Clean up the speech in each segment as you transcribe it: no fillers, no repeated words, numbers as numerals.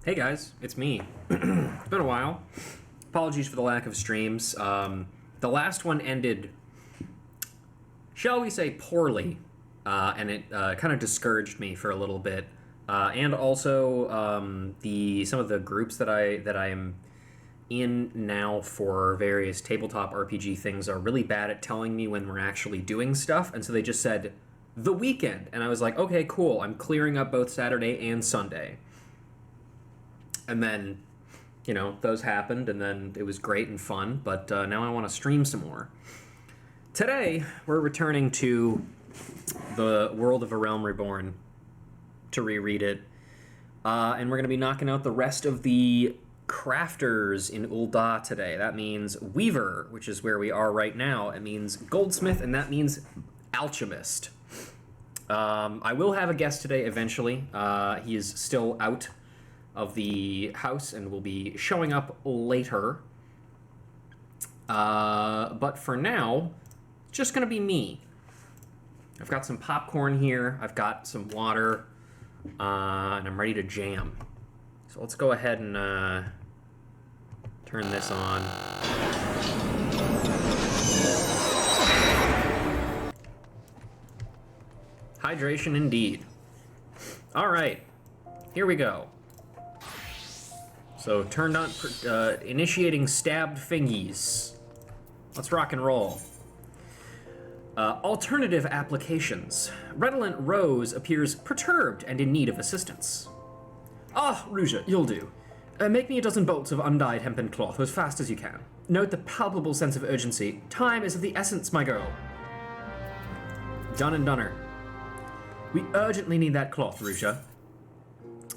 Hey guys, it's me. It's been a while. Apologies for the lack of streams. The last one ended, shall we say, poorly, and it kind of discouraged me for a little bit. And also, the some of the groups that I am in now for various tabletop RPG things are really bad at telling me when we're actually doing stuff, and so they just said the weekend, and I was like, okay, cool. I'm clearing up both Saturday and Sunday. And then, those happened, and then it was great and fun, but now I want to stream some more. Today, we're returning to the World of A Realm Reborn to reread it, and we're going to be knocking out the rest of the crafters in Ul'dah today. That means Weaver, which is where we are right now. It means Goldsmith, and that means Alchemist. I will have a guest today eventually. He is still out of the house and will be showing up later. But for now, it's just gonna be me. I've got some popcorn here, I've got some water, and I'm ready to jam. So let's go ahead and turn this on. Hydration indeed. All right, here we go. So turned on, initiating stabbed fingies. Let's rock and roll. Alternative applications. Redolent Rose appears perturbed and in need of assistance. Ah, Ruja, you'll do. Make me a dozen bolts of undyed hempen cloth as fast as you can. Note the palpable sense of urgency. Time is of the essence, my girl. Done and doner. We urgently need that cloth, Ruja.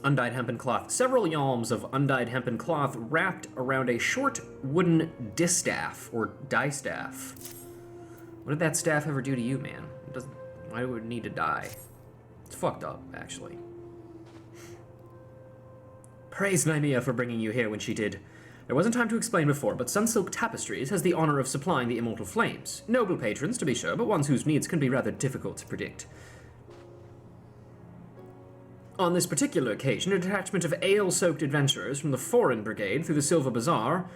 Undyed hempen cloth. Several yalms of undyed hempen cloth wrapped around a short wooden distaff, or distaff. What did that staff ever do to you, man? It doesn't. Why would it need to die? It's fucked up, actually. Praise Nymea for bringing you here when she did. There wasn't time to explain before, but Sunsilk Tapestries has the honor of supplying the immortal flames. Noble patrons, to be sure, but ones whose needs can be rather difficult to predict. On this particular occasion, a detachment of ale-soaked adventurers from the Foreign Brigade through the Silver Bazaar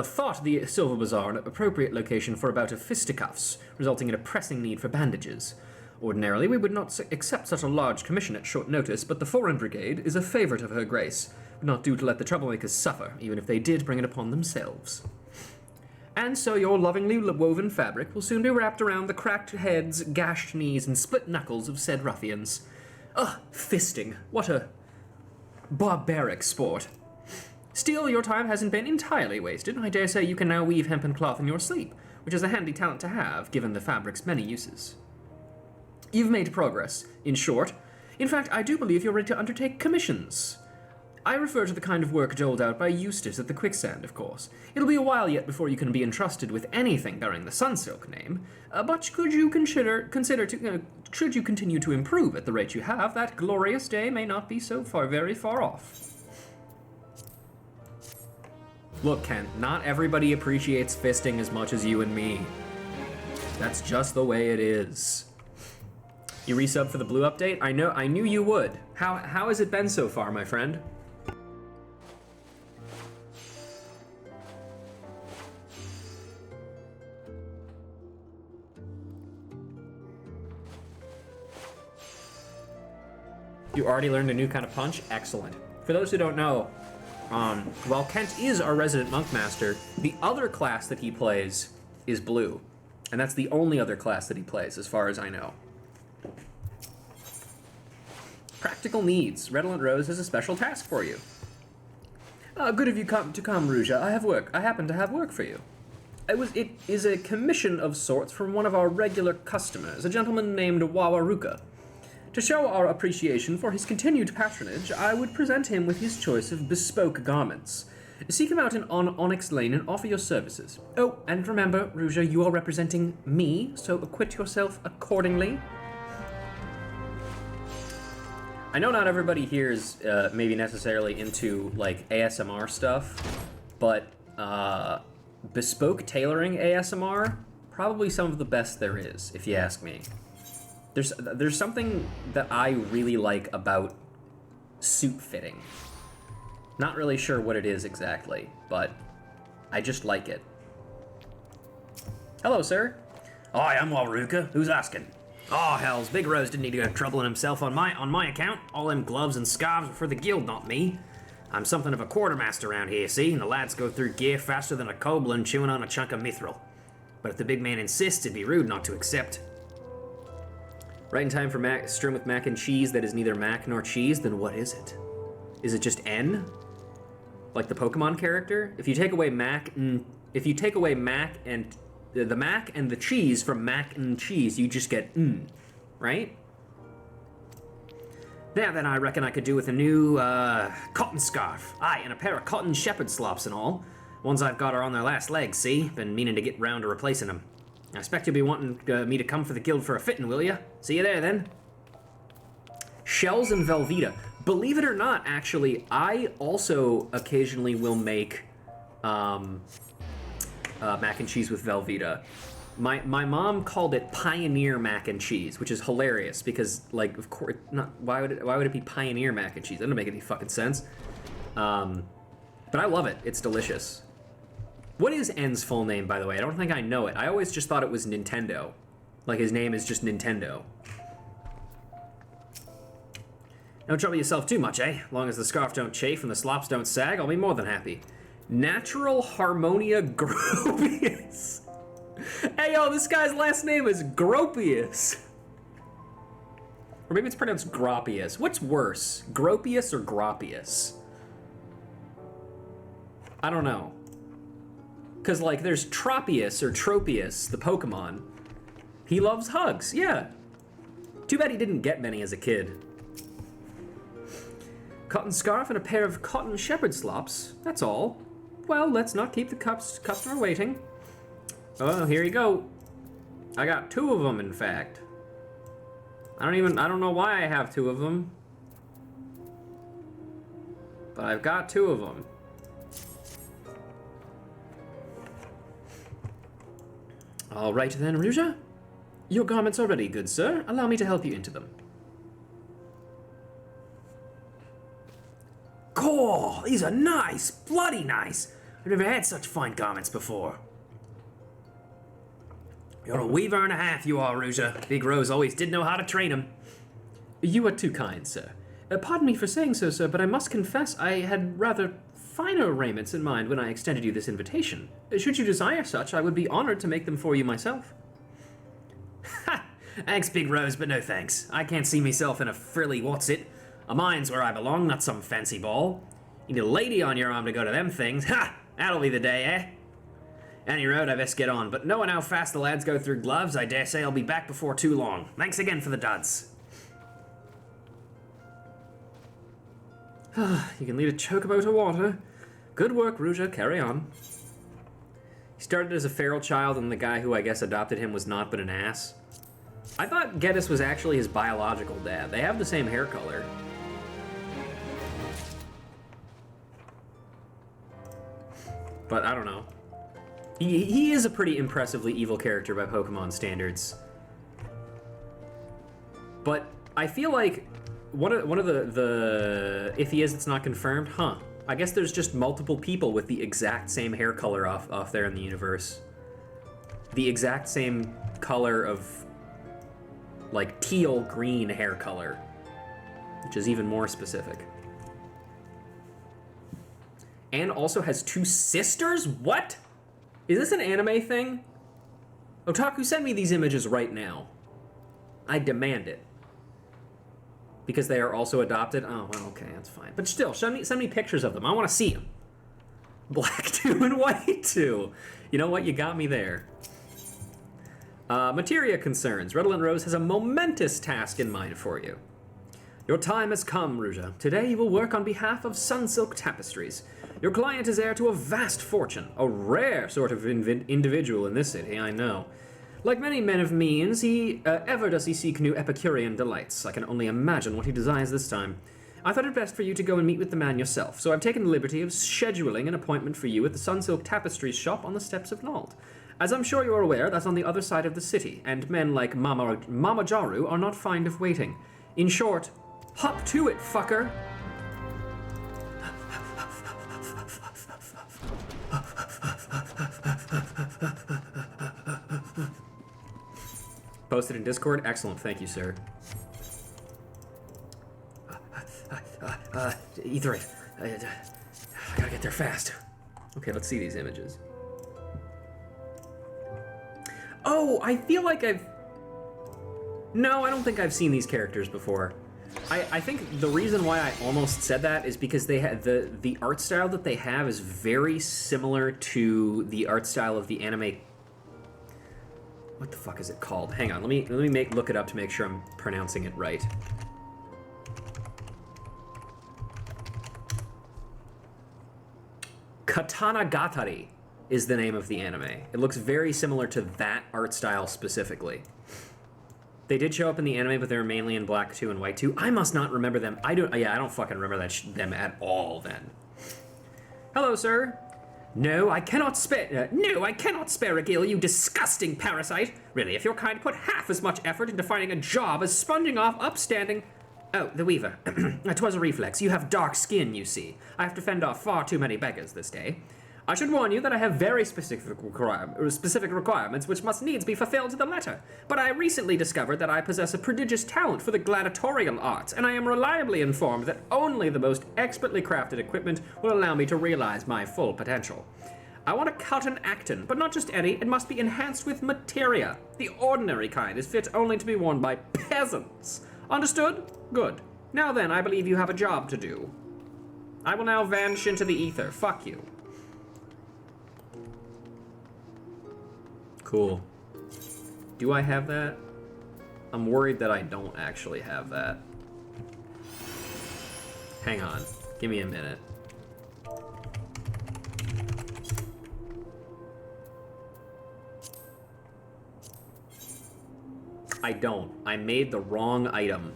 thought the Silver Bazaar an appropriate location for a bout of fisticuffs, resulting in a pressing need for bandages. Ordinarily, we would not accept such a large commission at short notice, but the Foreign Brigade is a favorite of Her Grace, would not do to let the troublemakers suffer, even if they did bring it upon themselves. And so your lovingly woven fabric will soon be wrapped around the cracked heads, gashed knees, and split knuckles of said ruffians. Ugh, fisting. What a barbaric sport. Still, your time hasn't been entirely wasted. I dare say you can now weave hempen cloth in your sleep, which is a handy talent to have, given the fabric's many uses. You've made progress, in short. In fact, I do believe you're ready to undertake commissions. I refer to the kind of work doled out by Eustace at the Quicksand, of course. It'll be a while yet before you can be entrusted with anything bearing the Sunsilk name, but should you continue to improve at the rate you have, that glorious day may not be so very far off. Look, Kent, not everybody appreciates fisting as much as you and me. That's just the way it is. You resub for the blue update? I knew you would. How has it been so far, my friend? You already learned a new kind of punch? Excellent. For those who don't know, while Kent is our resident monk master, the other class that he plays is blue. And that's the only other class that he plays, as far as I know. Practical needs. Redolent Rose has a special task for you. Good of you come, Ruja. I happen to have work for you. It is a commission of sorts from one of our regular customers, a gentleman named Wawaruka. To show our appreciation for his continued patronage, I would present him with his choice of bespoke garments. Seek him out on Onyx Lane and offer your services. Oh, and remember, Ruja, you are representing me, so acquit yourself accordingly. I know not everybody here is maybe necessarily into, like, ASMR stuff, but bespoke tailoring ASMR, probably some of the best there is, if you ask me. There's something that I really like about suit fitting. Not really sure what it is exactly, but I just like it. Hello, sir. Hi, I'm Waruka. Who's asking? Oh, hells, Big Rose didn't need to go troubling himself on my account. All them gloves and scarves are for the guild, not me. I'm something of a quartermaster around here, see? And the lads go through gear faster than a koblin chewing on a chunk of mithril. But if the big man insists, it'd be rude not to accept. Right in time for strewn with mac and cheese that is neither mac nor cheese, then what is it? Is it just N? Like the Pokemon character? If you take away mac and the mac and the cheese from mac and cheese, you just get right? Now then, I reckon I could do with a new cotton scarf. Aye, and a pair of cotton shepherd slops and all. Ones I've got are on their last legs, see? Been meaning to get round to replacing them. I expect you'll be wanting me to come for the guild for a fitting, will ya? See you there, then. Shells and Velveeta. Believe it or not, actually, I also occasionally will make mac and cheese with Velveeta. My mom called it Pioneer mac and cheese, which is hilarious because, like, of course, not why would it be Pioneer mac and cheese? That doesn't make any fucking sense. But I love it. It's delicious. What is N's full name, by the way? I don't think I know it. I always just thought it was Nintendo. Like, his name is just Nintendo. Don't trouble yourself too much, eh? Long as the scarf don't chafe and the slops don't sag, I'll be more than happy. Natural Harmonia Gropius. Hey, yo, this guy's last name is Gropius. Or maybe it's pronounced Gropius. What's worse, Gropius or Gropius? I don't know. Because, like, there's Tropius or Tropius, the Pokemon. He loves hugs, yeah. Too bad he didn't get many as a kid. Cotton scarf and a pair of cotton shepherd slops, that's all. Well, let's not keep the customer waiting. Oh, here you go. I got 2 of them, in fact. I don't know why I have 2 of them. But I've got 2 of them. All right then, Ruja. Your garments are ready, good sir. Allow me to help you into them. Cool! These are nice! Bloody nice! I've never had such fine garments before. You're a weaver and a half, you are, Ruja. Big Rose always did know how to train him. You are too kind, sir. Pardon me for saying so, sir, but I must confess I had rather finer raiments in mind when I extended you this invitation. Should you desire such, I would be honored to make them for you myself. Ha! Thanks, Big Rose, but no thanks. I can't see myself in a frilly what's-it. A mine's where I belong, not some fancy ball. You need a lady on your arm to go to them things. Ha! That'll be the day, eh? Any road, I best get on, but knowing how fast the lads go through gloves, I dare say I'll be back before too long. Thanks again for the duds. You can lead a chocobo to water. Good work, Ruja. Carry on. He started as a feral child, and the guy who I guess adopted him was not but an ass. I thought Geddes was actually his biological dad. They have the same hair color. But I don't know. He is a pretty impressively evil character by Pokemon standards. But I feel like one of the if he is, it's not confirmed, huh? I guess there's just multiple people with the exact same hair color off there in the universe. The exact same color of, like, teal green hair color, which is even more specific. And also has 2 sisters? What? Is this an anime thing? Otaku, send me these images right now. I demand it. Because they are also adopted? Oh, well, okay, that's fine. But still, send me pictures of them. I want to see them. Black 2 and white 2. You know what? You got me there. Materia concerns. Redolent Rose has a momentous task in mind for you. Your time has come, Ruja. Today you will work on behalf of Sunsilk Tapestries. Your client is heir to a vast fortune, a rare sort of individual in this city, I know. Like many men of means, ever does he seek new Epicurean delights. I can only imagine what he desires this time. I thought it best for you to go and meet with the man yourself, so I've taken the liberty of scheduling an appointment for you at the Sunsilk Tapestries shop on the steps of Nald. As I'm sure you're aware, that's on the other side of the city, and men like Mama Jaru are not fond of waiting. In short, hop to it, fucker! Posted in Discord? Excellent, thank you, sir. Ether, I gotta get there fast. Okay, let's see these images. Oh, I feel like No, I don't think I've seen these characters before. I think the reason why I almost said that is because they had the art style that they have is very similar to the art style of the anime. What the fuck is it called? Hang on, let me look it up to make sure I'm pronouncing it right. Katanagatari is the name of the anime. It looks very similar to that art style specifically. They did show up in the anime, but they were mainly in black 2 and white 2. I must not remember them. I don't fucking remember them at all then. Hello, sir. No, I cannot spare. No, I cannot spare a gill, you disgusting parasite. Really, if you're kind, put half as much effort into finding a job as sponging off upstanding. Oh, the weaver. 'Twas a reflex. You have dark skin, you see. I have to fend off far too many beggars this day. I should warn you that I have very specific requirements which must needs be fulfilled to the letter. But I recently discovered that I possess a prodigious talent for the gladiatorial arts, and I am reliably informed that only the most expertly crafted equipment will allow me to realize my full potential. I want a cotton acton, but not just any. It must be enhanced with materia. The ordinary kind is fit only to be worn by peasants. Understood? Good. Now then, I believe you have a job to do. I will now vanish into the ether. Fuck you. Cool. Do I have that? I'm worried that I don't actually have that. Hang on. Give me a minute. I don't. I made the wrong item.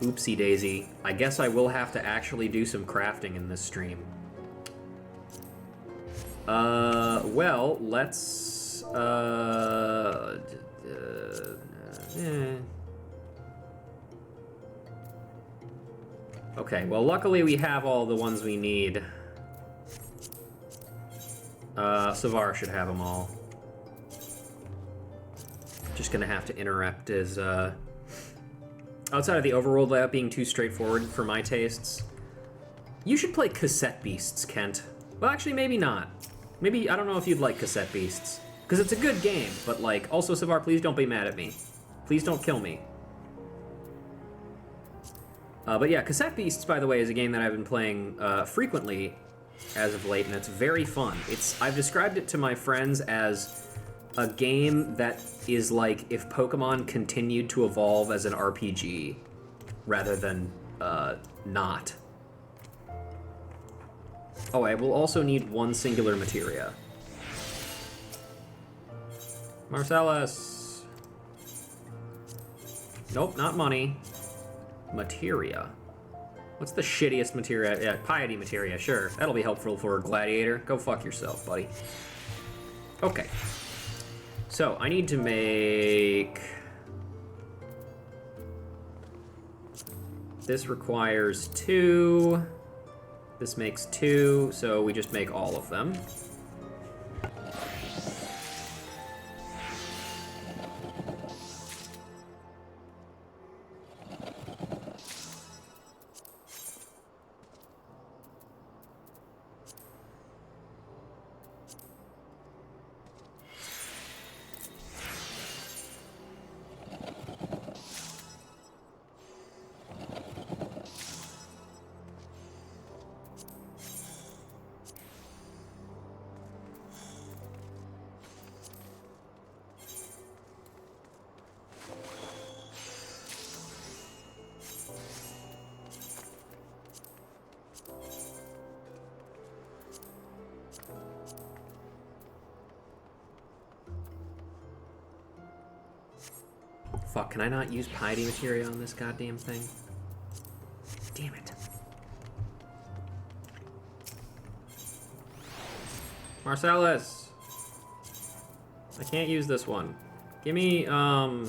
Oopsie daisy. I guess I will have to actually do some crafting in this stream. Well, let's, Okay, well, luckily we have all the ones we need. Savar should have them all. Just gonna have to interrupt his, outside of the overworld layout being too straightforward for my tastes. You should play Cassette Beasts, Kent. Well, actually, maybe not. Maybe, I don't know if you'd like Cassette Beasts. Because it's a good game, but like, also, Savar, please don't be mad at me. Please don't kill me. But yeah, Cassette Beasts, by the way, is a game that I've been playing frequently as of late, and it's very fun. I've described it to my friends as a game that is like if Pokemon continued to evolve as an RPG, rather than not. Oh, I will also need one singular materia. Marcellus. Nope, not money. Materia. What's the shittiest materia? Yeah, piety materia, sure. That'll be helpful for a gladiator. Go fuck yourself, buddy. Okay. So, I need to make... This requires 2... This makes 2, so we just make all of them. Fuck, can I not use piety materia on this goddamn thing? Damn it. Marcellus! I can't use this one. Give me a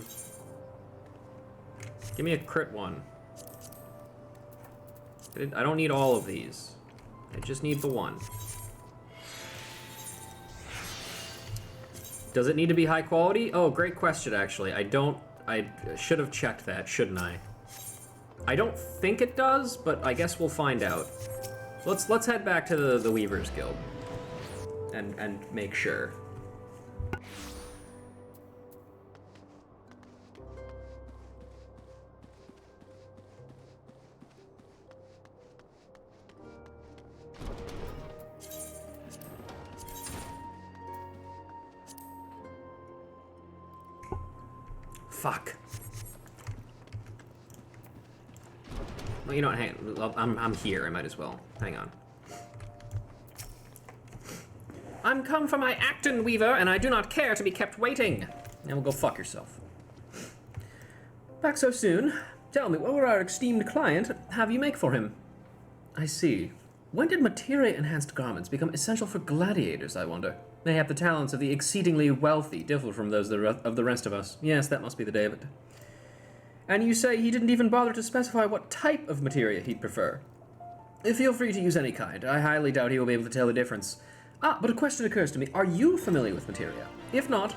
crit one. I don't need all of these. I just need the one. Does it need to be high quality? Oh, great question, actually. I should have checked that, shouldn't I? I don't think it does, but I guess we'll find out. Let's head back to the Weavers Guild and make sure. Fuck. Well, you know what, hang on. I'm here, I might as well. Hang on. I'm come for my Acton, Weaver, and I do not care to be kept waiting. Now we'll go fuck yourself. Back so soon? Tell me, what will our esteemed client have you make for him? I see. When did materia-enhanced garments become essential for gladiators, I wonder? They have the talents of the exceedingly wealthy, differ from those of the rest of us. Yes, that must be the David. And you say he didn't even bother to specify what type of materia he'd prefer? Feel free to use any kind. I highly doubt he will be able to tell the difference. But a question occurs to me. Are you familiar with materia? If not,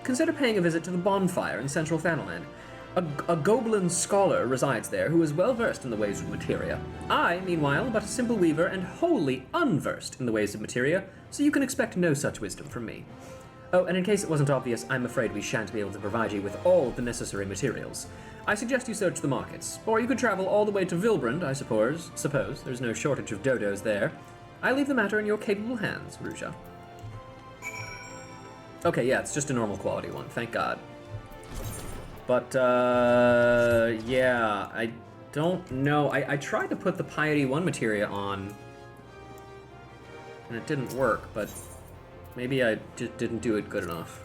consider paying a visit to the bonfire in central Thanaland. A Goblin scholar resides there who is well versed in the ways of materia. I, meanwhile, but a simple weaver and wholly unversed in the ways of materia, so you can expect no such wisdom from me. Oh, and in case it wasn't obvious, I'm afraid we shan't be able to provide you with all the necessary materials. I suggest you search the markets, or you could travel all the way to Vilbrand, I suppose. There's no shortage of dodos there. I leave the matter in your capable hands, Ruja. Okay, yeah, it's just a normal quality one, thank God. But, yeah, I don't know. I tried to put the Piety 1 materia on, and it didn't work, but maybe I just didn't do it good enough.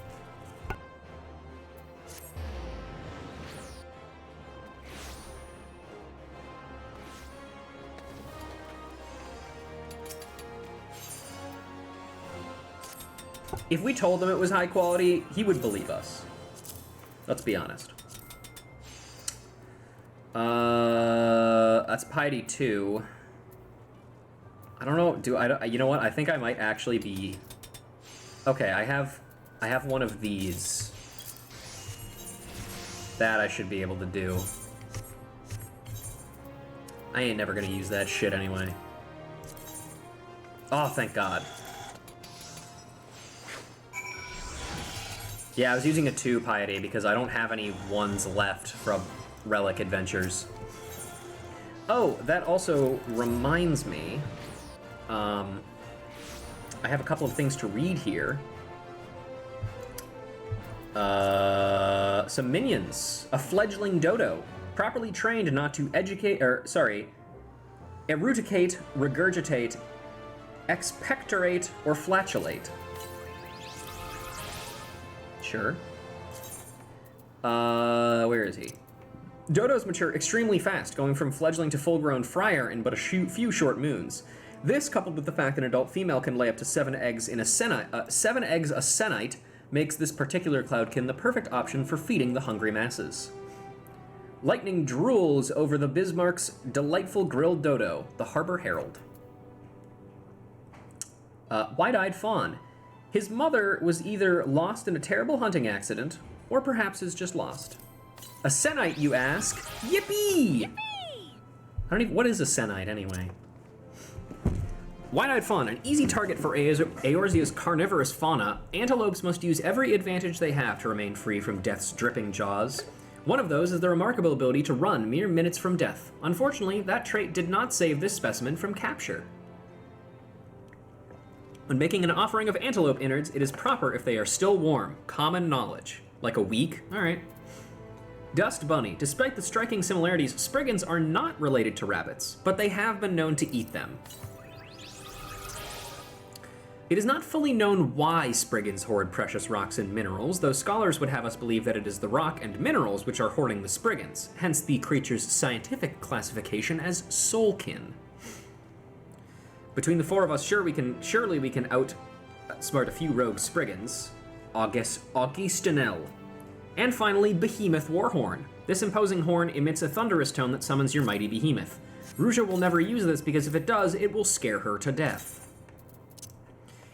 If we told him it was high quality, he would believe us. Let's be honest. That's Piety 2. I don't know, you know what? I think I might actually be... Okay, I have one of these. That I should be able to do. I ain't never gonna use that shit anyway. Oh, thank God. Yeah, I was using a 2 Piety because I don't have any 1s left from Relic Adventures. Oh, that also reminds me. I have a couple of things to read here. Some minions. A fledgling dodo. Properly trained not to eruticate, regurgitate, expectorate, or flatulate. Sure. Where is he? Dodos mature extremely fast, going from fledgling to full-grown friar in but a few short moons. This, coupled with the fact that an adult female can lay up to 7 eggs a senite, makes this particular cloudkin the perfect option for feeding the hungry masses. Lightning drools over the Bismarck's delightful grilled dodo, the Harbor Herald. Wide-eyed fawn. His mother was either lost in a terrible hunting accident, or perhaps is just lost. A senite, you ask? Yippee! Yippee! What is a senite, anyway? Wide-eyed fawn, an easy target for Eorzea's carnivorous fauna. Antelopes must use every advantage they have to remain free from death's dripping jaws. One of those is the remarkable ability to run mere minutes from death. Unfortunately, that trait did not save this specimen from capture. When making an offering of antelope innards, it is proper if they are still warm. Common knowledge. Like a week? Alright. Dust bunny. Despite the striking similarities, spriggans are not related to rabbits, but they have been known to eat them. It is not fully known why spriggans hoard precious rocks and minerals, though scholars would have us believe that it is the rock and minerals which are hoarding the spriggans, hence the creature's scientific classification as soulkin. Between the 4 of us, surely we can outsmart a few rogue spriggans. Augustinel. And finally, Behemoth Warhorn. This imposing horn emits a thunderous tone that summons your mighty behemoth. Ruja will never use this because if it does, it will scare her to death.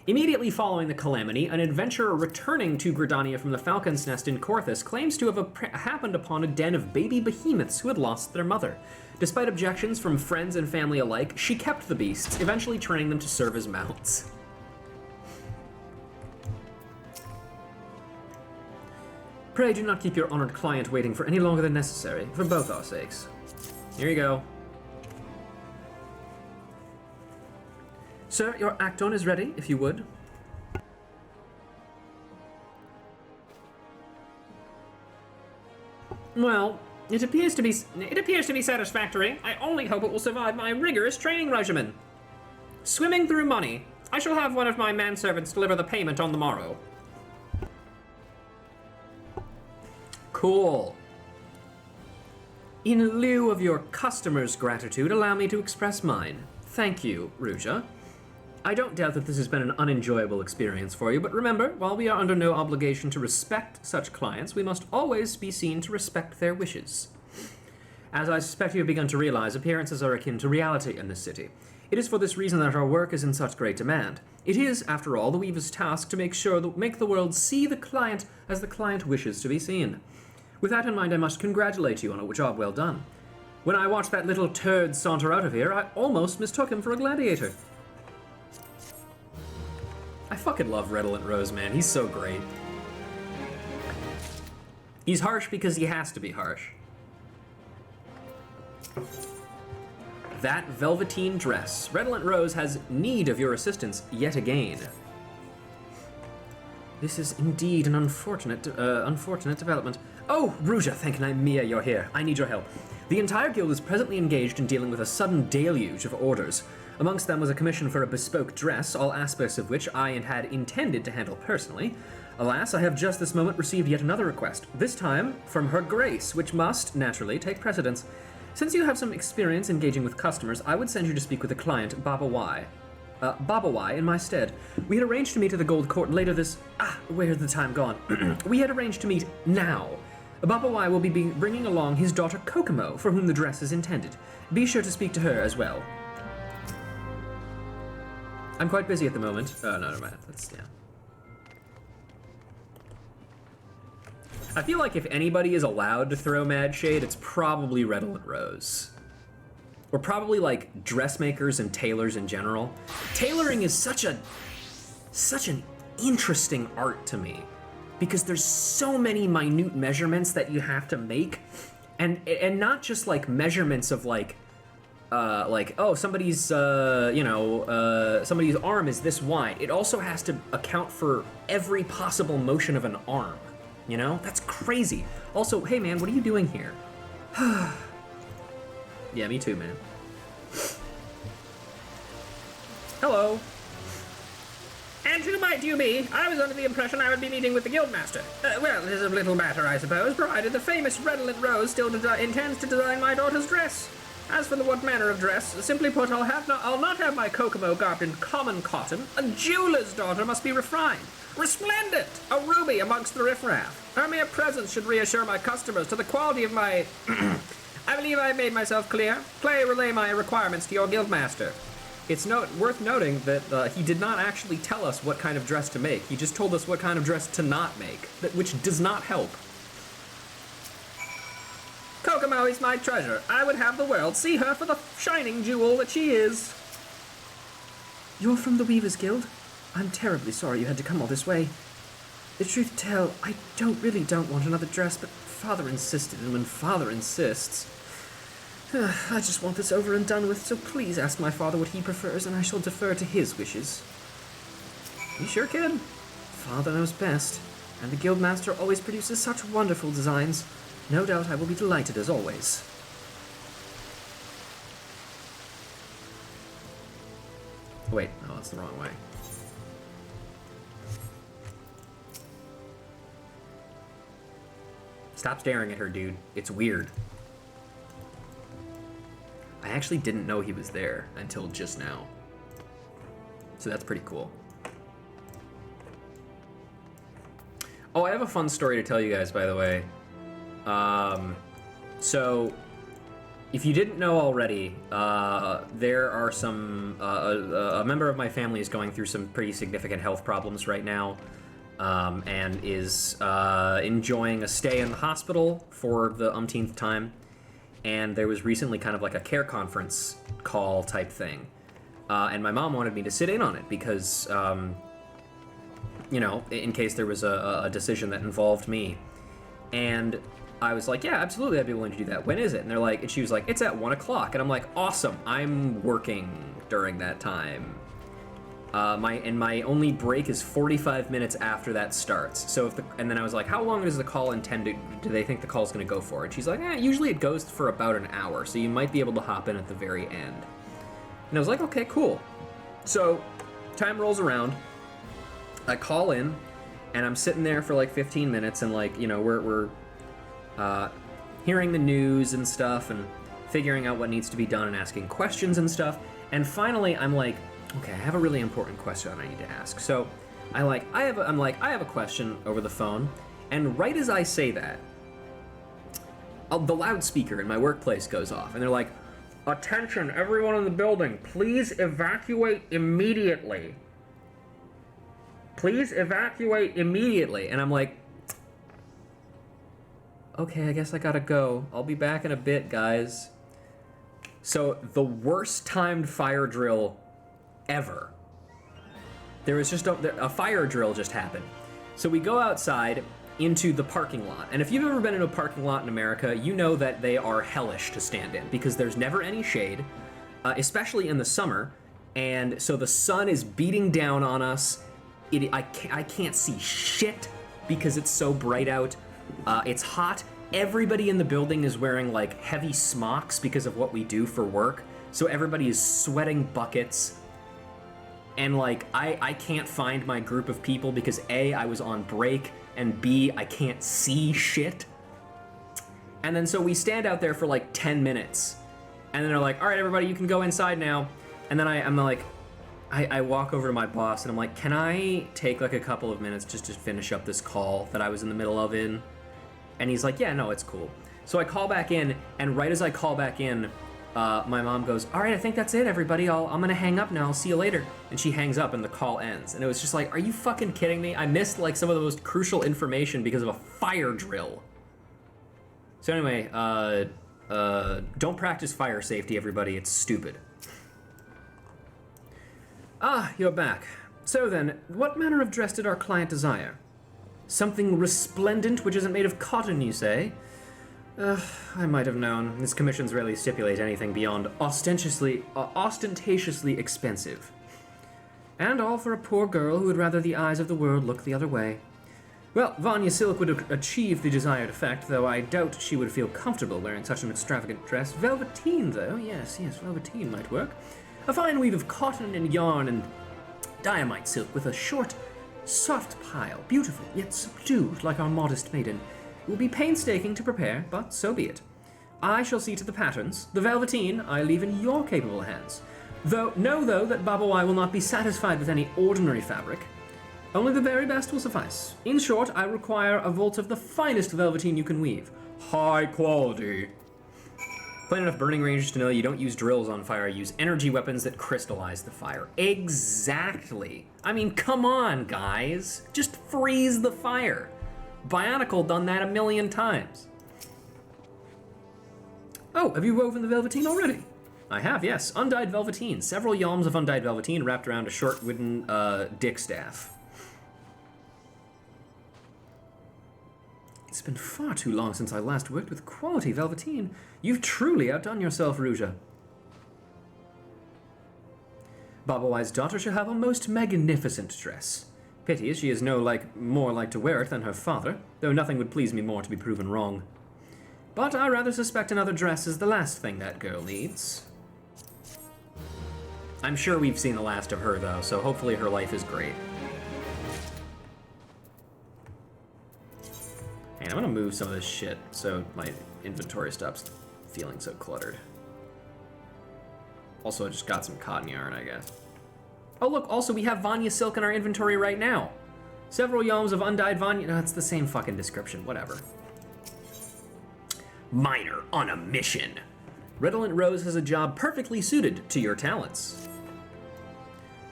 Immediately following the calamity, an adventurer returning to Gridania from the Falcon's Nest in Corthus claims to have happened upon a den of baby behemoths who had lost their mother. Despite objections from friends and family alike, she kept the beasts, eventually training them to serve as mounts. Pray do not keep your honored client waiting for any longer than necessary, for both our sakes. Here you go. Sir, your Acton is ready, if you would. Well, it appears to be satisfactory. I only hope it will survive my rigorous training regimen. Swimming through money. I shall have one of my manservants deliver the payment on the morrow. Cool. In lieu of your customers' gratitude, allow me to express mine. Thank you, Ruja. I don't doubt that this has been an unenjoyable experience for you, but remember, while we are under no obligation to respect such clients, we must always be seen to respect their wishes. As I suspect you have begun to realize, appearances are akin to reality in this city. It is for this reason that our work is in such great demand. It is, after all, the Weaver's task to make the world see the client as the client wishes to be seen. With that in mind, I must congratulate you on a job well done. When I watched that little turd saunter out of here, I almost mistook him for a gladiator. I fucking love Redolent Rose, man. He's so great. He's harsh because he has to be harsh. That velveteen dress. Redolent Rose has need of your assistance yet again. This is indeed an unfortunate development. Oh, Ruja, thank Mia you're here. I need your help. The entire guild is presently engaged in dealing with a sudden deluge of orders. Amongst them was a commission for a bespoke dress, all aspects of which I had intended to handle personally. Alas, I have just this moment received yet another request, this time from Her Grace, which must, naturally, take precedence. Since you have some experience engaging with customers, I would send you to speak with the client, Baba Y. Baba Y, in my stead. We had arranged to meet at the Gold Court later this... where had the time gone? We had arranged to meet now. Baba Y will be bringing along his daughter Kokomo, for whom the dress is intended. Be sure to speak to her as well. I'm quite busy at the moment. Oh, no, never mind. That's, yeah. I feel like if anybody is allowed to throw mad shade, it's probably Redolent Rose. Or probably, like, dressmakers and tailors in general. Tailoring is such an interesting art to me. Because there's so many minute measurements that you have to make. And not just, like, measurements of, like, oh, somebody's, somebody's arm is this wide. It also has to account for every possible motion of an arm, you know? That's crazy. Also, hey man, what are you doing here? Yeah, me too, man. Hello. And who might you be? I was under the impression I would be meeting with the Guildmaster. Well, it is a little matter, I suppose, provided the famous Redolent Rose still intends to design my daughter's dress. As for what manner of dress, simply put, I'll not have my Kokomo garbed in common cotton. A jeweler's daughter must be refined, resplendent, a ruby amongst the riffraff. Her mere presence should reassure my customers to the quality of my... I believe I made myself clear. Play relay my requirements to your guildmaster. It's worth noting that he did not actually tell us what kind of dress to make. He just told us what kind of dress to not make, which does not help. Kokomo is my treasure. I would have the world see her for the shining jewel that she is. You're from the Weavers Guild? I'm terribly sorry you had to come all this way. The truth to tell, I don't want another dress, but Father insisted, and when Father insists... I just want this over and done with, so please ask my father what he prefers, and I shall defer to his wishes. You sure can. Father knows best, and the Guildmaster always produces such wonderful designs. No doubt I will be delighted as always. Wait, no, that's the wrong way. Stop staring at her, dude. It's weird. I actually didn't know he was there until just now. So that's pretty cool. Oh, I have a fun story to tell you guys, by the way. So if you didn't know already, there are some... a member of my family is going through some pretty significant health problems right now, and is enjoying a stay in the hospital for the umpteenth time. And there was recently kind of like a care conference call type thing. And my mom wanted me to sit in on it because, you know, in case there was a decision that involved me. And I was like, yeah, absolutely, I'd be willing to do that. When is it? And they're like, and she was like, it's at 1 o'clock. And I'm like, awesome, I'm working during that time. My only break is 45 minutes after that starts. So and then I was like, how long does the call do they think the call's gonna go for? And she's like, usually it goes for about an hour, so you might be able to hop in at the very end. And I was like, okay, cool. So time rolls around, I call in, and I'm sitting there for like 15 minutes, and like, you know, we're hearing the news and stuff, and figuring out what needs to be done, and asking questions and stuff. And finally, I'm like, okay, I have a really important question I need to ask. So I have a question over the phone, and right as I say that, the loudspeaker in my workplace goes off, and they're like, attention, everyone in the building, please evacuate immediately. Please evacuate immediately. And I'm like, okay, I guess I gotta go. I'll be back in a bit, guys. So the worst timed fire drill ever. There was just a fire drill just happened. So we go outside into the parking lot. And if you've ever been in a parking lot in America, you know that they are hellish to stand in because there's never any shade, especially in the summer. And so the sun is beating down on us. I can't see shit because it's so bright out. It's hot. Everybody in the building is wearing like heavy smocks because of what we do for work. So everybody is sweating buckets. And like, I can't find my group of people because A, I was on break, and B, I can't see shit. And then so we stand out there for like 10 minutes. And then they're like, all right, everybody, you can go inside now. And then I'm like, I walk over to my boss and I'm like, can I take like a couple of minutes just to finish up this call that I was in the middle of in? And he's like, yeah, no, it's cool. So I call back in, and right as I call back in, my mom goes, all right, I think that's it, everybody. I'm gonna hang up now. I'll see you later. And she hangs up and the call ends. And it was just like, are you fucking kidding me? I missed like some of the most crucial information because of a fire drill. So anyway, don't practice fire safety, everybody. It's stupid. Ah, you're back. So then, what manner of dress did our client desire? Something resplendent which isn't made of cotton, you say? I might have known. His commissions rarely stipulate anything beyond ostentatiously expensive. And all for a poor girl who would rather the eyes of the world look the other way. Well, Vanya silk would achieve the desired effect, though I doubt she would feel comfortable wearing such an extravagant dress. Velveteen, though, yes, velveteen might work. A fine weave of cotton and yarn and diamite silk with a short, soft pile, beautiful, yet subdued like our modest maiden. It will be painstaking to prepare, but so be it. I shall see to the patterns. The velveteen I leave in your capable hands. Know that Babawai will not be satisfied with any ordinary fabric. Only the very best will suffice. In short, I require a vault of the finest velveteen you can weave. High quality. Plain enough burning ranges to know you don't use drills on fire, use energy weapons that crystallize the fire. Exactly. I mean, come on, guys. Just freeze the fire. Bionicle done that 1,000,000 times. Oh, have you woven the velveteen already? I have, yes. Undyed velveteen. Several yalms of undyed velveteen wrapped around a short wooden dickstaff. It's been far too long since I last worked with quality velveteen. You've truly outdone yourself, Ruja. Babawai's daughter shall have a most magnificent dress. Pity she is more like to wear it than her father, though nothing would please me more to be proven wrong. But I rather suspect another dress is the last thing that girl needs. I'm sure we've seen the last of her, though, so hopefully her life is great. And I'm gonna move some of this shit so my inventory stops feeling so cluttered. Also, I just got some cotton yarn, I guess. Oh look, also we have Vanya silk in our inventory right now. Several yalms of undyed Vanya. No, it's the same fucking description, whatever. Miner on a mission. Redolent Rose has a job perfectly suited to your talents.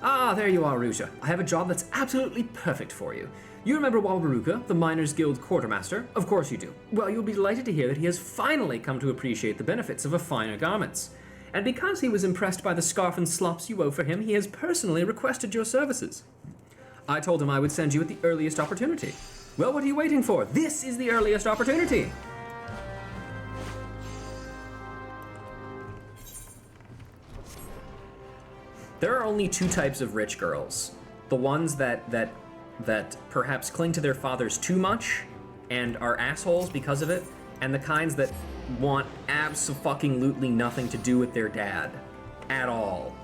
Ah, there you are, Ruja. I have a job that's absolutely perfect for you. You remember Walbaruka, the Miners Guild quartermaster? Of course you do. Well, you'll be delighted to hear that he has finally come to appreciate the benefits of a finer garments. And because he was impressed by the scarf and slops you wove for him, he has personally requested your services. I told him I would send you at the earliest opportunity. Well, what are you waiting for? This is the earliest opportunity. There are only two types of rich girls. The ones that perhaps cling to their fathers too much and are assholes because of it, and the kinds that want abso-fucking-lutely nothing to do with their dad. At all.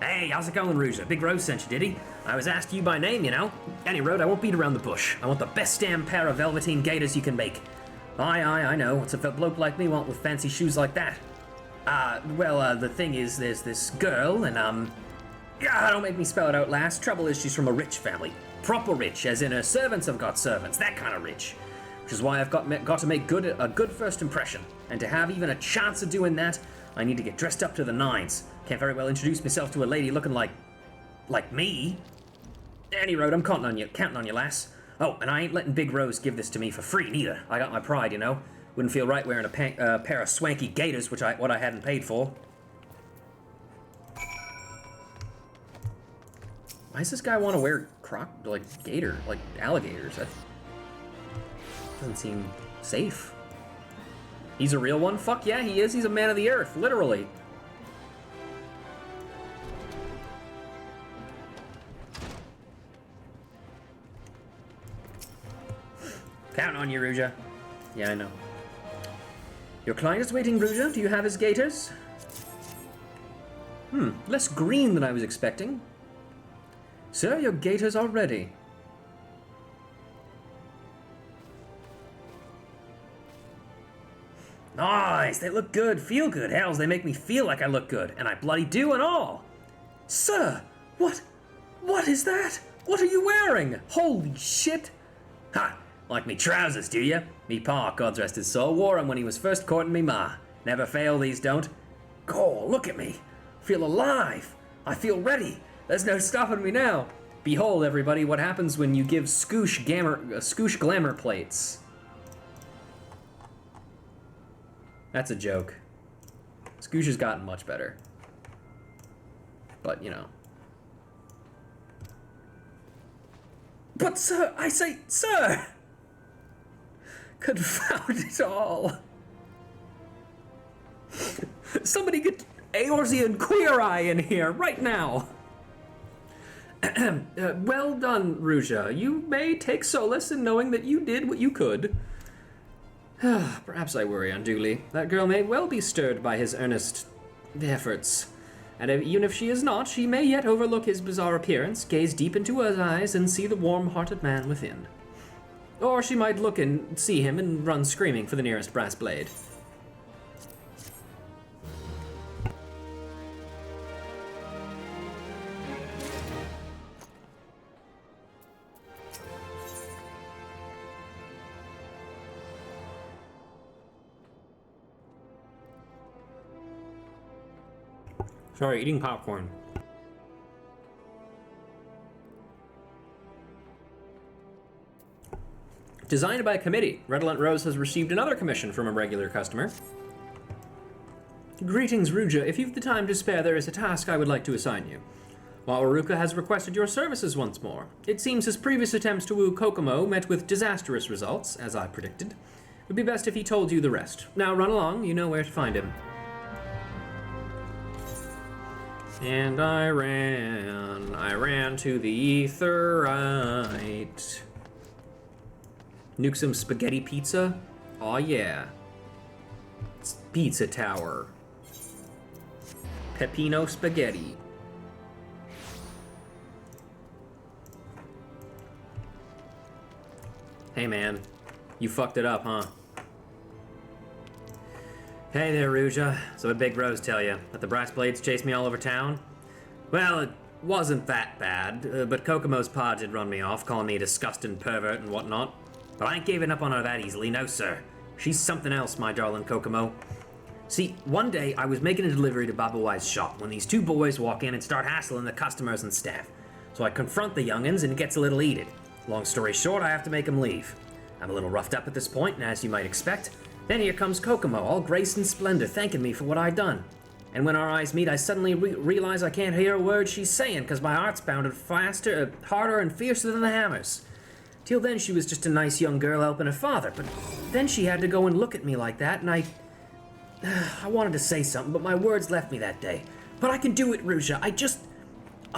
Hey, how's it going, Ruja? Big Rose sent you, did he? I was asked you by name, you know. Any road, I won't beat around the bush. I want the best damn pair of velveteen gaiters you can make. Aye, I know. What's a bloke like me want with fancy shoes like that? The thing is, there's this girl, and, yeah, don't make me spell it out, lass. Trouble is, she's from a rich family. Proper rich, as in her servants have got servants, that kind of rich. Which is why I've got to make a good first impression. And to have even a chance of doing that, I need to get dressed up to the nines. Can't very well introduce myself to a lady looking like me. Any road, I'm counting on you, lass. Oh, and I ain't letting Big Rose give this to me for free, neither. I got my pride, you know. Wouldn't feel right wearing a pair of swanky gaiters, what I hadn't paid for. Why does this guy want to wear alligators? That doesn't seem safe. He's a real one? Fuck yeah, he is. He's a man of the earth, literally. Counting on you, Ruja. Yeah, I know. Your client is waiting, Ruja. Do you have his gaiters? Less green than I was expecting. Sir, your gaiters are ready. Nice, they look good, feel good. Hells, they make me feel like I look good, and I bloody do and all. Sir, what is that? What are you wearing? Holy shit. Ha, like me trousers, do ya? Me pa, God's rest his soul, wore 'em when he was first courting me ma. Never fail, these don't. Goal, look at me. Feel alive. I feel ready. There's no stopping me now. Behold, everybody, what happens when you give Scoosh glamour plates. That's a joke. Scoosh has gotten much better. But, you know. But, sir, I say, sir! Confound it all. Somebody get Eorzean Queer Eye in here, right now. Well done, Ruja. You may take solace in knowing that you did what you could. Perhaps I worry unduly. That girl may well be stirred by his earnest efforts. And even if she is not, she may yet overlook his bizarre appearance, gaze deep into his eyes, and see the warm-hearted man within. Or she might look and see him and run screaming for the nearest brass blade. Sorry, eating popcorn. Designed by committee, Redolent Rose has received another commission from a regular customer. Greetings, Ruja. If you've the time to spare, there is a task I would like to assign you. While Aruka has requested your services once more. It seems his previous attempts to woo Kokomo met with disastrous results, as I predicted. It would be best if he told you the rest. Now run along, you know where to find him. And I ran to the etherite. Nuke some spaghetti pizza? Aw yeah. It's Pizza Tower. Pepino spaghetti. Hey man, you fucked it up, huh? Hey there, Ruja. So what Big Rose tell you? That the brass blades chased me all over town? Well, it wasn't that bad, but Kokomo's pa did run me off, calling me a disgusting pervert and whatnot. But I ain't giving up on her that easily, no sir. She's something else, my darling Kokomo. See, one day I was making a delivery to Baba Wai's shop when these two boys walk in and start hassling the customers and staff. So I confront the youngins and it gets a little heated. Long story short, I have to make them leave. I'm a little roughed up at this point, and as you might expect, then here comes Kokomo, all grace and splendor, thanking me for what I'd done. And when our eyes meet, I suddenly realize I can't hear a word she's saying, because my heart's pounded faster, harder, and fiercer than the hammers. Till then, she was just a nice young girl helping her father, but then she had to go and look at me like that, and I wanted to say something, but my words left me that day. But I can do it, Ruja. I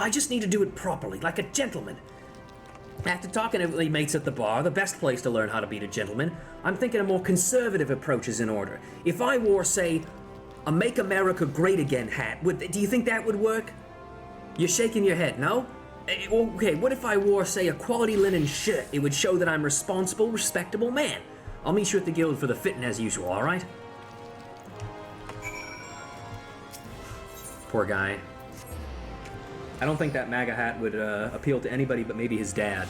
just need to do it properly, like a gentleman. After talking to the mates at the bar, the best place to learn how to be a gentleman, I'm thinking a more conservative approach is in order. If I wore, say, a Make America Great Again hat, do you think that would work? You're shaking your head, no? Okay, what if I wore, say, a quality linen shirt? It would show that I'm a responsible, respectable man. I'll meet you at the guild for the fitting as usual, alright? Poor guy. I don't think that MAGA hat would appeal to anybody but maybe his dad.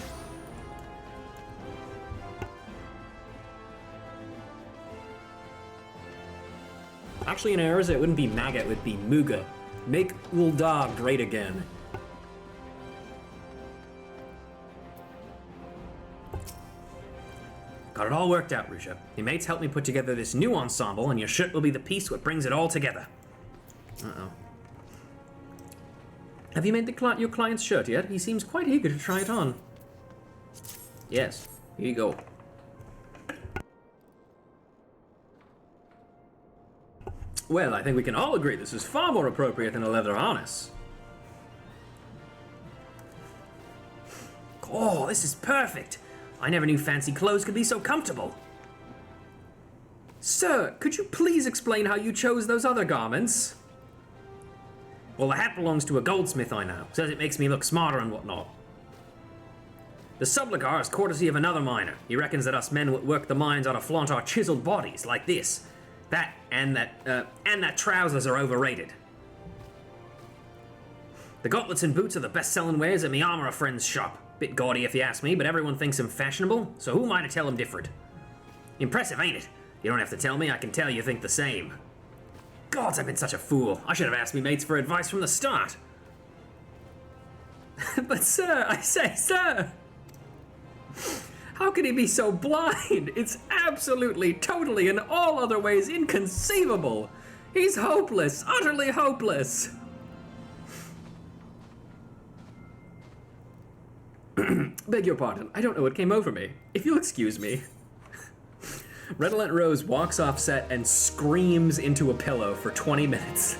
Actually, in Arizona, it wouldn't be MAGA, it would be Muga. Make Ulda great again. Got it all worked out, Ruja. Your mates helped me put together this new ensemble, and your shirt will be the piece what brings it all together. Uh-oh. Have you made your client's shirt yet? He seems quite eager to try it on. Yes, here you go. Well, I think we can all agree this is far more appropriate than a leather harness. Oh, this is perfect. I never knew fancy clothes could be so comfortable. Sir, could you please explain how you chose those other garments? Well, the hat belongs to a goldsmith I know. Says it makes me look smarter and whatnot. The subligar is courtesy of another miner. He reckons that us men would work the mines ought to flaunt our chiseled bodies, like this. And that trousers are overrated. The gauntlets and boots are the best-selling wares at me armourer friend's shop. Bit gaudy if you ask me, but everyone thinks him fashionable, so who am I to tell him different? Impressive, ain't it? You don't have to tell me, I can tell you think the same. Gods, I've been such a fool. I should have asked me mates for advice from the start. But sir, I say, sir! How could he be so blind? It's absolutely, totally, in all other ways inconceivable. He's hopeless, utterly hopeless. Beg your pardon, I don't know what came over me. If you'll excuse me. Redolent Rose walks off set and screams into a pillow for 20 minutes.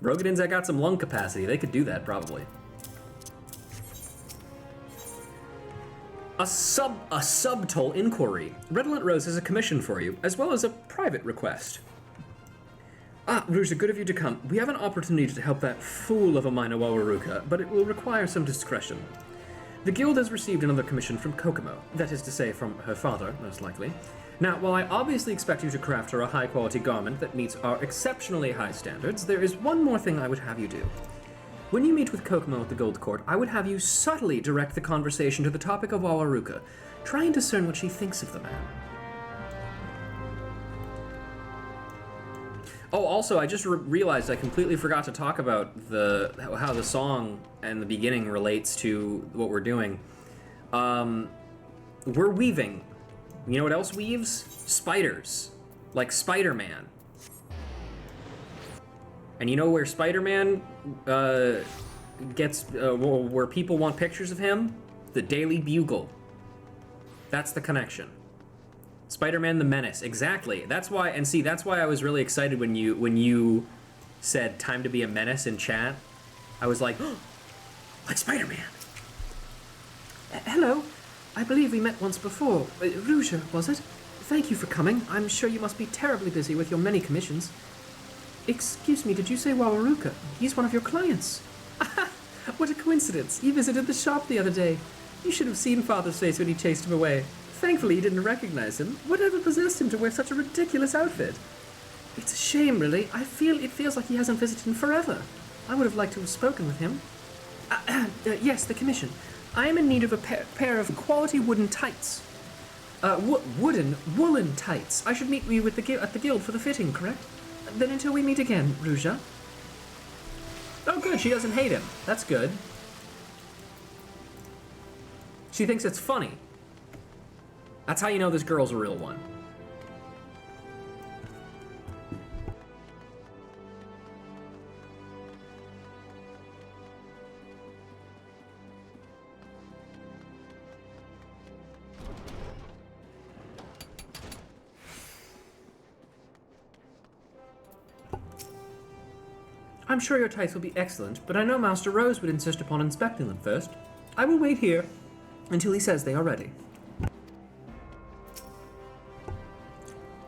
Rogadins that got some lung capacity, they could do that probably. A subtle inquiry. Redolent Rose has a commission for you, as well as a private request. Ah, Ruja, good of you to come. We have an opportunity to help that fool of a minor Wawaruka, but it will require some discretion. The guild has received another commission from Kokomo, that is to say, from her father, most likely. Now, while I obviously expect you to craft her a high-quality garment that meets our exceptionally high standards, there is one more thing I would have you do. When you meet with Kokomo at the Gold Court, I would have you subtly direct the conversation to the topic of Wawaruka. Try and discern what she thinks of the man. Oh, also, I just realized I completely forgot to talk about how the song and the beginning relates to what we're doing. We're weaving. You know what else weaves? Spiders. Like Spider-Man. And you know where Spider-Man gets, where people want pictures of him? The Daily Bugle. That's the connection. Spider-Man the Menace, exactly. That's why, and see, that's why I was really excited when you said time to be a menace in chat. I was like, oh, like Spider-Man. Hello, I believe we met once before. Ruja, was it? Thank you for coming. I'm sure you must be terribly busy with your many commissions. Excuse me, did you say Wawaruka? He's one of your clients. What a coincidence. He visited the shop the other day. You should have seen Father's face when he chased him away. Thankfully, he didn't recognize him. Whatever possessed him to wear such a ridiculous outfit? It's a shame, really. It feels like he hasn't visited in forever. I would have liked to have spoken with him. Yes, the commission. I am in need of a pair of quality wooden tights. woolen tights. I should meet you at the guild for the fitting, correct? Then until we meet again, Ruja. Oh, good. She doesn't hate him. That's good. She thinks it's funny. That's how you know this girl's a real one. I'm sure your tights will be excellent, but I know Master Rose would insist upon inspecting them first. I will wait here until he says they are ready.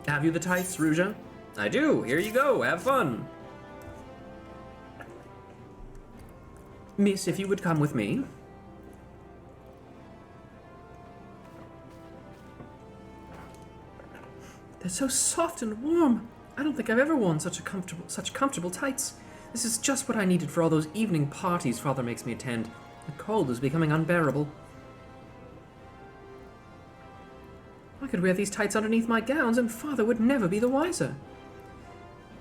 Have you the tights, Ruja? I do. Here you go. Have fun. Miss, if you would come with me. They're so soft and warm. I don't think I've ever worn such comfortable tights. This is just what I needed for all those evening parties Father makes me attend. The cold is becoming unbearable. I could wear these tights underneath my gowns and Father would never be the wiser.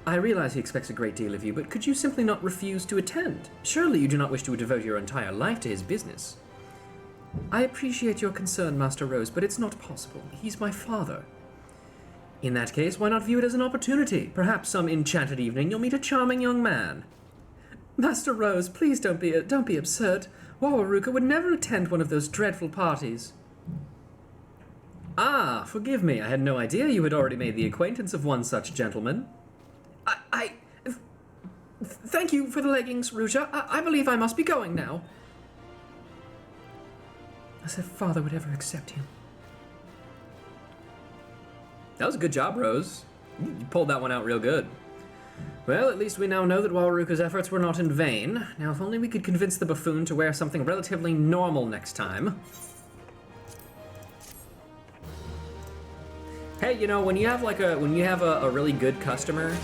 I realize he expects a great deal of you, but could you simply not refuse to attend? Surely you do not wish to devote your entire life to his business. I appreciate your concern, Master Rose, but it's not possible. He's my father. In that case, why not view it as an opportunity? Perhaps some enchanted evening you'll meet a charming young man. Master Rose, please don't be absurd. Wawaruka would never attend one of those dreadful parties. Ah, forgive me. I had no idea you had already made the acquaintance of one such gentleman. Thank you for the leggings, Ruja. I believe I must be going now. As if Father would ever accept him. That was a good job, Rose. You pulled that one out real good. Well, at least we now know that Wawaruka's efforts were not in vain. Now, if only we could convince the buffoon to wear something relatively normal next time. Hey, you know, when you have a really good customer,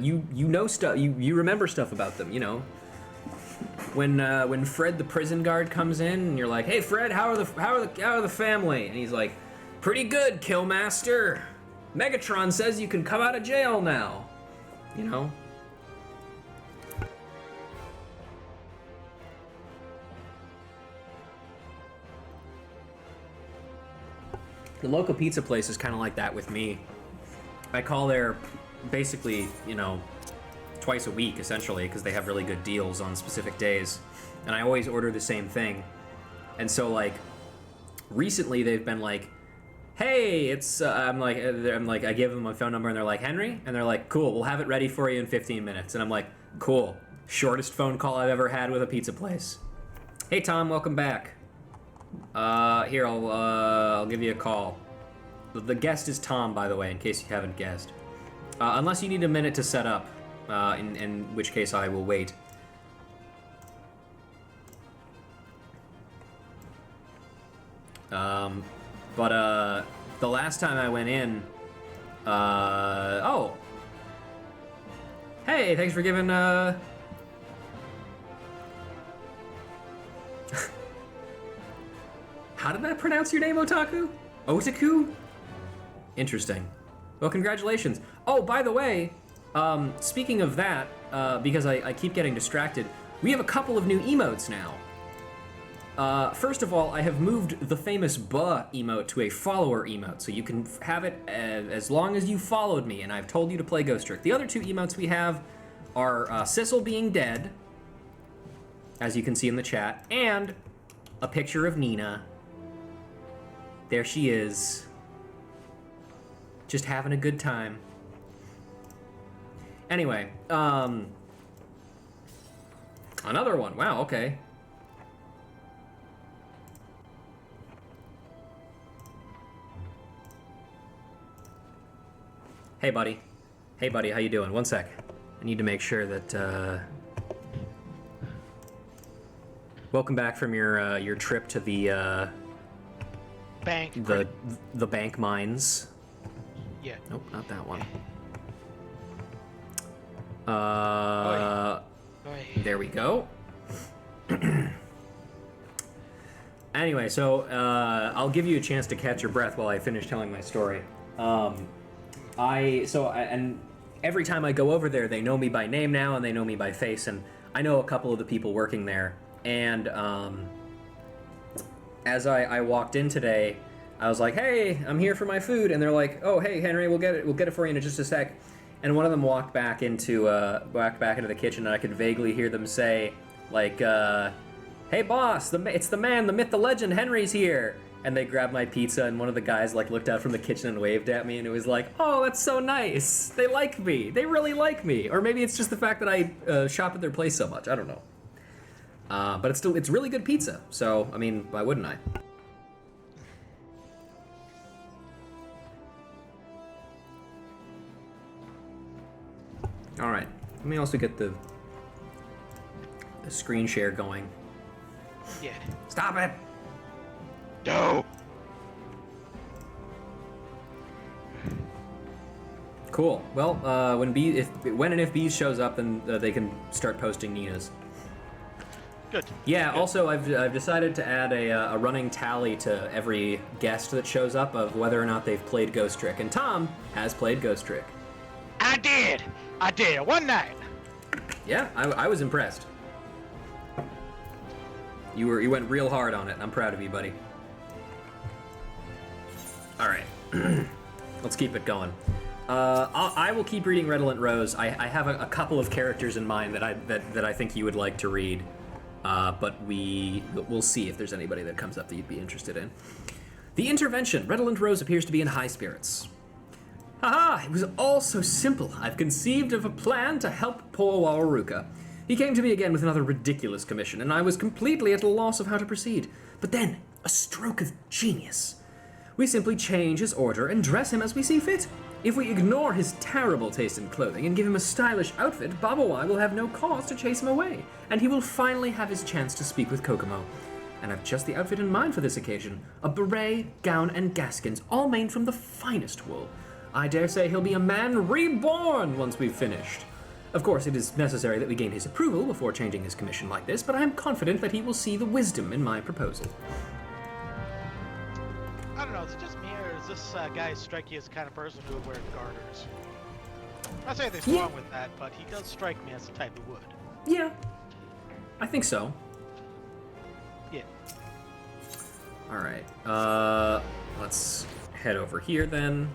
you know stuff. You remember stuff about them. You know, when Fred the prison guard comes in and you're like, "Hey, Fred, how are the family?" And he's like, "Pretty good, Killmaster. Megatron says you can come out of jail now." You know? The local pizza place is kind of like that with me. I call there basically, you know, twice a week, essentially, because they have really good deals on specific days. And I always order the same thing. And so, like, recently they've been like, "Hey, it's I'm like I give them my phone number and they're like, "Henry?" And they're like, "Cool, we'll have it ready for you in 15 minutes." And I'm like, "Cool." Shortest phone call I've ever had with a pizza place. "Hey Tom, welcome back. Here, I'll give you a call." The guest is Tom, by the way, in case you haven't guessed. Unless you need a minute to set up, in which case I will wait. But the last time I went in, oh, hey, thanks for giving, how did I pronounce your name, Otaku? Otaku? Interesting. Well, congratulations. Oh, by the way, speaking of that, because I keep getting distracted, we have a couple of new emotes now. First of all, I have moved the famous buh emote to a follower emote, so you can have it as long as you followed me, and I've told you to play Ghost Trick. The other two emotes we have are Sissel being dead, as you can see in the chat, and a picture of Nina. There she is, just having a good time. Anyway, another one. Wow, okay. Hey, buddy. Hey, buddy, how you doing? One sec. I need to make sure that, welcome back from your trip to the, bank. The bank mines. Yeah. Nope, not that one. Oi. There we go. And Anyway, so I'll give you a chance to catch your breath while I finish telling my story. And every time I go over there, they know me by name now, and they know me by face, and I know a couple of the people working there. And as I walked in today, I was like, "Hey, I'm here for my food," and they're like, "Oh, hey, Henry, we'll get it for you in just a sec." And one of them walked back into the kitchen, and I could vaguely hear them say, like, "Hey, boss, it's the man, the myth, the legend, Henry's here." And they grabbed my pizza, and one of the guys like looked out from the kitchen and waved at me, and it was like, "Oh, that's so nice. They like me. They really like me." Or maybe it's just the fact that I shop at their place so much. I don't know. But it's really good pizza. So I mean, why wouldn't I? All right. Let me also get the screen share going. Yeah. Stop it. No. Cool. Well, when and if Bees shows up, then they can start posting Nina's. Good. Yeah. Good. Also, I've decided to add a running tally to every guest that shows up of whether or not they've played Ghost Trick, and Tom has played Ghost Trick. I did one night. Yeah, I was impressed. You went real hard on it. I'm proud of you, buddy. All right, let's keep it going. I will keep reading Redolent Rose. I have a couple of characters in mind that I think you would like to read, but we'll see if there's anybody that comes up that you'd be interested in. The intervention. Redolent Rose appears to be in high spirits. Haha! It was all so simple. I've conceived of a plan to help poor Wawaruka. He came to me again with another ridiculous commission, and I was completely at a loss of how to proceed. But then, a stroke of genius. We simply change his order and dress him as we see fit. If we ignore his terrible taste in clothing and give him a stylish outfit, Babawai will have no cause to chase him away, and he will finally have his chance to speak with Kokomo. And I've just the outfit in mind for this occasion. A beret, gown, and gaskins, all made from the finest wool. I dare say he'll be a man reborn once we've finished. Of course, it is necessary that we gain his approval before changing his commission like this, but I am confident that he will see the wisdom in my proposal. I don't know, is it just me, or is this guy strike you as the kind of person who would wear garters? I'm not saying there's wrong with that, but he does strike me as the type who would. Yeah, I think so. Yeah. All right, let's head over here then.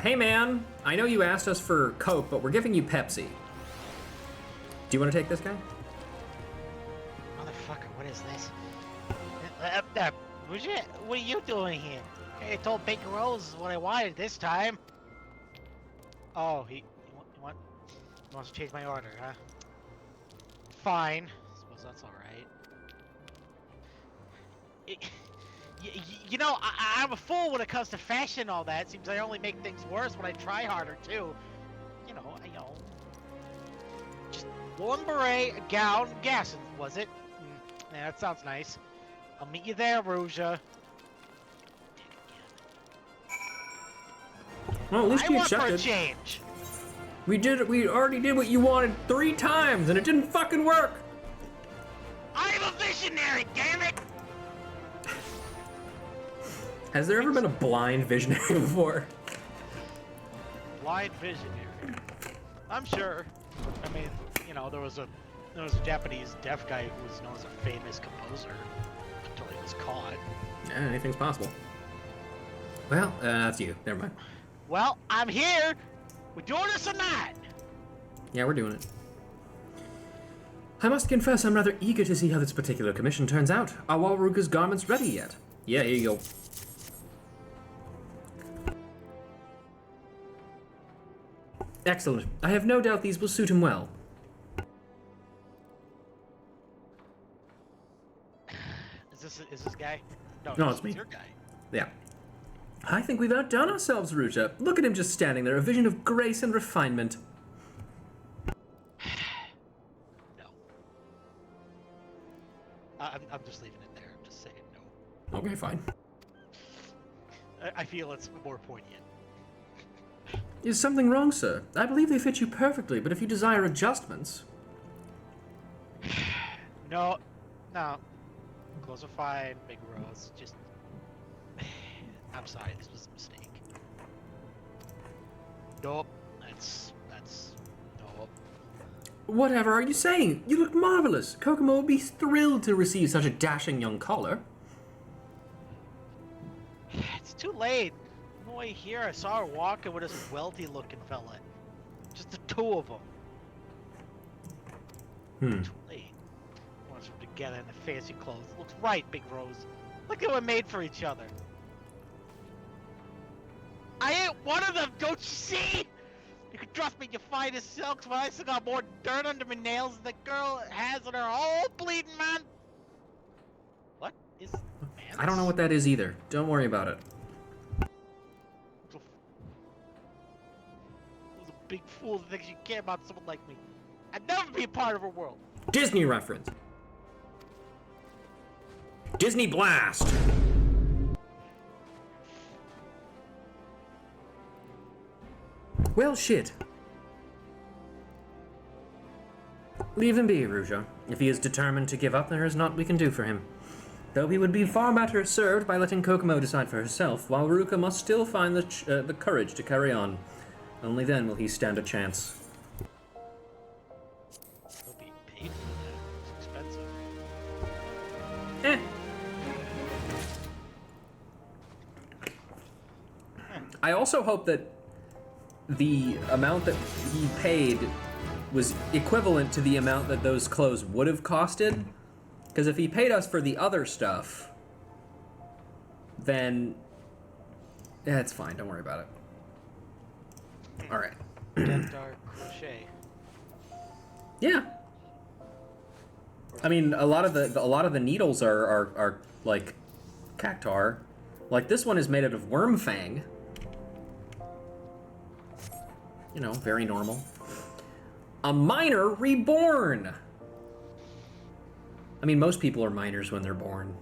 Hey man, I know you asked us for Coke, but we're giving you Pepsi. Do you want to take this guy? Motherfucker, what is this? What are you doing here? I told Big Rose what I wanted this time. Oh, he wants to change my order, huh? Fine. I suppose that's alright. You know, I'm a fool when it comes to fashion and all that. Seems I only make things worse when I try harder, too. You know. Just one beret, a gown, gaskins, was it? Yeah, that sounds nice. I'll meet you there, Ruja. Well, at least I you want for a accepted. change. We already did what you wanted 3 times, and it didn't fucking work. I'm a visionary, damn it! Has there ever been a blind visionary before? Blind visionary. I'm sure. I mean, you know, there was a Japanese deaf guy who was known as a famous composer until he was caught. Yeah, anything's possible. Well, that's you. Never mind. Well, I'm here. We doing this or not? Yeah, we're doing it. I must confess I'm rather eager to see how this particular commission turns out. Are Wawaruka's garments ready yet? Yeah, here you go. Excellent. I have no doubt these will suit him well. Is this guy? No, it's me. Your guy. Yeah. I think we've outdone ourselves, Ruja. Look at him just standing there, a vision of grace and refinement. No. I'm just leaving it there. I'm just saying no. Okay, fine. I feel it's more poignant. Is something wrong, sir? I believe they fit you perfectly, but if you desire adjustments... No, no. Clothes are fine, Big Rose. Just, I'm sorry, this was a mistake. Nope. That's nope. Whatever are you saying? You look marvelous. Kokomo would be thrilled to receive such a dashing young caller. It's too late. On the way here, I saw her walking with this wealthy-looking fella. Just the two of them. Too late. Wants them together in the fancy clothes. Looks right, Big Rose. Like they were made for each other. I ain't one of them, don't you see? You can trust me, you finest silks, but I still got more dirt under my nails than the girl has in her whole bleeding man. What is? Man, I don't know what that is either. Don't worry about it. Who's a big fool that thinks you care about someone like me? I'd never be a part of her world. Disney reference. Disney Blast. Well, shit. Leave him be, Ruja. If he is determined to give up, there is naught we can do for him. Though he would be far better served by letting Kokomo decide for herself, while Ruka must still find the courage to carry on. Only then will he stand a chance. He'll be paid for that. It's expensive. Eh. I also hope that the amount that he paid was equivalent to the amount that those clothes would have costed. Because if he paid us for the other stuff, then yeah, it's fine. Don't worry about it. All right. Death Dark Crochet. Yeah. I mean, a lot of the needles are like cactar. Like this one is made out of worm fang. You know, very normal. A miner reborn. I mean, most people are miners when they're born.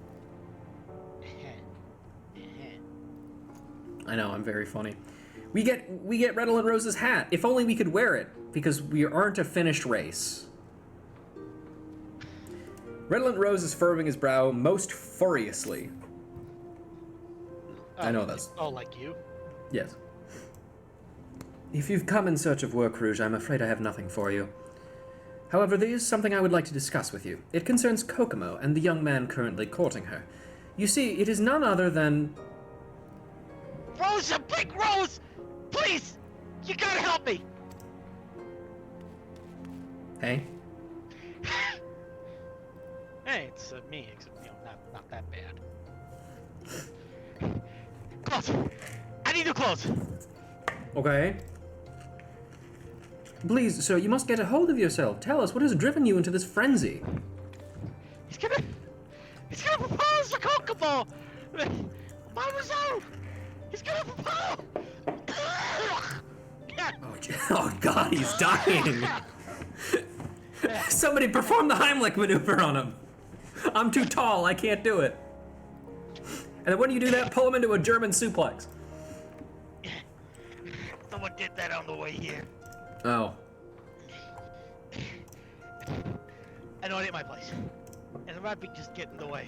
I know, I'm very funny. We get Redolent Rose's hat. If only we could wear it, because we aren't a finished race. Redolent Rose is furrowing his brow most furiously. I know that's... Oh, like you? Yes. If you've come in search of work, Rouge, I'm afraid I have nothing for you. However, there is something I would like to discuss with you. It concerns Kokomo and the young man currently courting her. You see, it is none other than... Rosa, Big Rose! Please! You gotta help me! Hey? Hey, it's me, except, you know, not that bad. Clothes! I need new clothes! Okay. Please, sir, you must get a hold of yourself. Tell us what has driven you into this frenzy. He's gonna propose to Kokomo! Mama's out! He's gonna propose! Oh god, he's dying. Somebody perform the Heimlich maneuver on him. I'm too tall, I can't do it. And then when you do that, pull him into a German suplex. Someone did that on the way here. Oh. I know it ain't my place. And it might be just getting in the way.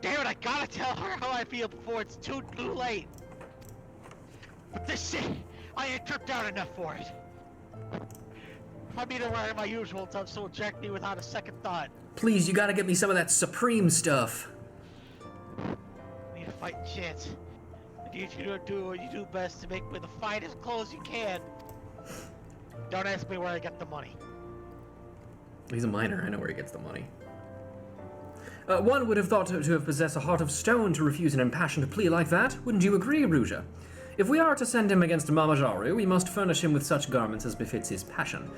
Damn it, I gotta tell her how I feel before it's too late. But this shit, I ain't tripped out enough for it. I mean to wear my usual stuff, so eject me without a second thought. Please, you gotta get me some of that Supreme stuff. I need a fighting chance. I need you to do what you do best to make me the finest clothes you can. Don't ask me where I get the money. He's a miner, I know where he gets the money. One would have thought to have possessed a heart of stone to refuse an impassioned plea like that. Wouldn't you agree, Ruja? If we are to send him against Mamajaru, we must furnish him with such garments as befits his passion.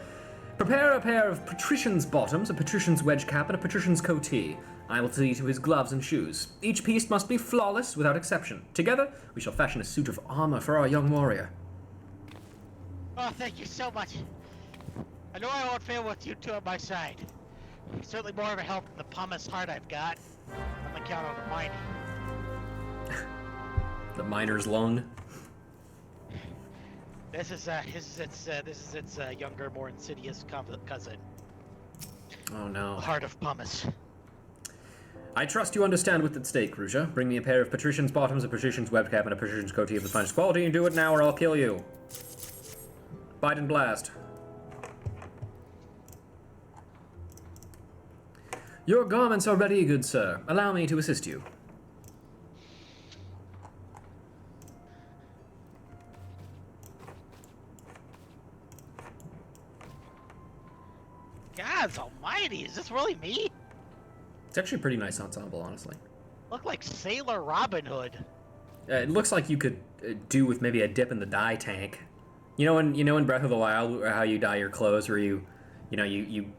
Prepare a pair of patrician's bottoms, a patrician's wedge cap, and a patrician's coatee. I will see to his gloves and shoes. Each piece must be flawless, without exception. Together, we shall fashion a suit of armor for our young warrior. Oh, thank you so much. I know I won't fail with you two on my side. You're certainly more of a help than the pumice heart I've got. On the count of the mining. The miner's lung. This is its younger, more insidious cousin. Oh no. Heart of pumice. I trust you understand what's at stake, Ruja. Bring me a pair of patrician's bottoms, a patrician's webcap, and a patrician's coatee of the finest quality, and do it now or I'll kill you. Bite and blast. Your garments are ready, good sir. Allow me to assist you. Gods almighty, is this really me? It's actually a pretty nice ensemble, honestly. Look like Sailor Robin Hood. It looks like you could do with maybe a dip in the dye tank. You know in Breath of the Wild how you dye your clothes, where you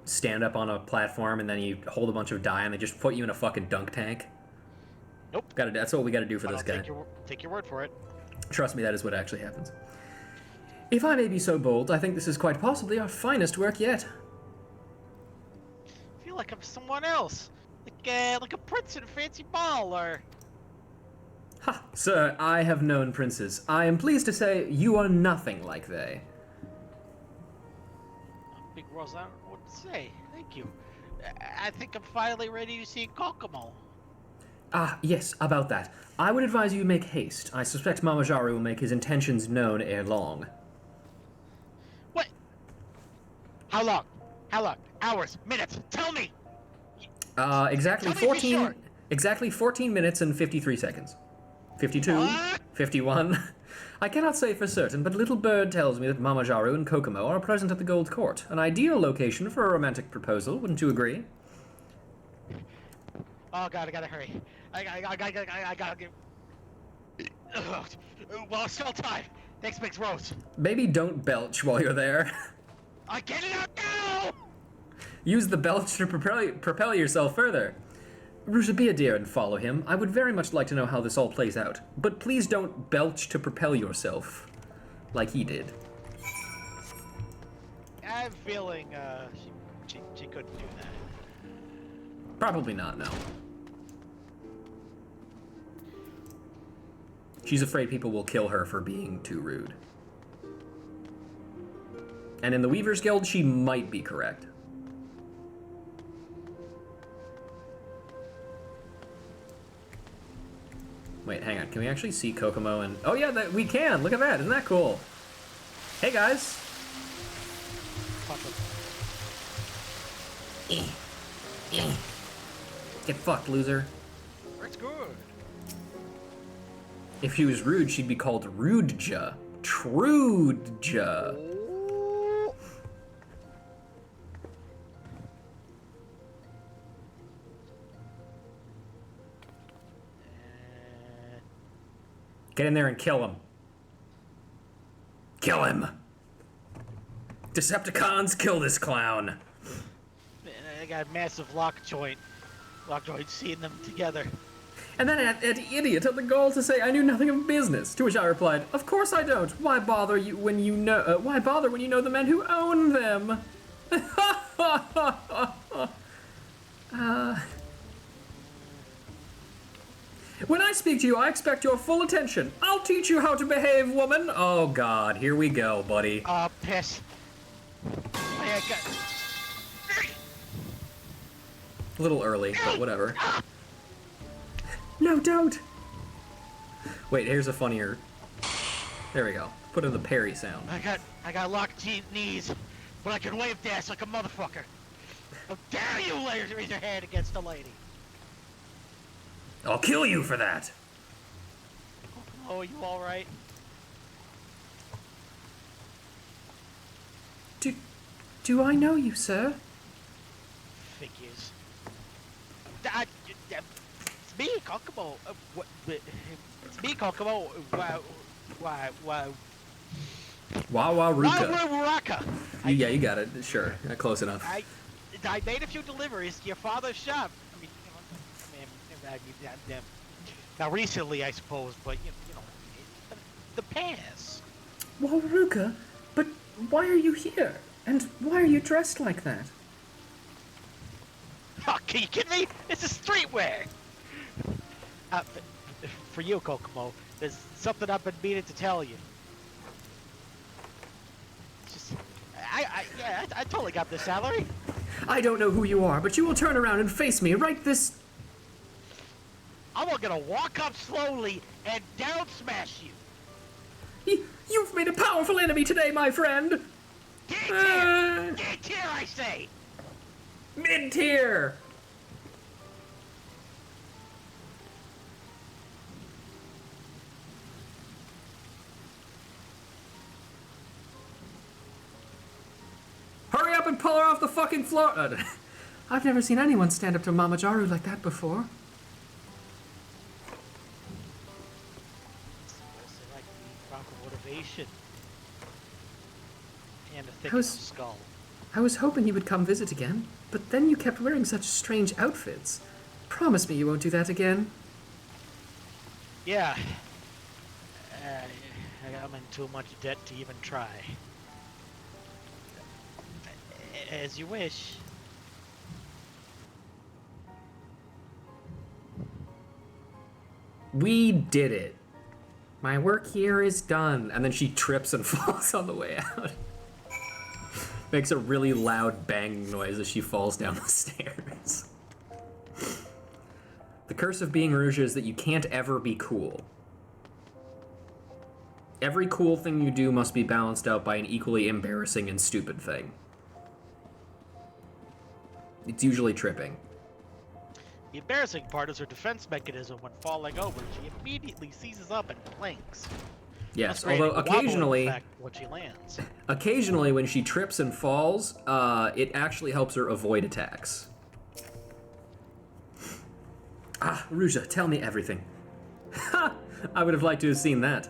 stand up on a platform and then you hold a bunch of dye and they just put you in a fucking dunk tank. Nope. That's what we gotta do for But this I'll guy. take your word for it. Trust me, that is what actually happens. If I may be so bold, I think this is quite possibly our finest work yet. I feel like I'm someone else. Like a prince in a fancy ball, or... Ha! Sir, I have known princes. I am pleased to say you are nothing like they. Big Rose, I don't know what to say. Thank you. I think I'm finally ready to see Kokomo. Ah, yes, about that. I would advise you make haste. I suspect Mamajaru will make his intentions known ere long. What? How long? How long? Hours? Minutes? Tell me! Exactly Tell me to be 14... sure. Exactly 14 minutes and 53 seconds. 52? What? 51? I cannot say for certain, but Little Bird tells me that Mamajaru and Kokomo are present at the Gold Court. An ideal location for a romantic proposal, wouldn't you agree? Oh god, I gotta hurry. I gotta get... Ugh. Well, it's still time. Thanks, Big Rose. Maybe don't belch while you're there. I get it out now! Use the belch to propel yourself further. Ruja, be a dear and follow him. I would very much like to know how this all plays out. But please don't belch to propel yourself, like he did. I'm feeling, she couldn't do that. Probably not, no. She's afraid people will kill her for being too rude. And in the Weavers Guild, she might be correct. Wait, hang on. Can we actually see Kokomo and... Oh, yeah, we can! Look at that! Isn't that cool? Hey, guys! Get fucked, loser. It's good. If she was rude, she'd be called Rudeja. Trudeja. Get in there and kill him. Kill him! Decepticons, kill this clown! Man, I got a massive lock joint seeing them together. And then that idiot had the gall to say I knew nothing of business. To which I replied, "Of course I don't. Why bother when you know? Why bother when you know the men who own them?" When I speak to you, I expect your full attention. I'll teach you how to behave, woman. Oh God, here we go, buddy. Piss. I got... A little early, but whatever. No, don't. Wait, here's a funnier. There we go. Put in the parry sound. I got locked knees, but I can wave dash like a motherfucker. How dare you raise your hand against a lady? I'll kill you for that. Oh, are you all right? Do I know you, sir? Figures. It's me, Kokomo. It's me, Kokomo. Wow. Wawaruka. Raka. Yeah, you got it. Sure, close enough. I made a few deliveries to your father's shop. Now recently, I suppose, but you know, the past. Wawaruka, but why are you here? And why are you dressed like that? Oh, can you kidding me? This is streetwear. For you, Kokomo, there's something I've been meaning to tell you. It's just, I I totally got this salary. I don't know who you are, but you will turn around and face me right this... I'm gonna walk up slowly and down smash you. You've made a powerful enemy today, my friend! Get here! Get here, I say! Mid-tier! Hurry up and pull her off the fucking floor! I've never seen anyone stand up to Mama Jaru like that before. I like the proper motivation. And a thick skull. I was hoping you would come visit again, but then you kept wearing such strange outfits. Promise me you won't do that again. Yeah. I'm in too much debt to even try. As you wish. We did it. My work here is done. And then she trips and falls on the way out. Makes a really loud bang noise as she falls down the stairs. The curse of being Rouge is that you can't ever be cool. Every cool thing you do must be balanced out by an equally embarrassing and stupid thing. It's usually tripping. The embarrassing part is her defense mechanism when falling over. She immediately seizes up and planks. Yes, although occasionally, when she lands. Occasionally when she trips and falls, it actually helps her avoid attacks. Ah, Ruja, tell me everything. Ha! I would have liked to have seen that.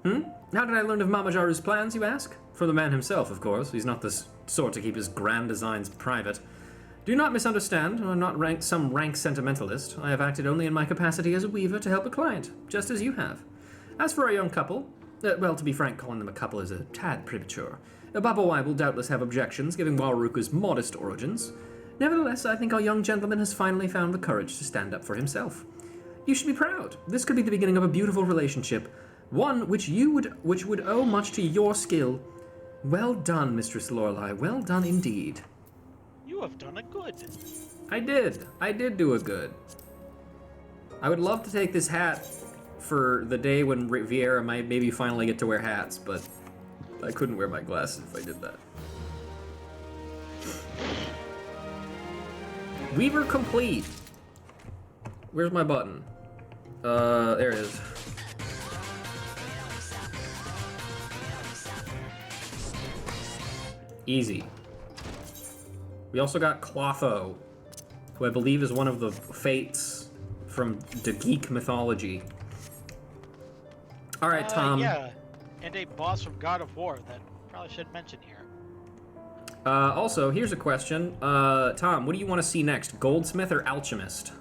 How did I learn of Mama Jaru's plans, you ask? From the man himself, of course. He's not the sort to keep his grand designs private. Do not misunderstand, I'm not some rank sentimentalist. I have acted only in my capacity as a weaver to help a client, just as you have. As for our young couple, well, to be frank, calling them a couple is a tad premature. Babawai will doubtless have objections, given Waruku's modest origins. Nevertheless, I think our young gentleman has finally found the courage to stand up for himself. You should be proud. This could be the beginning of a beautiful relationship, one which would owe much to your skill. Well done, Mistress Lorelei. Well done indeed. You have done a good. I did do a good. I would love to take this hat for the day when Vieira might maybe finally get to wear hats, but I couldn't wear my glasses if I did that. Weaver complete. Where's my button? There it is. Easy. We also got Clotho, who I believe is one of the fates from the geek mythology. All right, Tom. Yeah, and a boss from God of War that probably should mention here. Also, here's a question. Tom, what do you want to see next? Goldsmith or Alchemist?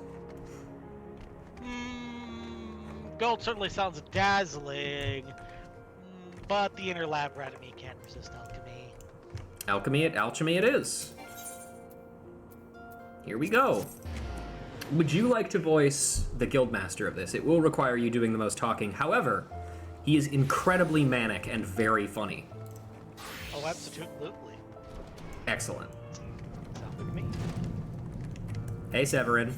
Gold certainly sounds dazzling, but the inner lab rat in me can't resist alchemy. Alchemy it is. Here we go. Would you like to voice the Guildmaster of this? It will require you doing the most talking. However, he is incredibly manic and very funny. Oh, absolutely. Excellent. Sounds like me. Hey, Severin.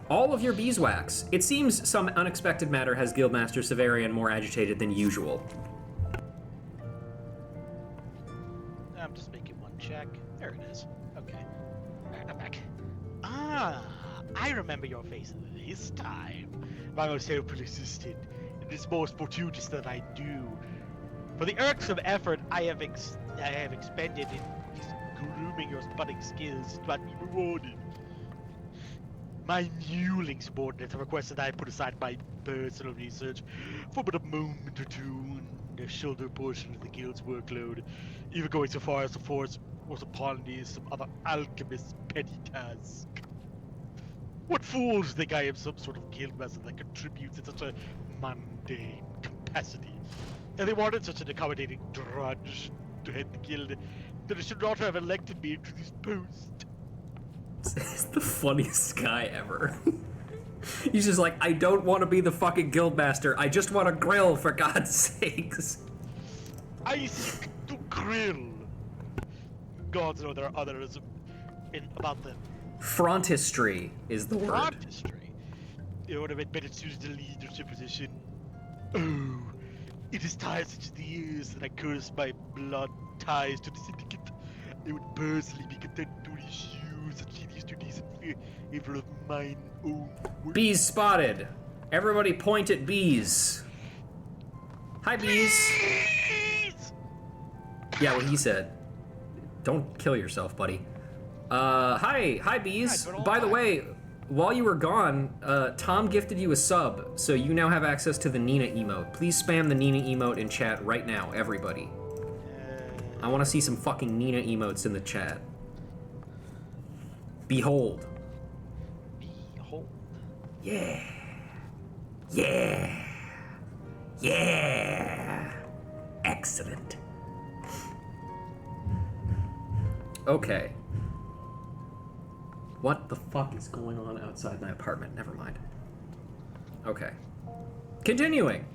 All of your beeswax. It seems some unexpected matter has Guildmaster Severian more agitated than usual. I'm just making one check. There it is. Okay. Alright, I'm back. Ah, I remember your face this time. I was so persistent. It is most fortuitous that I do. For the irksome effort I have expended in grooming your budding skills to be rewarded. My newling subordinates have requested that I put aside my personal research for but a moment or two and shoulder a portion of the guild's workload, even going so far as to force upon me some other alchemist's petty task. What fools think I am some sort of guildmaster that contributes in such a mundane capacity? And they wanted such an accommodating drudge to head the guild that I should not have elected me into this post. He's the funniest guy ever. He's just like, I don't want to be the fucking guildmaster. I just want to grill, for God's sakes. I seek to grill. gods know there are others about them. Frontistry is the word. Frontistry. It would have been better to choose the leadership position. Oh, it is ties such as these that I curse my blood ties to the syndicate. I would personally be content to refuse such tedious duties in favor of mine own work. Bees spotted. Everybody point at bees. Hi, bees. Please! Yeah, what he said. Don't kill yourself, buddy. Hi, bees. Hi, By the way, while you were gone, Tom gifted you a sub, so you now have access to the Nina emote. Please spam the Nina emote in chat right now, everybody. I want to see some fucking Nina emotes in the chat. Behold. Behold. Yeah. Yeah. Yeah. Excellent. Okay. What the fuck is going on outside my apartment? Never mind. Okay. Continuing.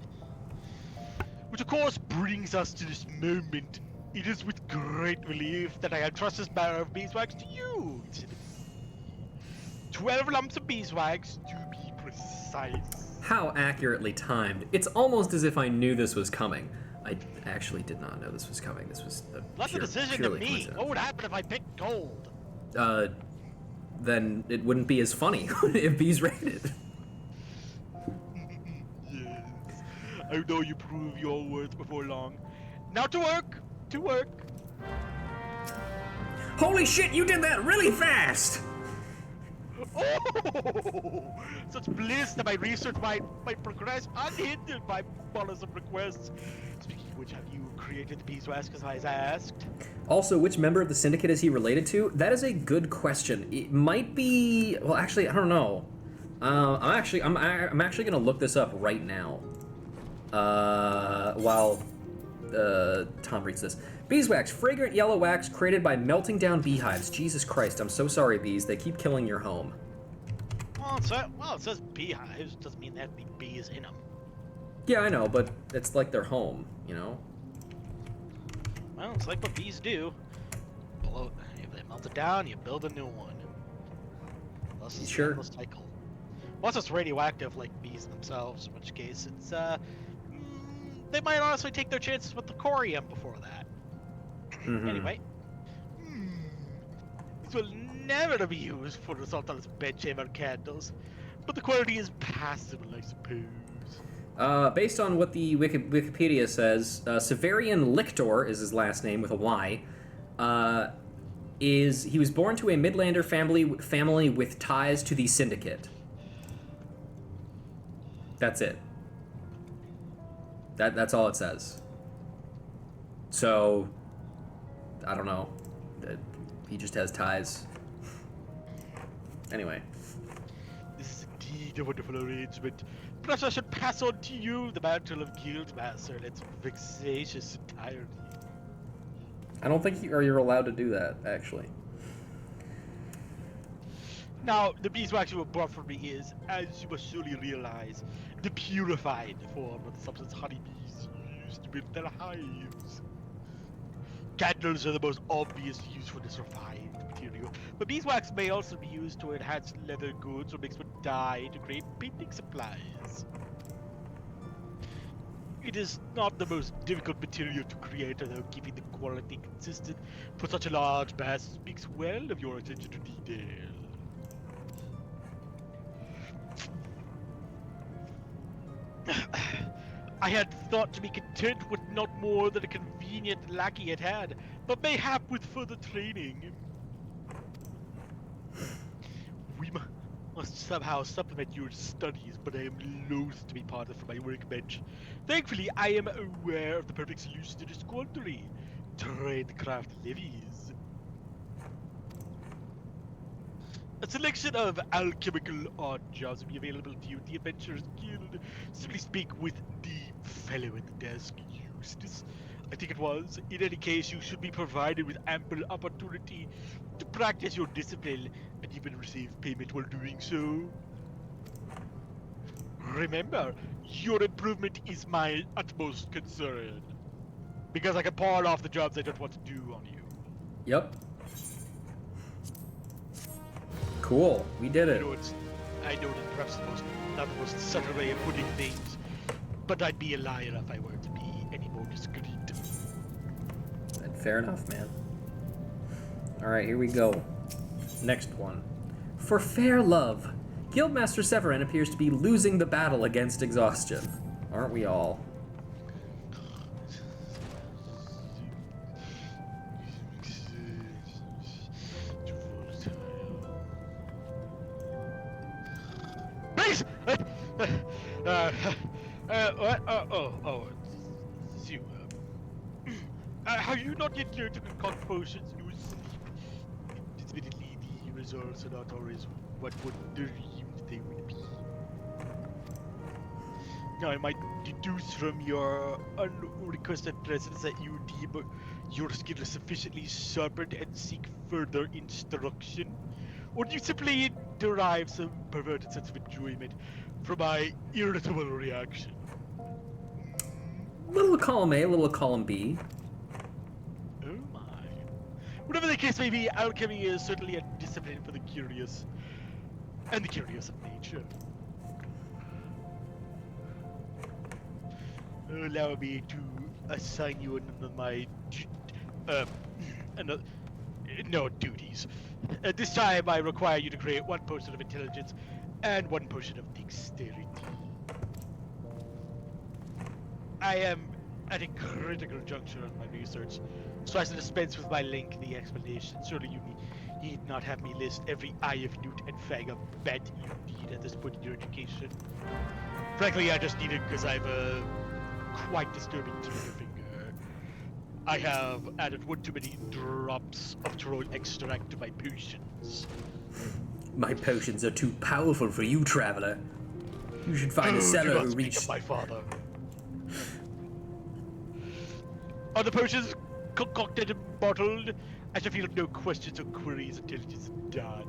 Which of course brings us to this moment. It is with great relief that I entrust this barrel of beeswax to you. 12 lumps of beeswax to be precise. How accurately timed. It's almost as if I knew this was coming. I actually did not know this was coming. This was That's a decision to purely me. coincidental. What would happen if I picked gold? Then it wouldn't be as funny if bees raided. Yes. I know you prove your worth before long. Now to work! To work! Holy shit, you did that really fast! Oh! Such bliss that my research might progress unhindered by bothersome requests. Speaking of which, have you created the beeswax as I asked? Also, which member of the syndicate is he related to? That is a good question. It might be... Well, actually, I don't know. I'm actually gonna look this up right now. While Tom reads this. Beeswax, fragrant yellow wax created by melting down beehives. Jesus Christ, I'm so sorry, bees. They keep killing your home. Well, it says beehives. Doesn't mean there have to be bees in them. Yeah, I know, but it's like their home, you know? Well, it's like what bees do. If they melt it down, you build a new one. Thus is Sure. the endless cycle. Once it's radioactive, like bees themselves, in which case it's they might honestly take their chances with the corium before that. Mhm. Anyway, this will never be used for the Sultan's bedchamber candles, but the quality is passable, I suppose. Based on what the Wikipedia says, Severian Lictor is his last name with a Y. He was born to a Midlander family with ties to the Syndicate. That's it. That's all it says. So, I don't know. He just has ties. Anyway. This is indeed a wonderful arrangement. Perhaps I should pass on to you the mantle of Guildmaster in its vexatious entirety. I don't think you're allowed to do that, actually. Now, the beeswax you have brought for me is, as you must surely realize, the purified form of the substance honeybees use to build their hives. Candles are the most obvious use for this refined material, but beeswax may also be used to enhance leather goods or mixed with dye to create painting supplies. It is not the most difficult material to create, although keeping the quality consistent for such a large mass speaks well of your attention to detail. I had thought to be content with not more than a convenient lackey at hand, but mayhap with further training. We must somehow supplement your studies, but I am loath to be parted from my workbench. Thankfully, I am aware of the perfect solution to this quandary. Tradecraft levies. A selection of alchemical odd jobs will be available to you at the Adventurers Guild. Simply speak with the fellow at the desk, Eustace. I think it was. In any case, you should be provided with ample opportunity to practice your discipline and even receive payment while doing so. Remember, your improvement is my utmost concern. Because I can pawn off the jobs I don't want to do on you. Yep. Cool. We did it. I know that perhaps not the most subtle way of putting things, but I'd be a liar if I were to be any more discreet. Fair enough, man. Alright, here we go. Next one. For fair love, Guildmaster Severin appears to be losing the battle against exhaustion. Aren't we all? Please! What? So, have you not yet learned to concoct potions? Admittedly, the results are not always what one dreamed they would be. Now, I might deduce from your unrequested presence that you deem your skill is sufficiently sharpened and seek further instruction. Or do you simply derive some perverted sense of enjoyment from my irritable reaction? Little column A, little column B. Oh my. Whatever the case may be, alchemy is certainly a discipline for the curious. And the curious of nature. Allow me to assign you my duties. This time I require you to create 1 potion of intelligence and 1 potion of dexterity. I am at a critical juncture in my research, so as to dispense with my lengthy explanation, surely you need not have me list every eye of newt and fag of bet you need at this point in your education. Frankly, I just need it because I have a quite disturbing trigger finger. I have added 1 too many drops of troll extract to my potions. My potions are too powerful for you, traveler. You should find a seller who reached... my father. Are the potions concocted and bottled? I shall feel no questions or queries until it is done.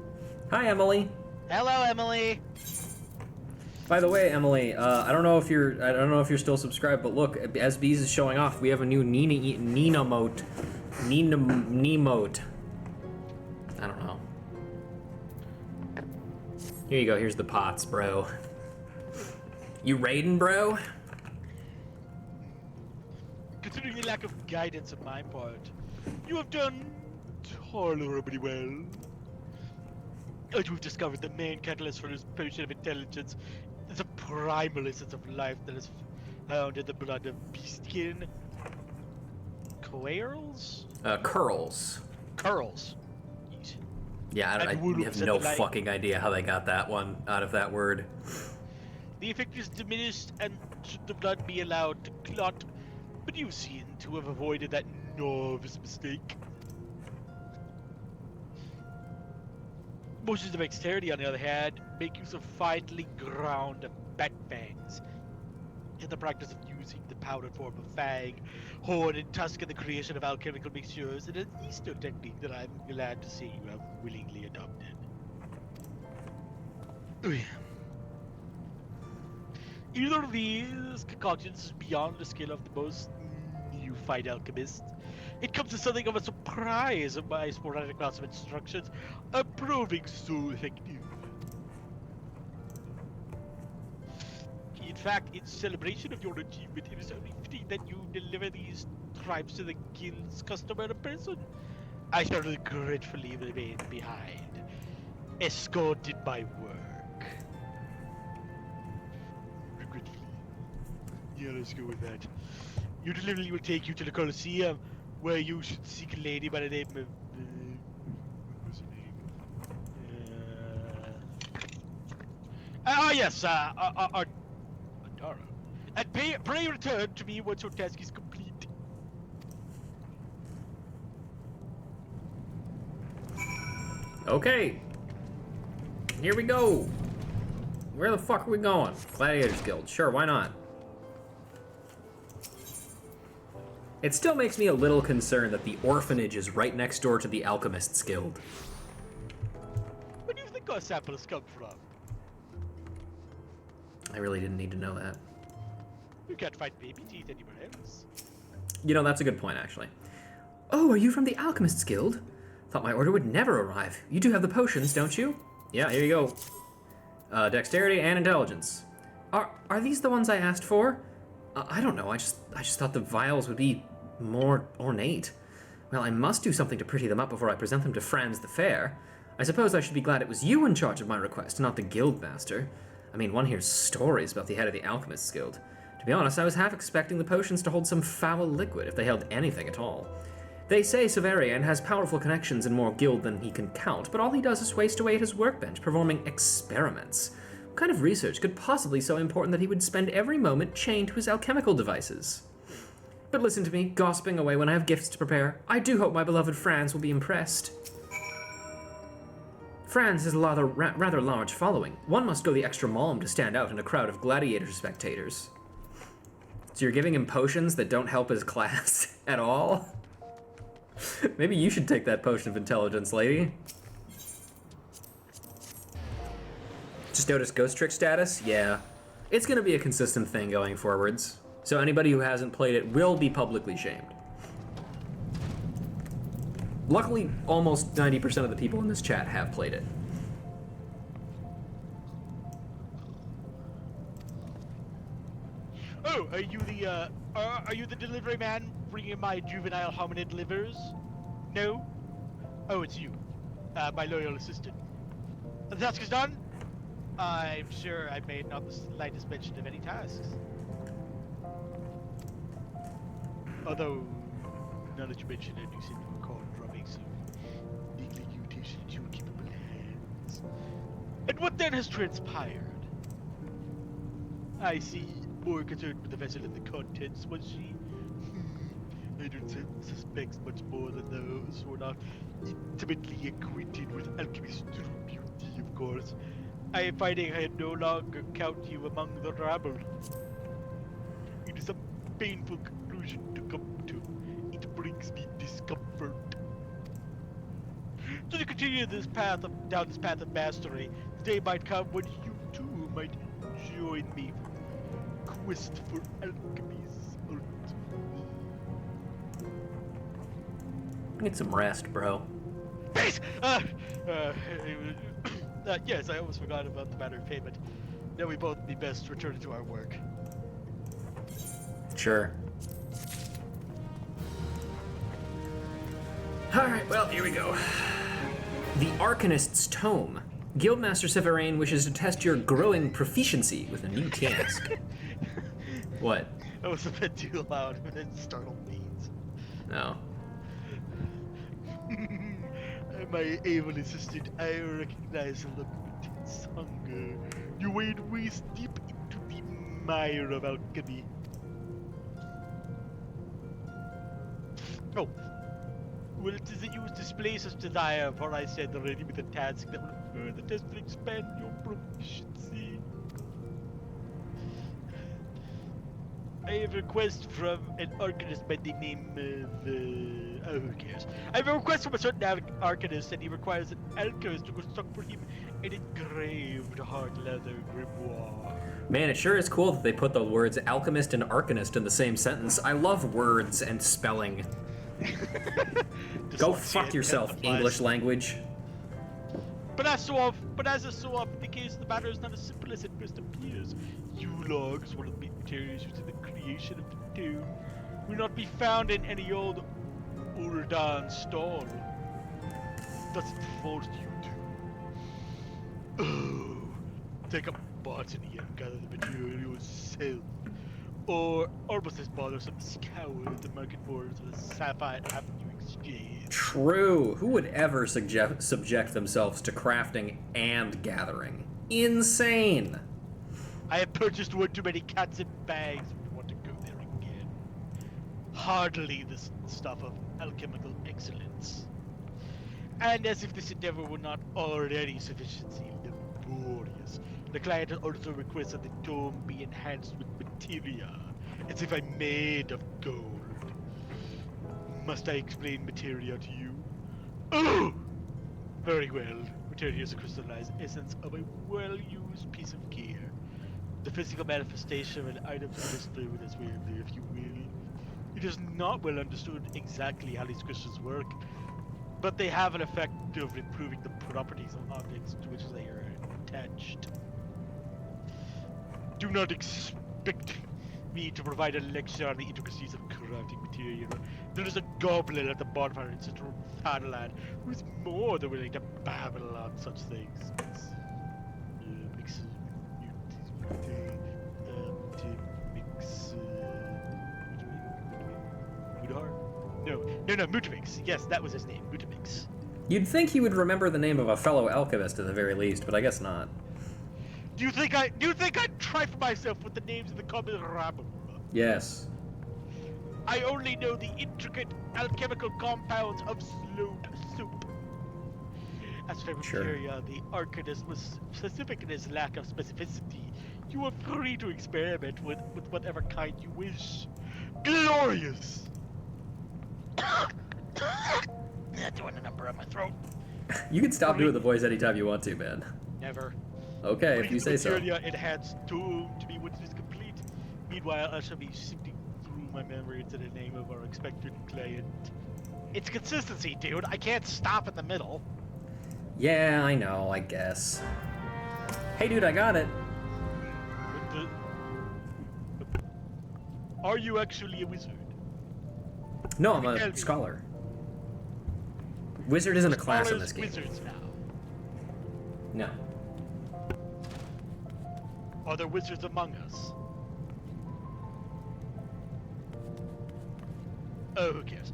Hi, Emily. Hello, Emily. By the way, Emily, I don't know if you're still subscribed, but look, as Bees is showing off, we have a new Nina mote. I don't know. Here you go. Here's the pots, bro. You raiding, bro? Considering the lack of guidance on my part, you have done tolerably well. As you've discovered, the main catalyst for this potion of intelligence is a primal essence of life that is found in the blood of beastkin. Quails? Curls. Curls. Yeah, I have no fucking idea how they got that one out of that word. The effect is diminished, and should the blood be allowed to clot, but you seem to have avoided that novice mistake. Motions of dexterity, on the other hand, make use of finely ground bat fangs. In the practice of using the powdered form of fang, horn, and tusk in the creation of alchemical mixtures, it is an Eastern technique that I'm glad to see you have willingly adopted. Either of these concoctions is beyond the skill of the most neophyte alchemist. It comes as something of a surprise of my sporadic class of instructions are proving so effective. In fact, in celebration of your achievement, it is only fitting that you deliver these tribes to the guild's customer in person. I shall regretfully remain behind, escorted by work. Regretfully. Yeah, let's go with that. Your delivery will take you to the Colosseum, where you should seek a lady by the name of... what's her name? Yes, Adara. And pray return to me once your task is complete. Okay. Here we go. Where the fuck are we going? Gladiators Guild. Sure, why not? It still makes me a little concerned that the orphanage is right next door to the Alchemists Guild. Where do you think our samples come from? I really didn't need to know that. You can't find baby teeth anywhere else. You know, that's a good point, actually. Oh, are you from the Alchemists Guild? Thought my order would never arrive. You do have the potions, don't you? Yeah, here you go. Dexterity and intelligence. Are these the ones I asked for? I don't know. I just thought the vials would be more ornate. Well, I must do something to pretty them up before I present them to Franz the Fair. I suppose I should be glad it was you in charge of my request, not the guildmaster. I mean, one hears stories about the head of the Alchemists Guild. To be honest, I was half expecting the potions to hold some foul liquid, if they held anything at all. They say Severian has powerful connections in more guild than he can count, but all he does is waste away at his workbench, performing experiments. What kind of research could possibly be so important that he would spend every moment chained to his alchemical devices? But listen to me, gossiping away when I have gifts to prepare. I do hope my beloved Franz will be impressed. Franz has a rather large following. One must go the extra mile to stand out in a crowd of gladiator spectators. So you're giving him potions that don't help his class at all? Maybe you should take that potion of intelligence, lady. Just notice ghost trick status? Yeah. It's gonna be a consistent thing going forwards. So anybody who hasn't played it will be publicly shamed. Luckily, almost 90% of the people in this chat have played it. Oh, are you the delivery man bringing my juvenile hominid livers? No? Oh, it's you. My loyal assistant. The task is done? I'm sure I made not the slightest mention of any tasks. Although, now that you mention it, you seem to recall drubbing some neatly mutation into your capable hands. And what then has transpired? I see. More concerned with the vessel and the contents, was she? I don't suspect much more than those who are not intimately acquainted with alchemist's true beauty, of course. I am finding I no longer count you among the rabble. It is a painful conclusion to come to. It brings me discomfort. So to continue this path down this path of mastery, the day might come when you too might join me. Quest for alchemy's ultimate. Need some rest, bro. Yes! Yes, I almost forgot about the matter of payment. Now we both be best returning to our work. Sure. Alright, well, here we go. The Arcanist's Tome. Guildmaster Severain wishes to test your growing proficiency with a new task. What? That was a bit too loud and it startled me. No. My able assistant, I recognize a look of intense hunger. You wade waist deep into the mire of alchemy. Oh. Well, it is that you display such desire, for I said already with a task that will further test and expand your proficiency. I have a request from an arcanist by the name of, oh, who cares? I have a request from a certain arcanist, and he requires an alchemist to construct for him an engraved hard leather grimoire. Man, it sure is cool that they put the words alchemist and arcanist in the same sentence. I love words and spelling. Go fuck yourself, English language. But as is so often the case, the matter is not as simple as it first appears. Yulog is one of the materials used in the creation of the tomb. Will not be found in any old Urdan stall. Thus it forced you to take up botany and gather the material yourself. Or almost as bothersome, scour the market boards of the Sapphire Avenue Exchange. True. Who would ever subject themselves to crafting and gathering? Insane. I have purchased one too many cats and bags if you want to go there again. Hardly the stuff of alchemical excellence. And as if this endeavor were not already sufficiently laborious, the client has also requested the tome be enhanced with materia, as if I'm made of gold. Must I explain materia to you? Oh! Very well. Materia is a crystallized essence of a well-used piece of gear. The physical manifestation of an item is fluid as well, if you will. It is not well understood exactly how these crystals work, but they have an effect of improving the properties of objects to which they are attached. Do not expect me to provide a lecture on the intricacies of crafting material. There is a goblin at the bonfire in central Thailand who is more than willing to babble on such things. No, Mutamix. Yes, that was his name, Mutamix. You'd think he would remember the name of a fellow alchemist at the very least, but I guess not. Do you think I'd try for myself with the names of the common rabble? Yes. I only know the intricate alchemical compounds of slow soup. As for materia, the arcanist was specific in his lack of specificity. You are free to experiment with whatever kind you wish. Glorious! Doing a number on my throat. You can stop doing the voice anytime you want to, man. Never. Okay, if you say so. Enhanced tome to be what is complete. Meanwhile, I shall be sifting through my memory to the name of our expected client. It's consistency, dude. I can't stop in the middle. Yeah, I know, I guess. Hey, dude, I got it. Are you actually a wizard? No, I'm a scholar. Wizard isn't a class in this game. Wizards now. No. Are there wizards among us? Oh, who cares?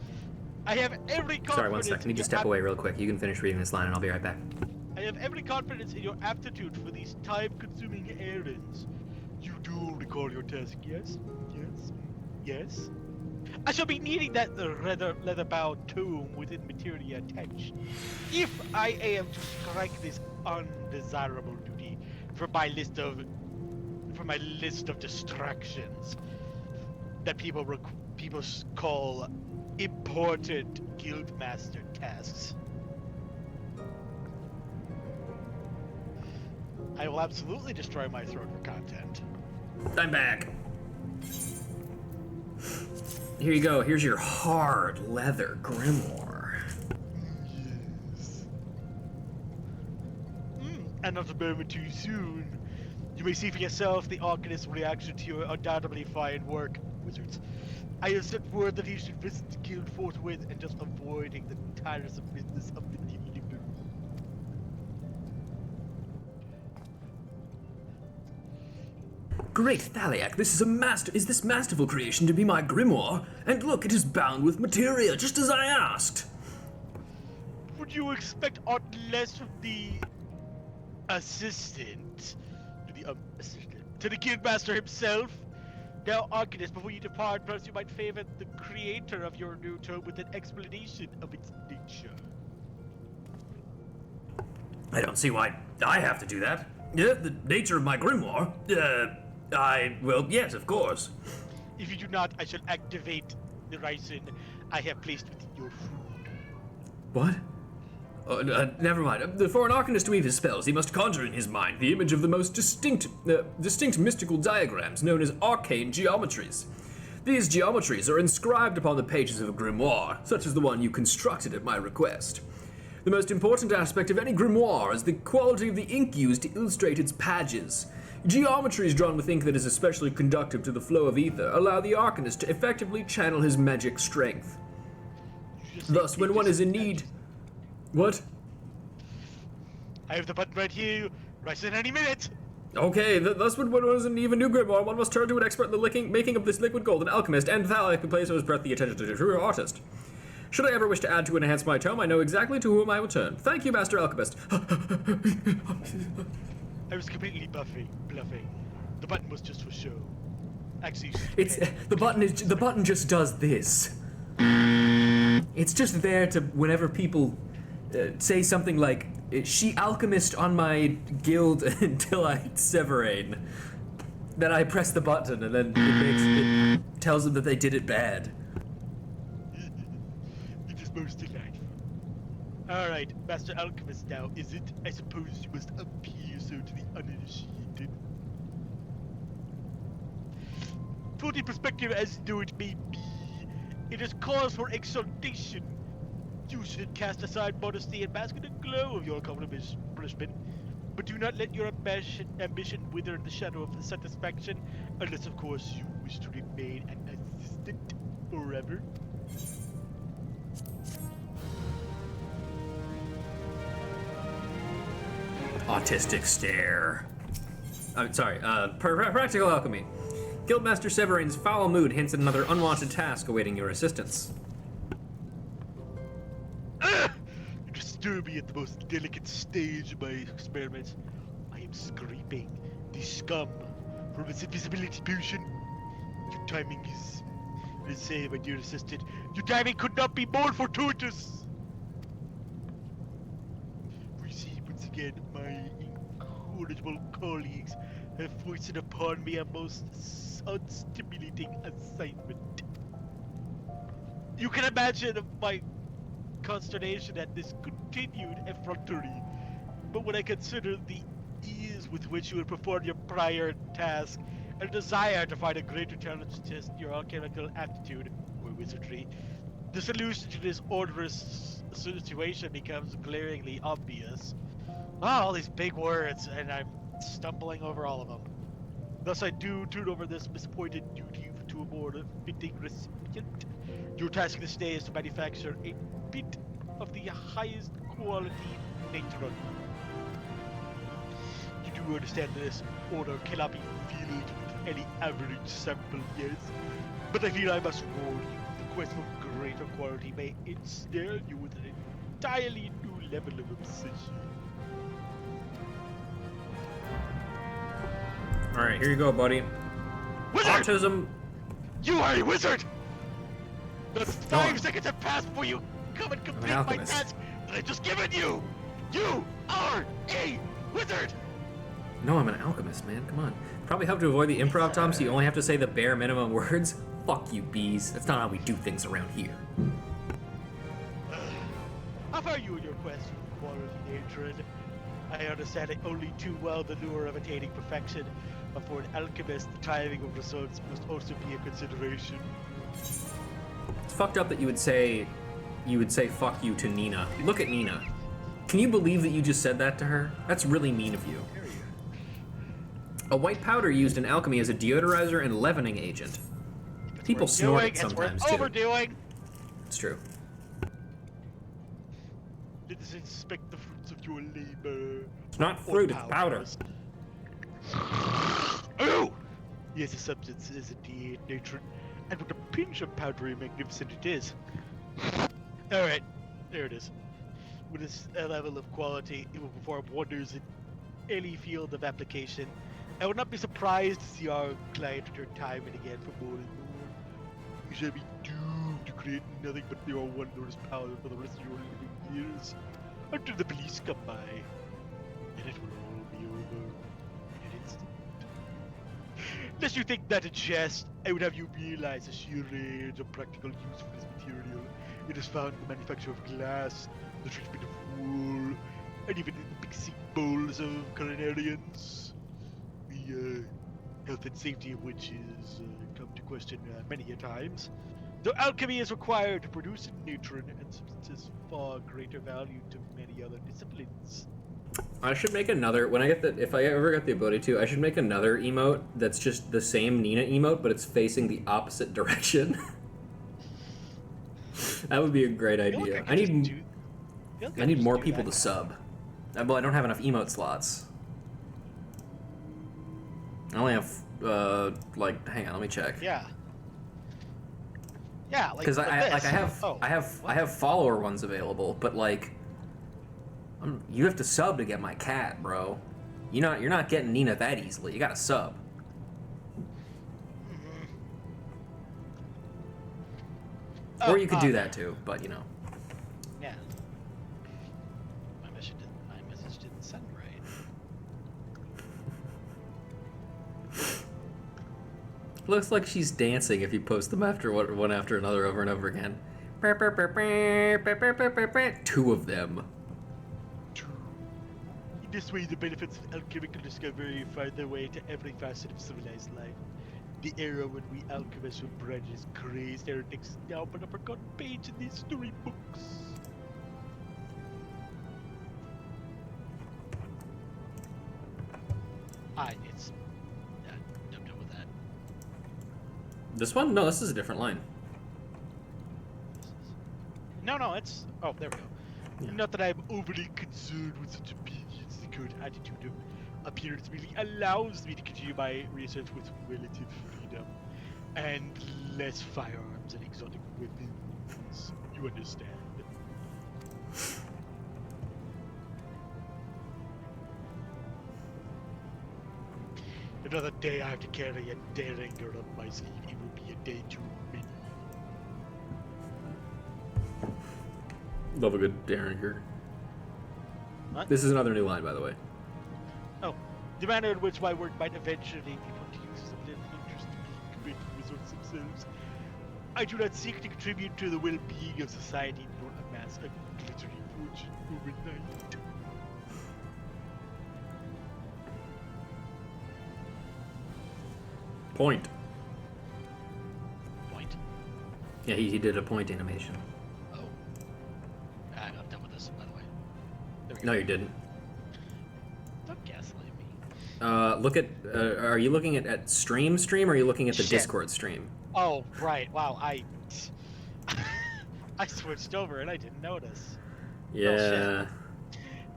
I have every confidence. Sorry, one sec. Let me just step away real quick. You can finish reading this line and I'll be right back. I have every confidence in your aptitude for these time-consuming errands. You do recall your task, yes? Yes? Yes? I shall be needing that leather-bound tome within materia attached. If I am to strike this undesirable duty from my list of distractions that people call important guildmaster tasks, I will absolutely destroy my throat for content. I'm back. Here you go. Here's your hard leather grimoire. Yes. And not a moment too soon. You may see for yourself the arcanist's reaction to your undoubtedly fine work, wizards. I have sent word that he should visit the guild forthwith and just avoiding the tiresome business of the delivery. Great Thaliac, is this masterful creation to be my grimoire? And look, it is bound with materia, just as I asked. Would you expect aught less from the assistant to the guildmaster himself? Now, Arcanist, before you depart, perhaps you might favor the creator of your new tome with an explanation of its nature. I don't see why I have to do that. The nature of my grimoire? Yes, of course. If you do not, I shall activate the ricin I have placed within your food. What? Never mind. For an arcanist to weave his spells, he must conjure in his mind the image of the most distinct mystical diagrams known as arcane geometries. These geometries are inscribed upon the pages of a grimoire, such as the one you constructed at my request. The most important aspect of any grimoire is the quality of the ink used to illustrate its pages. Geometries drawn with ink that is especially conductive to the flow of ether allow the arcanist to effectively channel his magic strength. Thus, when one is in need... What? I have the button right here. Ricin any minute. Okay, thus when one is in need of a new grimoire, one must turn to an expert in the making of this liquid gold, an alchemist, and Thaliac who plays on his breath the attention to a true artist. Should I ever wish to add to enhance my tome, I know exactly to whom I will turn. Thank you, Master Alchemist. I was completely bluffing. The button was just for show. Actually, the button just does this. It's just there to whenever people say something like "She alchemist on my guild until I severane," then I press the button and then it tells them that they did it bad. It is most delightful. Alright, Master Alchemist now, is it? I suppose you must appear so to the uninitiated. Put in perspective as though it may be, it is cause for exaltation. You should cast aside modesty and bask in the glow of your accomplishment. But do not let your ambition wither in the shadow of satisfaction, unless, of course, you wish to remain an assistant forever. Autistic stare. I'm sorry, practical alchemy. Guildmaster Severin's foul mood hints at another unwanted task awaiting your assistance. You disturb me at the most delicate stage of my experiments. I am scraping the scum from its invisibility potion. Your timing is... Let's say, my dear assistant, your timing could not be more fortuitous! We see once again my incorrigible colleagues have foisted upon me a most unstimulating assignment. You can imagine my consternation at this continued effrontery, but when I consider the ease with which you had performed your prior task and a desire to find a greater challenge to test your alchemical aptitude or wizardry, the solution to this odorous situation becomes glaringly obvious. All these big words, and I'm stumbling over all of them. Thus I do turn over this misappointed duty to a more fitting recipient. Your task this day is to manufacture a bit of the highest quality natron. You do understand that this order cannot be filled with any average sample, yes? But I feel I must warn you, the quest for greater quality may ensnare you with an entirely new level of obsession. Alright, here you go, buddy. Wizard! Autism. You are a wizard! That's No, 5 seconds have passed before you come and complete my alchemist. task that I've just given you! You are a wizard! No, I'm an alchemist, man. Come on. Probably help to avoid the improv, Tom, so you only have to say the bare minimum words. Fuck you, bees. That's not how we do things around here. How far are you in your quest for quality natron? I understand it only too well the lure of attaining perfection, but for an alchemist, the timing of results must also be a consideration. It's fucked up that you would say fuck you to Nina. Look at Nina. Can you believe that you just said that to her? That's really mean of you. A white powder used in alchemy as a deodorizer and leavening agent. People snort it sometimes too. Overdoing. It's true. Let us inspect the fruits of your labor. It's not fruit, it's powder. Oh! Yes, the substance is indeed natron, and with a pinch of powdery magnificent it is. Alright, there it is. With this level of quality, it will perform wonders in any field of application. I would not be surprised to see our client return time and again for more and more. You shall be doomed to create nothing but your wondrous power for the rest of your living years, until the police come by, and it will all be over in an instant. Lest you think that in jest, I would have you realize the sheer range of practical use for this material. It is found in the manufacture of glass, the treatment of wool, and even in the mixing bowls of culinarians. The health and safety of which is come to question many a times. Though alchemy is required to produce natron and substances far greater value to many other disciplines. I should make another, if I ever get the ability to, I should make another emote that's just the same Nina emote, but it's facing the opposite direction. That would be a great idea. I need more people to sub. Well, I don't have enough emote slots. I only have, hang on, let me check. Yeah. Yeah, like because I have follower ones available, but you have to sub to get my cat, bro. You're not getting Nina that easily. You gotta sub. Mm-hmm. Or you could do that too, but you know. Yeah. My message didn't send right. Looks like she's dancing if you post them after one after another over and over again. 2 of them. In this way, the benefits of alchemical discovery find their way to every facet of civilized life. The era when we alchemists were branches crazed heretics now but a forgotten page in these storybooks. It's. I'm done with that. This one? No, this is a different line. No, it's. Oh, there we go. Yeah. Not that I'm overly concerned with such obedience. The current attitude of appearance merely allows me to continue my research with relative freedom and less firearms and exotic weapons. You understand? Another day I have to carry a Derringer on my sleeve. It will be a day too many. Love a good Derringer. What? This is another new line, by the way. Oh, the manner in which my work might eventually be put to use is of little interest to me compared to the results themselves. I do not seek to contribute to the well-being of society nor amass a glittering fortune overnight. Point. Point. Yeah, he did a point animation. Oh. I'm done with this, by the way. There we go. No, you didn't. Don't gaslight me. Look at. Are you looking at stream, or are you looking at the Shit. Discord stream? Oh, right. Wow, I switched over and I didn't notice. Yeah.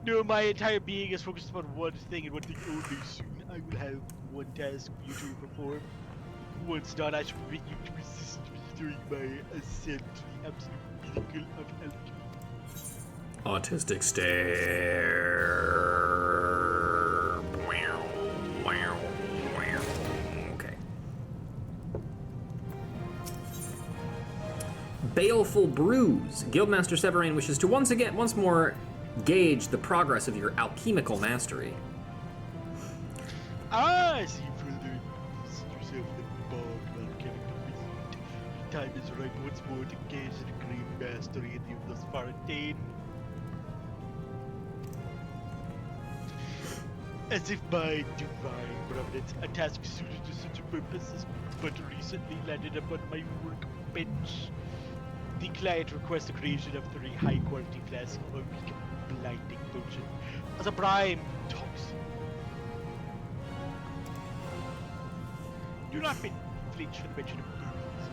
No, my entire being is focused upon one thing and one thing only. Soon I will have one task for you to perform. Once done, I shall permit you to assist me during my ascent to the absolute pinnacle of alchemy. Autistic stare. Okay. Baleful Bruise. Guildmaster Severine wishes to once more gauge the progress of your alchemical mastery. As you further immerse yourself in the bog of alchemical wisdom, the time is ripe once more to gaze at the great mastery that you have thus far attained. As if by divine providence, a task suited to such a purpose has but recently landed upon my workbench. The client requests the creation of 3 high-quality flasks of a weak blinding potion as a prime toxin. Do not flinch from the mention of booze.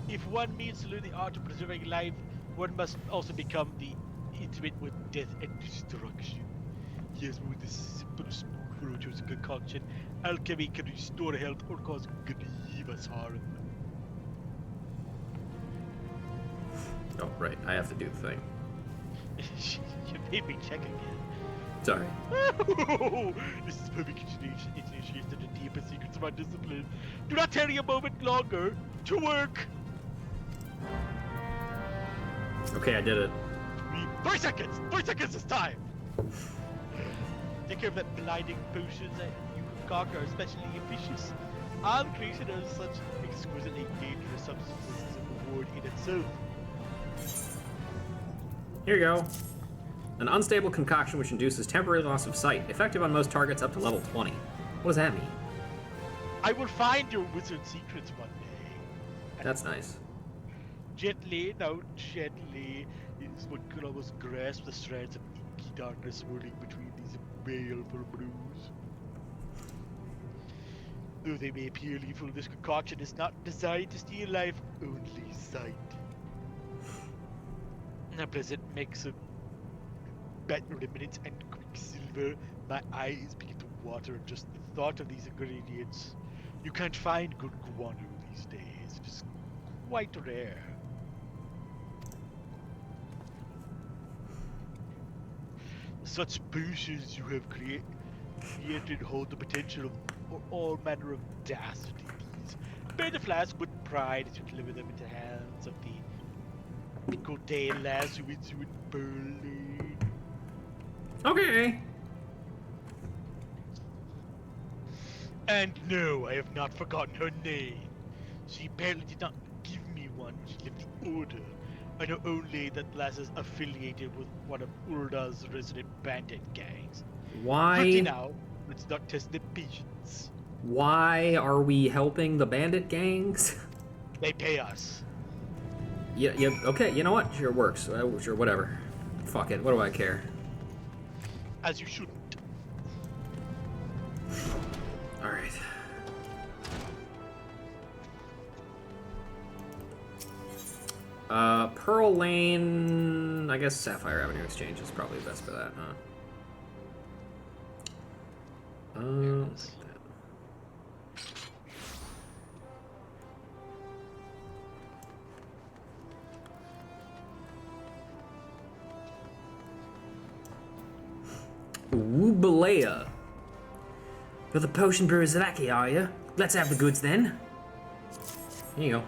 If one means to learn the art of preserving life, one must also become the intimate with death and destruction. Yes, with this simple, spirituous concoction, alchemy can restore health or cause grievous harm. Oh, right. I have to do the thing. You made me check again. Sorry. This is perfect initiation to the deepest secrets of our discipline. Do not tarry a moment longer. To work! Okay, I did it. 3 seconds! 3 seconds this time! Take care of that blinding potions that you concoct are especially efficacious. All creation of such exquisitely dangerous substances is a reward in itself. Here you go. An unstable concoction which induces temporary loss of sight, effective on most targets up to level 20. What does that mean? I will find your wizard secrets one day. That's nice. Gently, now gently, is one could almost grasp the strands of inky darkness swirling between these baleful brews. Though they may appear lethal, this concoction is not designed to steal life, only sight. A pleasant mix of bat remnants and quicksilver. My eyes begin to water at just the thought of these ingredients. You can't find good guano these days. It is quite rare. Such potions you have created hold the potential for all manner of dastardies. Bear the flask with pride as you deliver them into hands of the Day lass who wins you in Berlin. Okay. And no, I have not forgotten her name. She apparently did not give me one. She left the order. I know only that the lass is affiliated with one of Urda's resident bandit gangs. Why? Pretty now, let's not test their patience. Why are we helping the bandit gangs? They pay us. Yeah, okay, you know what? Sure works. Sure, whatever. Fuck it, what do I care? As you shouldn't. Pearl Lane. I guess Sapphire Avenue Exchange is probably best for that, huh? Let's take that. Woobalea. You're the potion brewer Zavaki, are you? Let's have the goods then. Here you go.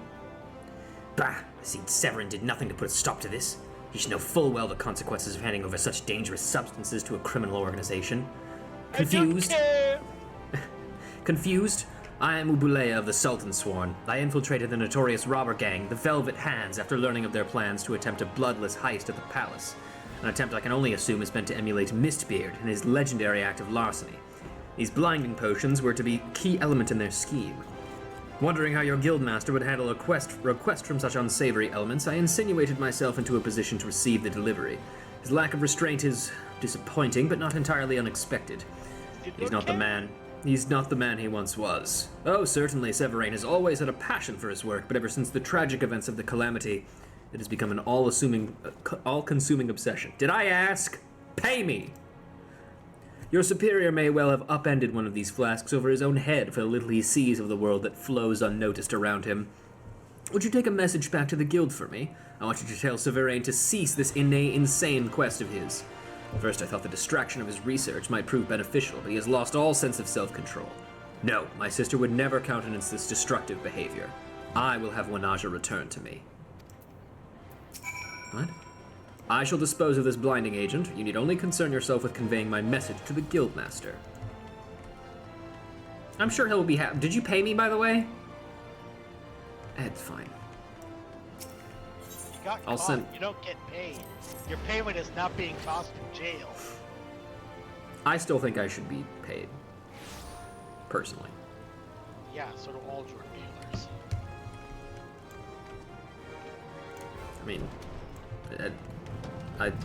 Bah, I see Severin did nothing to put a stop to this. He should know full well the consequences of handing over such dangerous substances to a criminal organization. Confused? Confused? I am Ubulea of the Sultan Sworn. I infiltrated the notorious robber gang, the Velvet Hands, after learning of their plans to attempt a bloodless heist at the palace. An attempt I can only assume is meant to emulate Mistbeard and his legendary act of larceny. These blinding potions were to be a key element in their scheme. Wondering how your guildmaster would handle a request from such unsavory elements, I insinuated myself into a position to receive the delivery. His lack of restraint is disappointing, but not entirely unexpected. He's not the man he once was. Oh, certainly, Severin has always had a passion for his work, but ever since the tragic events of the Calamity, it has become an all-consuming obsession. Did I ask? Pay me! Your superior may well have upended one of these flasks over his own head for the little he sees of the world that flows unnoticed around him. Would you take a message back to the guild for me? I want you to tell Severin to cease this insane quest of his. At first I thought the distraction of his research might prove beneficial, but he has lost all sense of self-control. No, my sister would never countenance this destructive behavior. I will have Wanaja returned to me. What? I shall dispose of this blinding agent. You need only concern yourself with conveying my message to the guildmaster. I'm sure he'll be happy. Did you pay me, by the way? It's fine. You got caught. You don't get paid. Your payment is not being tossed in jail. I still think I should be paid. Personally. Yeah, so do all drug dealers. I mean,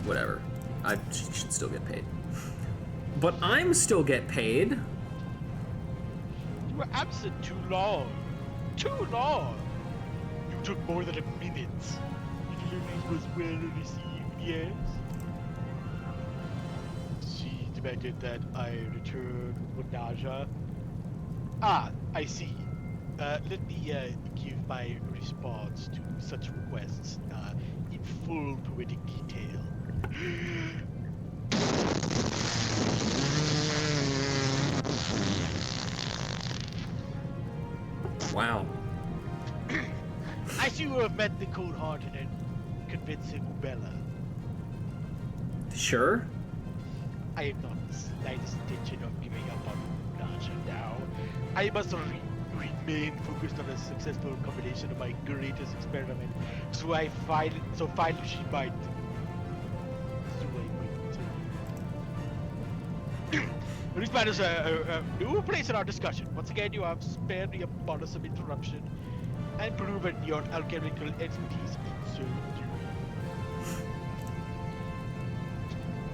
whatever. I should still get paid. But I'm still get paid. You were absent too long. Too long! You took more than a minute. Your delivery was well received, yes? She demanded that I return Wanaja. Ah, I see. Let me give my response to such requests in full poetic detail. Wow. I see you have met the cold-hearted and convincing Ubella. Sure. I have not the slightest intention of giving up on Naja now. I must remain focused on a successful combination of my greatest experiment, so finally she might. This matters a new place in our discussion. Once again, you have spared me a bothersome interruption and proven your alchemical expertise in so doing.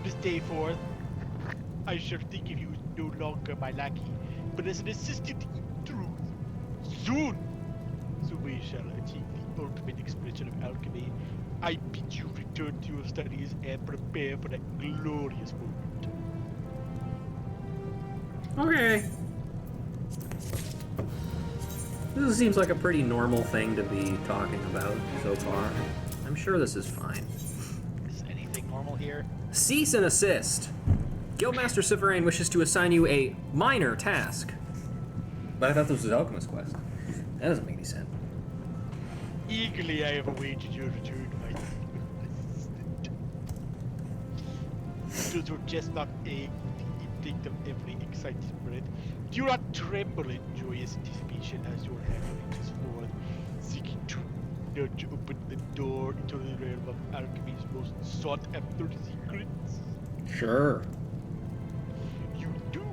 This day forth, I shall think of you as no longer my lackey, but as an assistant in truth. Soon, so we shall achieve the ultimate expression of alchemy. I bid you return to your studies and prepare for that glorious moment. Okay. This seems like a pretty normal thing to be talking about so far. I'm sure this is fine. Is anything normal here? Cease and assist. Guildmaster Severin wishes to assign you a minor task. But I thought this was Alchemist Quest. That doesn't make any sense. Eagerly I have awaited your return, my assistant. Those were just not a instinct of every excited breath. Do not tremble in joyous anticipation as your hand reaches forth, seeking to nudge open the door into the realm of alchemy's most sought-after secrets. Sure. You do?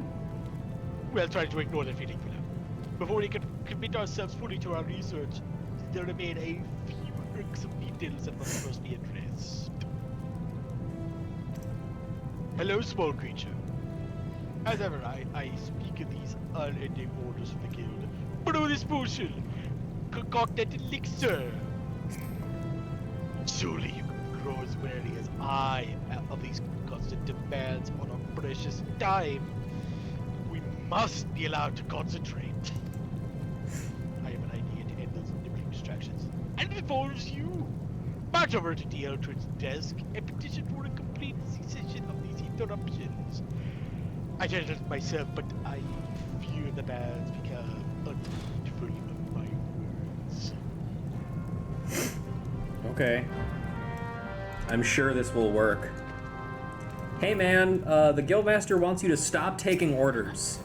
Well, try to ignore that feeling for now. Before we can commit ourselves fully to our research, there remain a few irksome details that must first be addressed. Hello, small creature. As ever, I speak of these unending orders from the guild. Brew this potion! Concoct that elixir! Surely you can grow as wary as I am of these constant demands on our precious time. We must be allowed to concentrate. I have an idea to end those nibbling distractions, and it involves you. March over to the Eldritch's desk and petition for a complete cessation of these interruptions. I said it myself, but I fear the bands become unmindful of my words. Okay. I'm sure this will work. Hey man, the Guildmaster wants you to stop taking orders.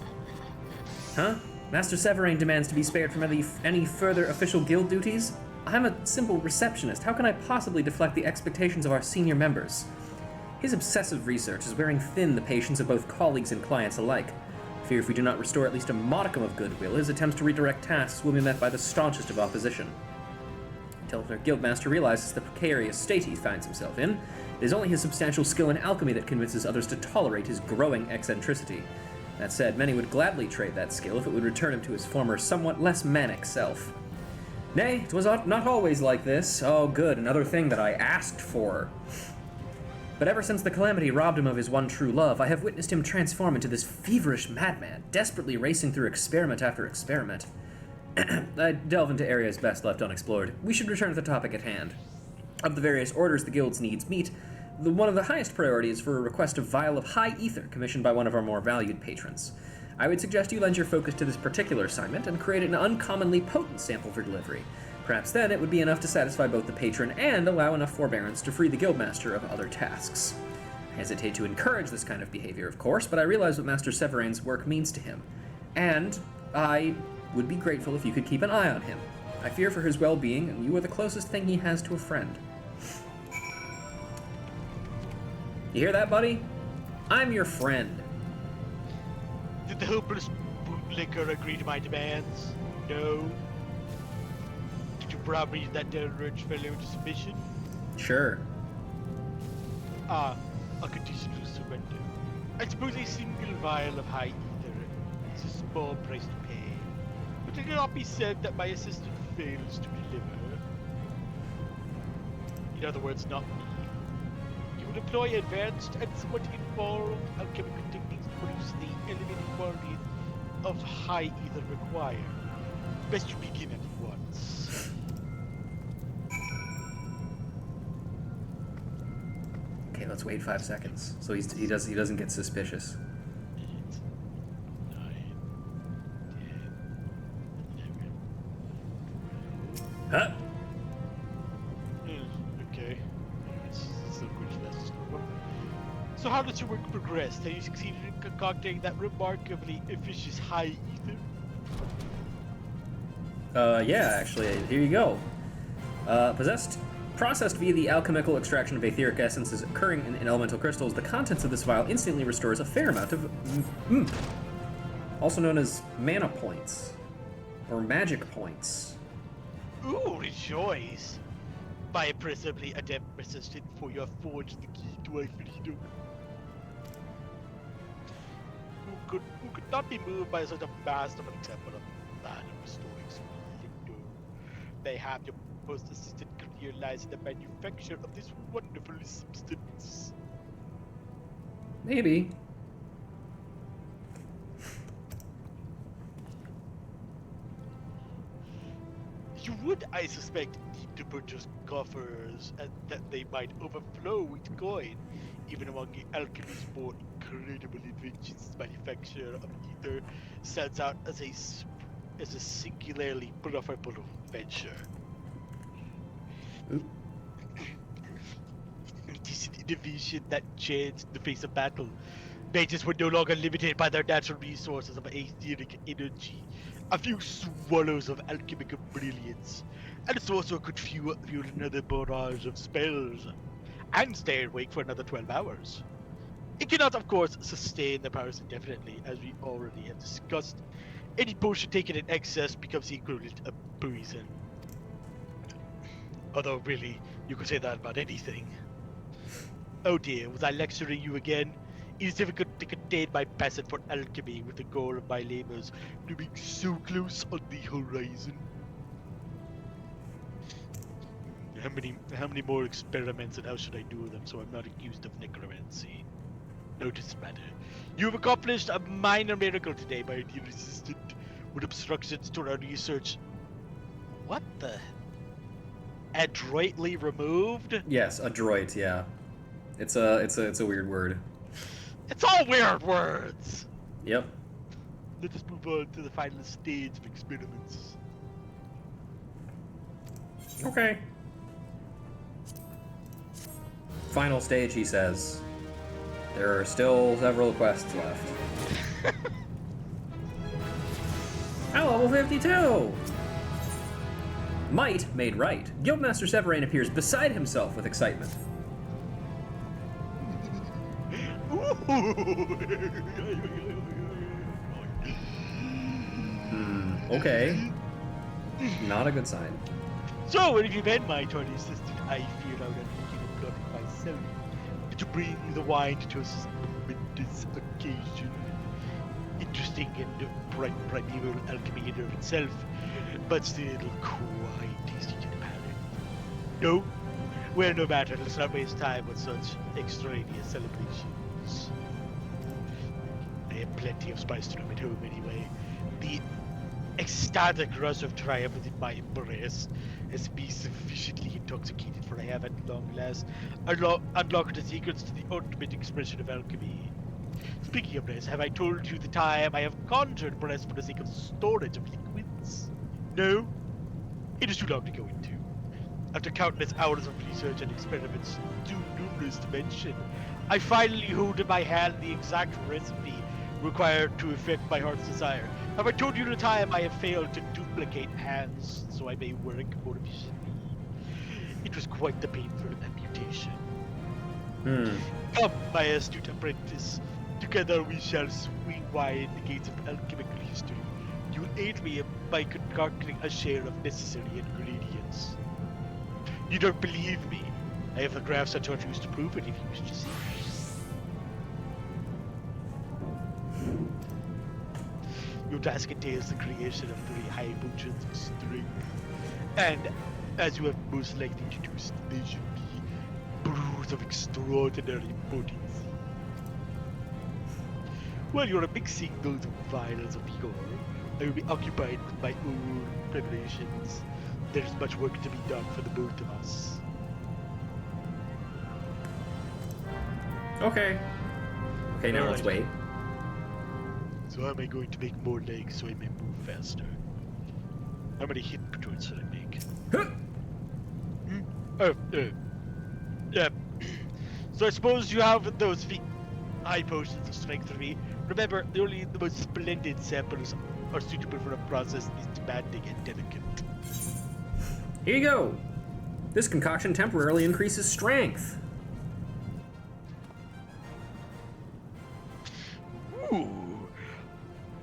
Huh? Master Severain demands to be spared from any further official guild duties? I'm a simple receptionist. How can I possibly deflect the expectations of our senior members? His obsessive research is wearing thin the patience of both colleagues and clients alike. I fear if we do not restore at least a modicum of goodwill, his attempts to redirect tasks will be met by the staunchest of opposition. Until their Guildmaster realizes the precarious state he finds himself in, it is only his substantial skill in alchemy that convinces others to tolerate his growing eccentricity. That said, many would gladly trade that skill if it would return him to his former, somewhat less manic self. Nay, 'twas not always like this. Oh good, another thing that I asked for. But ever since the calamity robbed him of his one true love, I have witnessed him transform into this feverish madman, desperately racing through experiment after experiment. I delve into areas best left unexplored. We should return to the topic at hand. Of the various orders the guild's needs meet, one of the highest priorities for a request of vial of high ether commissioned by one of our more valued patrons. I would suggest you lend your focus to this particular assignment and create an uncommonly potent sample for delivery. Perhaps then it would be enough to satisfy both the patron and allow enough forbearance to free the guildmaster of other tasks. I hesitate to encourage this kind of behavior, of course, but I realize what Master Severain's work means to him. And I would be grateful if you could keep an eye on him. I fear for his well-being, and you are the closest thing he has to a friend. You hear that, buddy? I'm your friend. Did the hopeless bootlicker agree to my demands? No. Did you browbeat that Delridge fellow into submission? Sure. A conditional surrender. I suppose a single vial of high ether is a small price to pay. But it cannot be said that my assistant fails to deliver. In other words, not me. You will employ advanced and somewhat involved alchemical techniques to produce the elevated quality of high ether required. Best you begin at once. Okay, let's wait 5 seconds so he doesn't get suspicious. 8, 9, 10, 11. Huh? Okay. It's still good less. So how does your work progress? Have you succeeded in concocting that remarkably efficient high ether? Yeah, actually, here you go. Processed via the alchemical extraction of etheric essences occurring in elemental crystals, the contents of this vial instantly restores a fair amount of also known as mana points, or magic points. Ooh, rejoice! My impressively adept persistent for your forged the key to my freedom. Who could not be moved by such a masterful example of man restoring splendor? Mayhap your most assistant career lies in the manufacture of this wonderful substance. Maybe. You would, I suspect, need to purchase coffers, and that they might overflow with coin, even among the alchemy's more incredible inventions. Manufacture of ether stands out as a singularly profitable venture. Oop. It is an innovation that changed the face of battle. Mages were no longer limited by their natural resources of etheric energy. A few swallows of alchemical brilliance, and a sorcerer could fuel another barrage of spells, and stay awake for another 12 hours. It cannot, of course, sustain the powers indefinitely, as we already have discussed. Any potion taken in excess becomes the equivalent of poison. Although, really, you could say that about anything. Oh dear, was I lecturing you again? It is difficult to contain my passion for alchemy with the goal of my labors looming so close on the horizon. How many more experiments and how should I do them so I'm not accused of necromancy? Notice matter. You have accomplished a minor miracle today by being resistant with obstructions to our research. What the? Adroitly removed? Yes, adroit. Yeah, it's a weird word. It's all weird words. Yep. Let us move on to the final stage of experiments. Okay. Final stage, he says. There are still several quests left. At level 52! Might made right. Guildmaster Severine appears beside himself with excitement. Okay. Not a good sign. So, where have you been, my tiny assistant? I feared I would have taken a plot myself. Did you bring the wine to this momentous occasion? Interesting and bright primeval alchemy in of itself, but still quite tasty to the palate. No? Well, no matter, let's not waste time with such extraneous celebrations. I have plenty of spice to them at home anyway. The ecstatic rush of triumph within my embrace has me sufficiently intoxicated, for I have at long last unlocked the secrets to the ultimate expression of alchemy. Speaking of this, have I told you the time I have conjured breath for the sake of storage of liquids? No? It is too long to go into. After countless hours of research and experiments, too numerous to mention, I finally hold in my hand the exact recipe required to effect my heart's desire. Have I told you the time I have failed to duplicate hands so I may work more efficiently? It was quite the painful amputation. Come, my astute apprentice. Together we shall swing wide the gates of alchemical history. You will aid me by concocting a share of necessary ingredients. You don't believe me? I have the graphs I taught you to prove it if you wish to see. Your task entails the creation of 3 high potions of strength. And, as you have most likely deduced, they should be brews of extraordinary potency. While you're mixing those vials of yore, I will be occupied with my own preparations. There is much work to be done for the both of us. Okay. Okay, now let's wait. So how am I going to make more legs so I may move faster? How many hit points should I make? Yeah. So I suppose you have those high potions of strength 3. Remember, only the most splendid samples are suitable for a process this demanding and delicate. Here you go. This concoction temporarily increases strength. Ooh.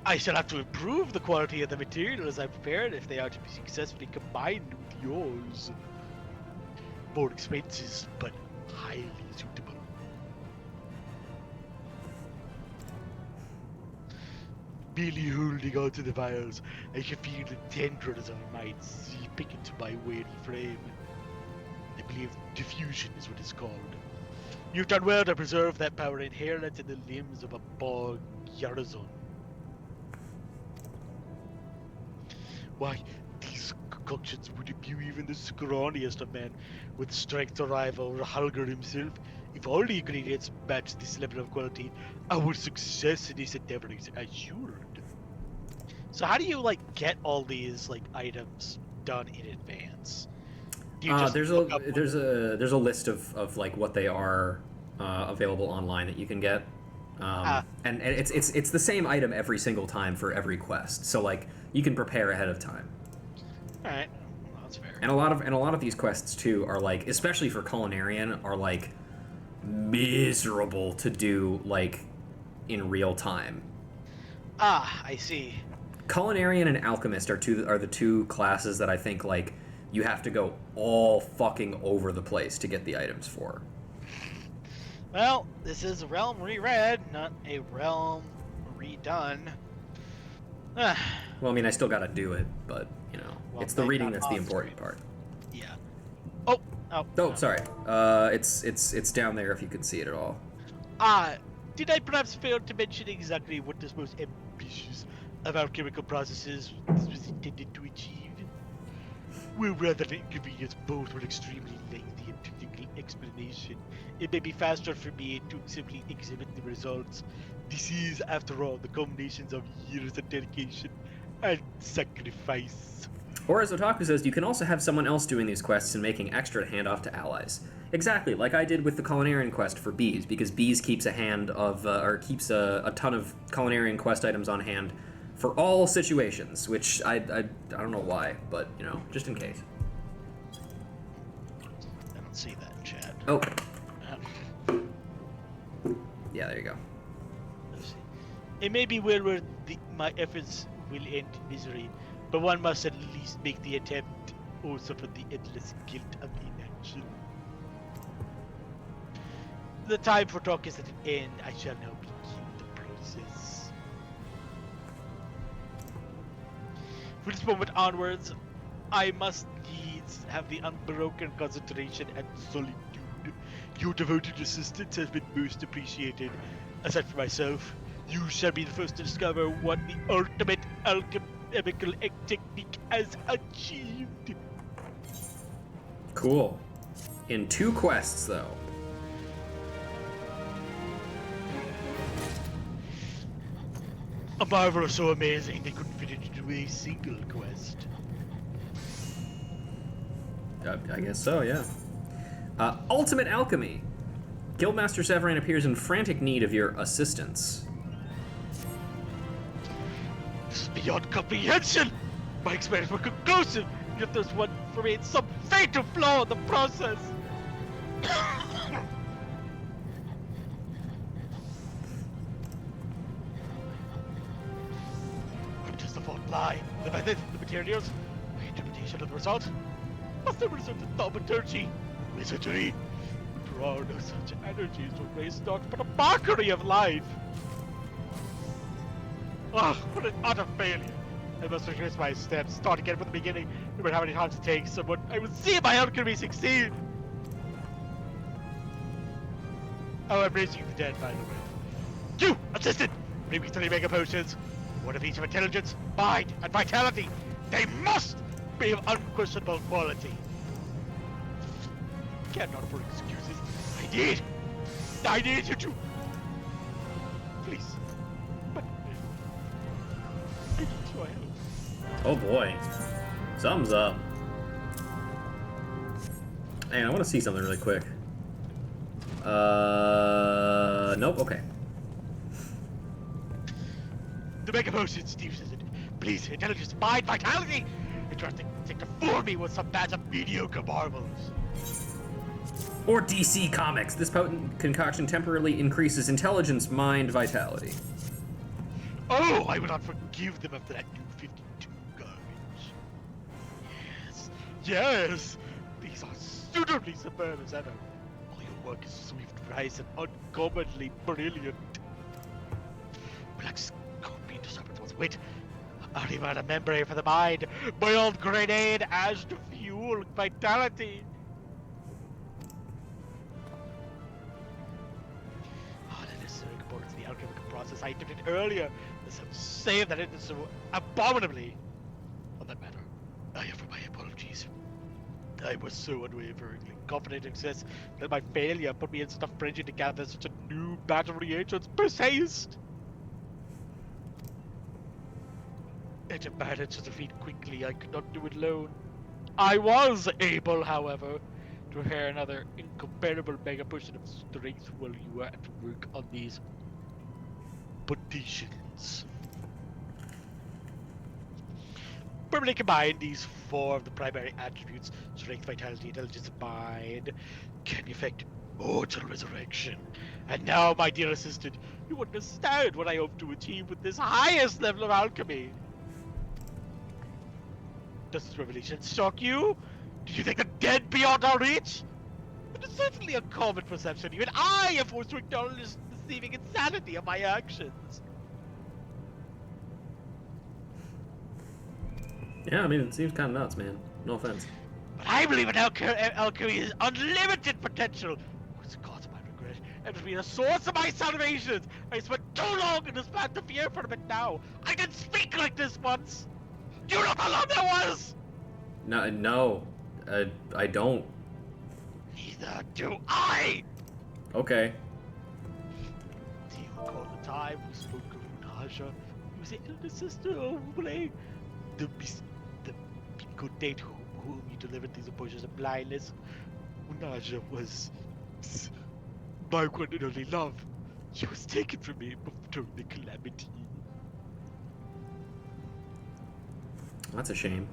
I shall have to improve the quality of the materials I prepared if they are to be successfully combined with yours. More expensive, but highly suitable. Merely holding onto the vials, I can feel the tendrils of might seeping into my weary frame. I believe diffusion is what it's called. You've done well to preserve that power inherent in the limbs of a bog Yarazon. Why, these concoctions would imbue even the scrawniest of men with strength to rival Halger himself. If all the ingredients match this level of quality, our success in this endeavor is assured. So how do you, like, get all these, like, items done in advance? Do you just There's a list of like what they are available online that you can get. And it's the same item every single time for every quest. So like you can prepare ahead of time. All right, well, that's fair. And a lot of these quests too are like, especially for Culinarian, are like miserable to do like in real time. Ah, I see. Culinarian and Alchemist are the two classes that I think like you have to go all fucking over the place to get the items for. Well, this is a realm reread, not a realm redone. Well, I mean, I still gotta do it, but, you know, Well, it's the maybe reading not that's the on important stream. part. Yeah. Oh! Oh, Oh, no. sorry. It's down there if you can see it at all. Did I perhaps fail to mention exactly what this most ambitious of alchemical processes this was intended to achieve? Well, rather than inconvenience both with extremely lengthy and technical explanation, it may be faster for me to simply exhibit the results. This is, after all, the culminations of years of dedication and sacrifice. Or as Otaku says, you can also have someone else doing these quests and making extra to hand off to allies. Exactly, like I did with the Culinarian quest for Bees, because Bees keeps a ton of Culinarian quest items on hand for all situations, which I don't know why, but, you know, just in case. I don't see that in chat. Oh. Yeah, there you go. Let's see. It may be well where my efforts will end in misery, but one must at least make the attempt, also for the endless guilt of inaction. The time for talk is at an end. I shall now begin the process. From this moment onwards, I must needs have the unbroken concentration and solitude. Your devoted assistance has been most appreciated. Aside from myself, you shall be the first to discover what the ultimate alchemical technique has achieved. Cool. In 2 quests, though. A marvel so amazing they couldn't fit it into a single quest. I guess so, yeah. Ultimate Alchemy. Guildmaster Severin appears in frantic need of your assistance. This is beyond comprehension! My experiments were conclusive, yet there's one remains some fatal flaw in the process! Where does the fault lie? The method, the materials, my interpretation of the result? Must there resort to thaumaturgy, wizardry? There are no such energies to raise not but a mockery of life! Ugh, what an utter failure! I must retrace my steps, start again from the beginning, no matter how many times it takes someone. I will see my alchemy succeed! Oh, I'm raising the dead, by the way. You, assistant! Bring me 3 mega potions. One of each of intelligence, mind, and vitality. They must be of unquestionable quality. Cannot afford excuses. I need you to... Please. But... I need your help. Oh boy. Something's up. Hey, I want to see something really quick. Nope, okay. The mega potion, Steve says it. Please, intelligence, mind, vitality! Interesting to fool me with some batch of mediocre marvels. Or DC Comics. This potent concoction temporarily increases intelligence, mind, vitality. Oh, I will not forgive them after that new 52 garbage. Yes! These are suitably superb as ever. All your work is swift, rise, and uncommonly brilliant. Black Scorpion disrupted one's wit. Arriva a membrane for the mind. My old grenade as to fuel vitality. Oh, the necessary components of the alchemical process I attempted earlier. The same that it is so abominably. On that matter, I offer my apologies. I was so unwaveringly confident in success that my failure put me in such a frenzy to gather such a new batch of reagents post haste. And to manage to defeat quickly, I could not do it alone. I was able, however, to prepare another incomparable mega potion of strength while you were at work on these petitions. Permanently combine these 4 of the primary attributes, strength, vitality, intelligence, and mind, can effect mortal resurrection. And now, my dear assistant, you understand what I hope to achieve with this highest level of alchemy. Does this revelation shock you? Do you think the dead beyond our reach? It is certainly a common perception. Even I am forced to acknowledge the seeming insanity of my actions. Yeah, I mean, it seems kind of nuts, man. No offense. But I believe in alchemy's unlimited potential. It's caused my regret, and it's been a source of my salvation. I spent too long in this path to fear from it now. I didn't speak like this once. Do you know how long that was? No, I don't. Neither do I. Okay. Do you recall the time we spoke of Naja? He was the elder sister of Blade. The good date whom you delivered these abortions of blindness. Naja was my one and only love. She was taken from me during the calamity. That's a shame.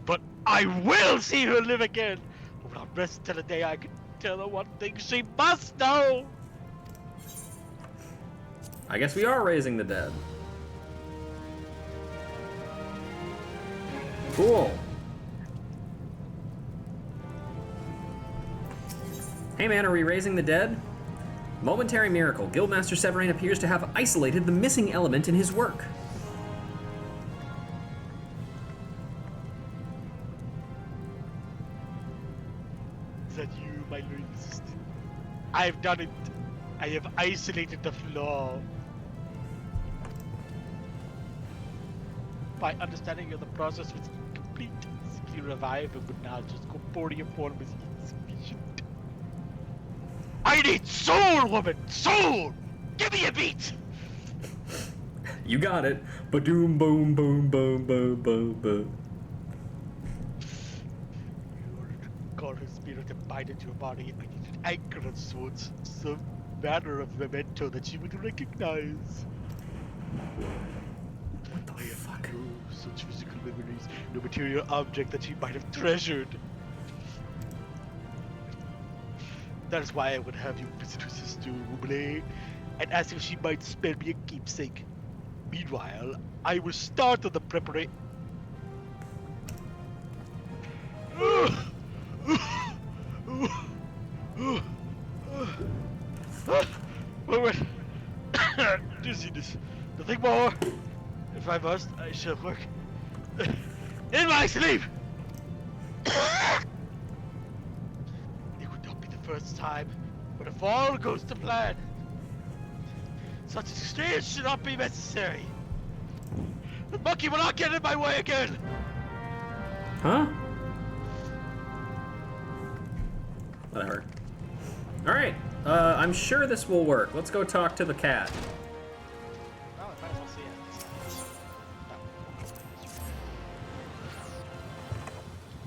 But I will see her live again. I will not rest till the day I can tell her one thing she must know. I guess we are raising the dead. Cool. Hey man, are we raising the dead? Momentary miracle. Guildmaster Severin appears to have isolated the missing element in his work. Is that you, my loyal assistant? I've done it. I have isolated the flaw. By understanding of the process was incomplete, simply revive it would not just corporeal form is insufficient. I need soul, woman! Soul! Give me a beat! You got it. Ba-doom, boom, boom, boom, boom, boom, boom. In order to call her spirit and bind it to her body, I need an anchor of sorts, some manner of memento that she would recognize. What the fuck? No such physical memories, no material object that she might have treasured. That is why I would have you visit her sister, Woobley, and ask if she might spare me a keepsake. Meanwhile, I will start on the preparation. Wait. Dizziness. Nothing more. If I must, I shall work in my sleep. It would not be the first time, but if all goes to plan, such exchange should not be necessary. The monkey will not get in my way again. Huh? Whatever. Alright, I'm sure this will work. Let's go talk to the cat. Well, I might as well see it.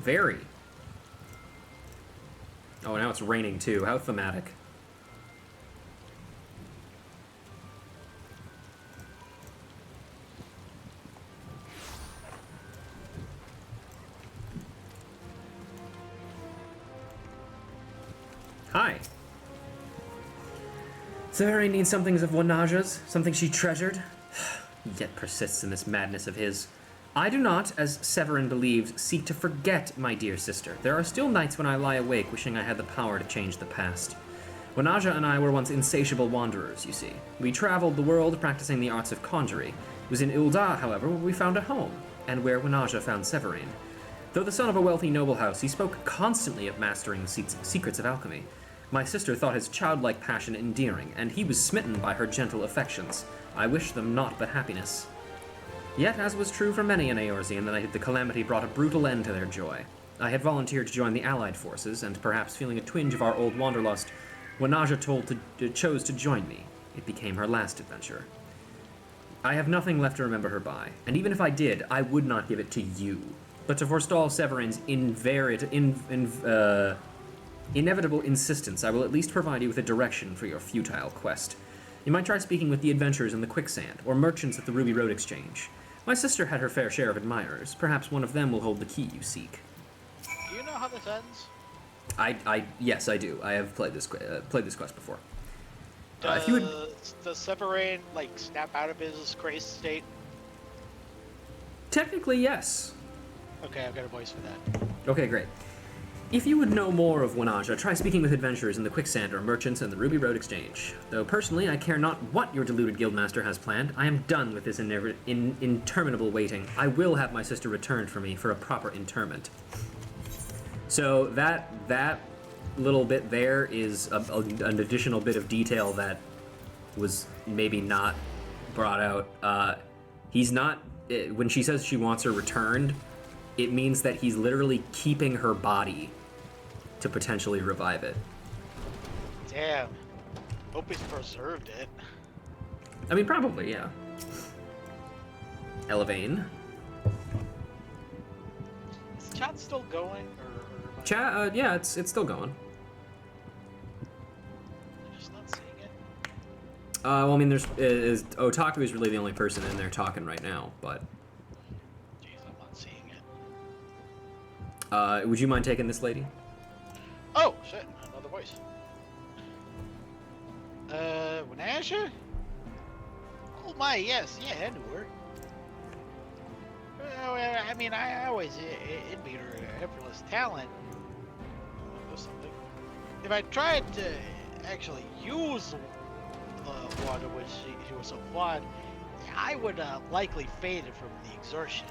Very. Oh, now it's raining too. How thematic. Hi. Severin needs something of Wanaja's, something she treasured, yet persists in this madness of his. I do not, as Severin believes, seek to forget my dear sister. There are still nights when I lie awake wishing I had the power to change the past. Wanaja and I were once insatiable wanderers, you see. We traveled the world practicing the arts of conjury. It was in Ulda, however, where we found a home, and where Wanaja found Severin. Though the son of a wealthy noble house, he spoke constantly of mastering the secrets of alchemy. My sister thought his childlike passion endearing, and he was smitten by her gentle affections. I wished them naught but happiness. Yet, as was true for many an Eorzean, the night of the calamity brought a brutal end to their joy. I had volunteered to join the Allied forces, and perhaps feeling a twinge of our old wanderlust, Wanaja chose to join me. It became her last adventure. I have nothing left to remember her by, and even if I did, I would not give it to you. But to forestall Severin's inevitable insistence, I will at least provide you with a direction for your futile quest. You might try speaking with the adventurers in the quicksand, or merchants at the Ruby Road Exchange. My sister had her fair share of admirers. Perhaps one of them will hold the key you seek. Do you know how this ends? Yes, I do. I have played this quest before. Does, If you would, does Severin, like, snap out of his crazed state? technically, yes. Okay, I've got a voice for that. Okay, great. If you would know more of Wanaja, try speaking with adventurers in the Quicksand or merchants in the Ruby Road Exchange. Though personally, I care not what your deluded guildmaster has planned. I am done with this interminable waiting. I will have my sister returned for me for a proper interment. So that little bit there is an additional bit of detail that was maybe not brought out. He's not, when she says she wants her returned, it means that he's literally keeping her body to potentially revive it. Damn. Hope he's preserved it. I mean, probably, yeah. Elevane. Is the chat still going, or Chat, yeah, it's still going. I'm just not seeing it? Well, I mean, Otaku is really the only person in there talking right now, but... Jeez, I'm not seeing it. Would you mind taking this lady? Oh, shit, another voice. Wanaja? Oh my, yes, yeah, I knew her. Well, I mean, I always envied her effortless talent. Or something. If I tried to actually use the water which she was so fond, I would likely fade it from the exertion.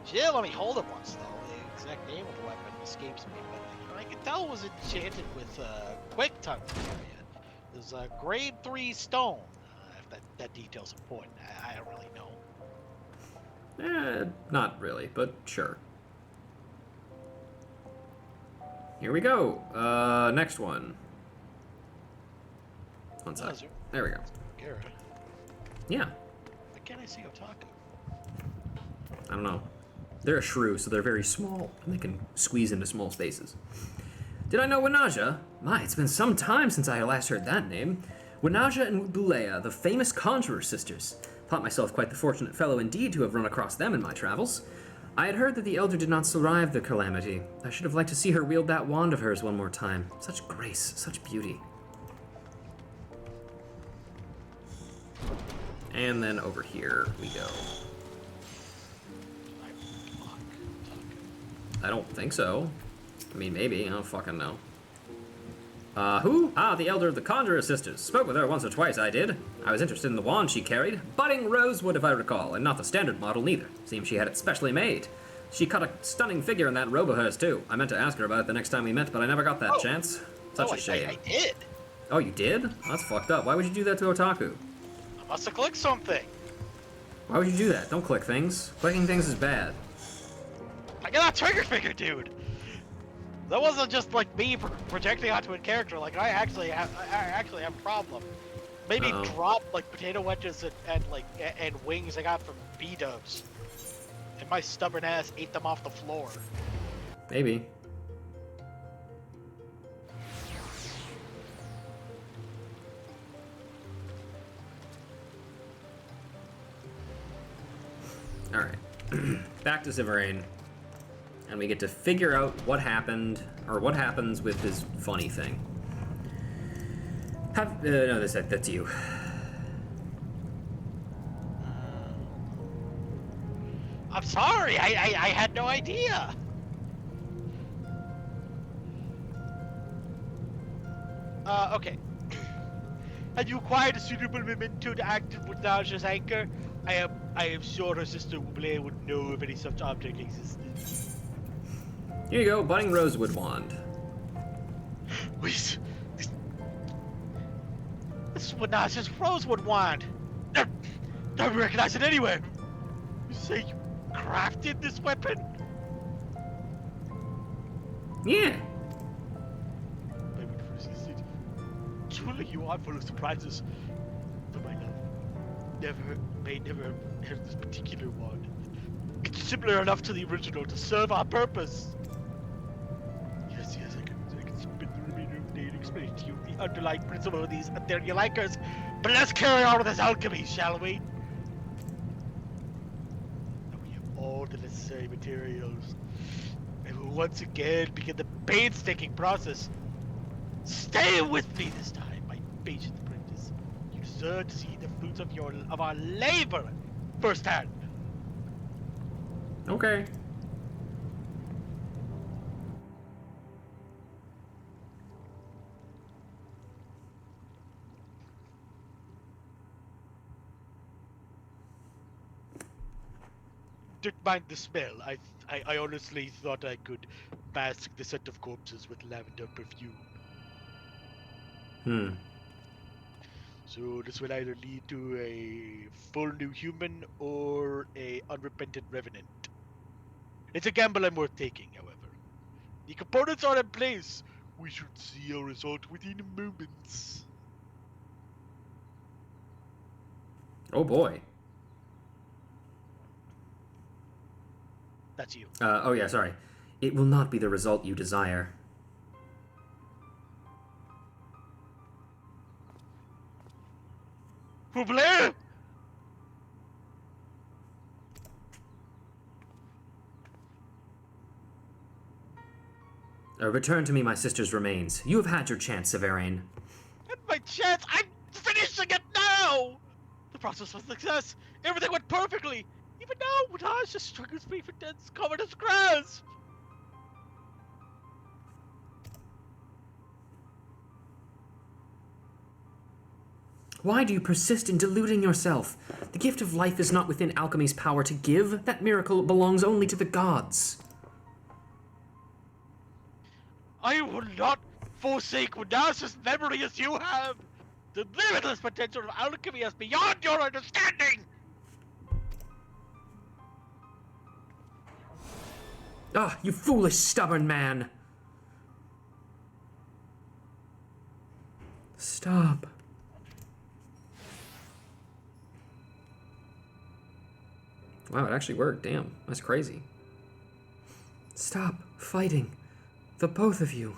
She did let me hold it once, though. The exact name of the weapon escapes me, but I can tell it was enchanted with quick tongue area. It was a grade 3 stone. If that detail's important, I don't really know. Not really, but sure. Here we go. Next one. One sec. There we go. Gara. Yeah. Why can't I see Otaku? I don't know. They're a shrew, so they're very small, and they can squeeze into small spaces. Did I know Wanaja? My, it's been some time since I last heard that name. Wanaja and Bulea, the famous Conjurer sisters. Thought myself quite the fortunate fellow indeed to have run across them in my travels. I had heard that the Elder did not survive the calamity. I should have liked to see her wield that wand of hers one more time. Such grace, such beauty. And then over here we go. I don't think so. I mean, maybe. I don't fucking know. Who? Ah, the Elder of the Conjurer Sisters. Spoke with her once or twice, I did. I was interested in the wand she carried. Budding rosewood, if I recall, and not the standard model, neither. Seems she had it specially made. She cut a stunning figure in that robe of hers, too. I meant to ask her about it the next time we met, but I never got that chance. Such a shame. I did. Oh, you did? That's fucked up. Why would you do that to Otaku? I must have clicked something. Why would you do that? Don't click things. Clicking things is bad. I got a trigger finger, dude. That wasn't just like me projecting onto a character. Like I actually have a problem. Maybe drop like potato wedges and wings I got from B-dubs. And my stubborn ass ate them off the floor. Maybe. Alright. Back to Zivarain. And we get to figure out what happened, or what happens with this funny thing. No, that's you. I'm sorry, I had no idea. Okay. Have you acquired a suitable memento to act with Naja's anchor? I am sure her sister Blair would know if any such object existed. Here you go, budding rosewood wand. Wait, this is what Naja's rosewood wand. Don't recognize it anywhere. You say you crafted this weapon? Yeah. My would resisted. Truly, you are full of surprises. But my love, never heard this particular wand. It's similar enough to the original to serve our purpose. Yes, I can spend the remainder of the day and explain to you the underlying principle of these ethereal anchors. But let's carry on with this alchemy, shall we? Now we have all the necessary materials. And we'll once again begin the painstaking process. Stay with me this time, my patient apprentice. You deserve to see the fruits of our labor firsthand. Okay. Didn't mind the smell. I honestly thought I could mask the scent of corpses with lavender perfume. Hmm. So this will either lead to a full new human or a unrepentant revenant. It's a gamble I'm worth taking, however. The components are in place. We should see a result within moments. Oh boy. That's you. Oh yeah, sorry. It will not be the result you desire. Buble! Return to me my sister's remains. You have had your chance, Severain. And my chance! I'm finishing it now! The process was a success. Everything went perfectly. Even now, Taj just struggles me for dents covered in grass. Why do you persist in deluding yourself? The gift of life is not within alchemy's power to give. That miracle belongs only to the gods. I will not forsake Wadash's memory as you have. The limitless potential of alchemy is beyond your understanding. Ah, you foolish, stubborn man. Stop. Wow, it actually worked. Damn, that's crazy. Stop fighting. The both of you.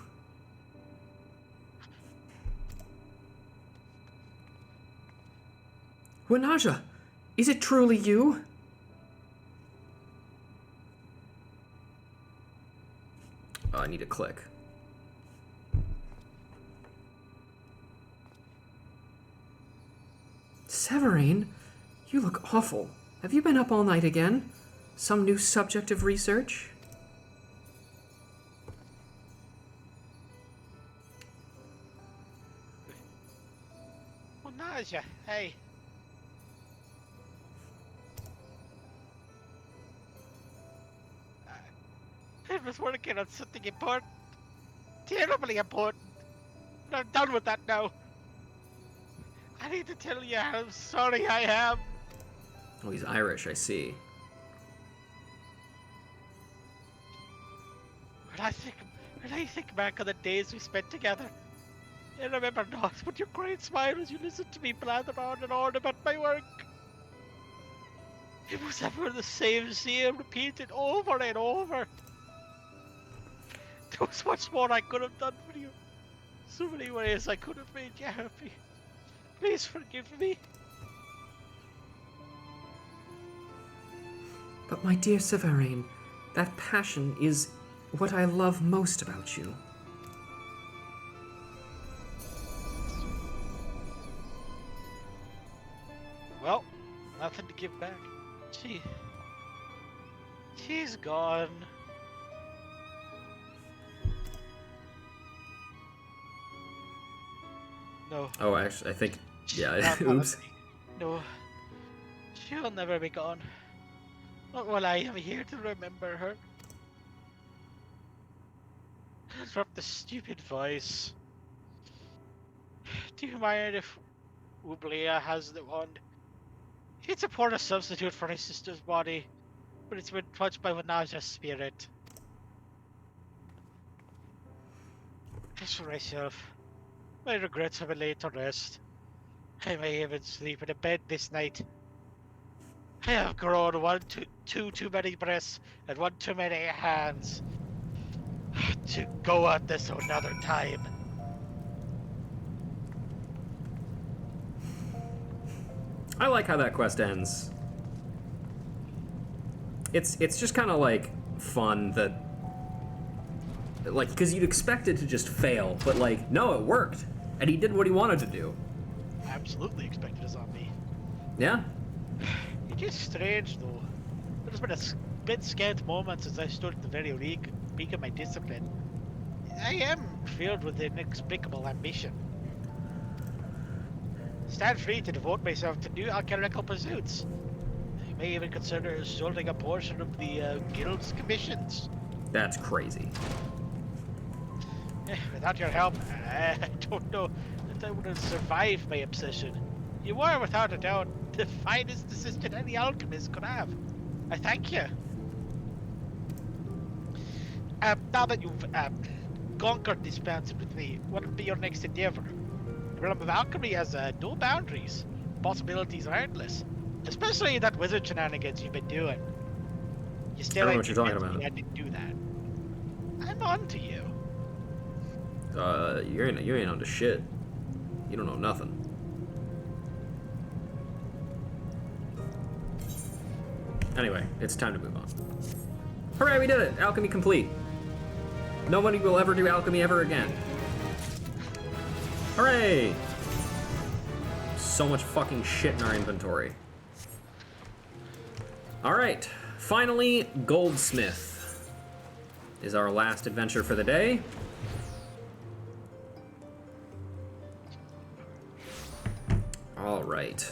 Wanaja, is it truly you? Oh, I need to click. Severine, you look awful. Have you been up all night again? Some new subject of research? Oh, Naja, hey. I was working on something important. Terribly important. But I'm done with that now. I need to tell you how sorry I am. Oh, he's Irish, I see. When I think back on the days we spent together, I remember not but your great smile as you listened to me blather on and on about my work. It was ever the same repeated over and over. There was much more I could have done for you. So many ways I could have made you happy. Please forgive me. But my dear Severine, that passion is what I love most about you. Well, nothing to give back. She's gone. No. Oh, actually, I think, yeah, Not oops. probably. No. She'll never be gone. Not while I am here to remember her. Drop the stupid voice. Do you mind if Ublea has the wand? It's a poor substitute for his sister's body, but it's been touched by Vanaja's spirit. As for myself, my regrets have been laid to rest. I may even sleep in a bed this night. I have grown too many breasts and one too many hands to go at this another time. I like how that quest ends. It's just kind of like fun that, like, because you'd expect it to just fail, but like, no, it worked, and he did what he wanted to do. Absolutely expected a zombie. Yeah. It is strange though. There's been a bit scant moment since I stood at the very peak of my discipline. I am filled with inexplicable ambition. Stand free to devote myself to new alchemical pursuits. You may even consider assaulting a portion of the guild's commissions. That's crazy. Without your help, I don't know if I would have survived my obsession. You were, without a doubt, the finest assistant any alchemist could have. I thank you. Now that you've conquered this bounce with me, what will be your next endeavor? The realm of alchemy has no boundaries. Possibilities are endless. Especially that wizard shenanigans you've been doing. You still I don't know ain't what you're talking convinced me about. I didn't do that. I'm on to you. You ain't onto shit. You don't know nothing. Anyway, it's time to move on. Hooray, we did it! Alchemy complete. Nobody will ever do alchemy ever again. Hooray! So much fucking shit in our inventory. Alright, finally, Goldsmith is our last adventure for the day. Alright.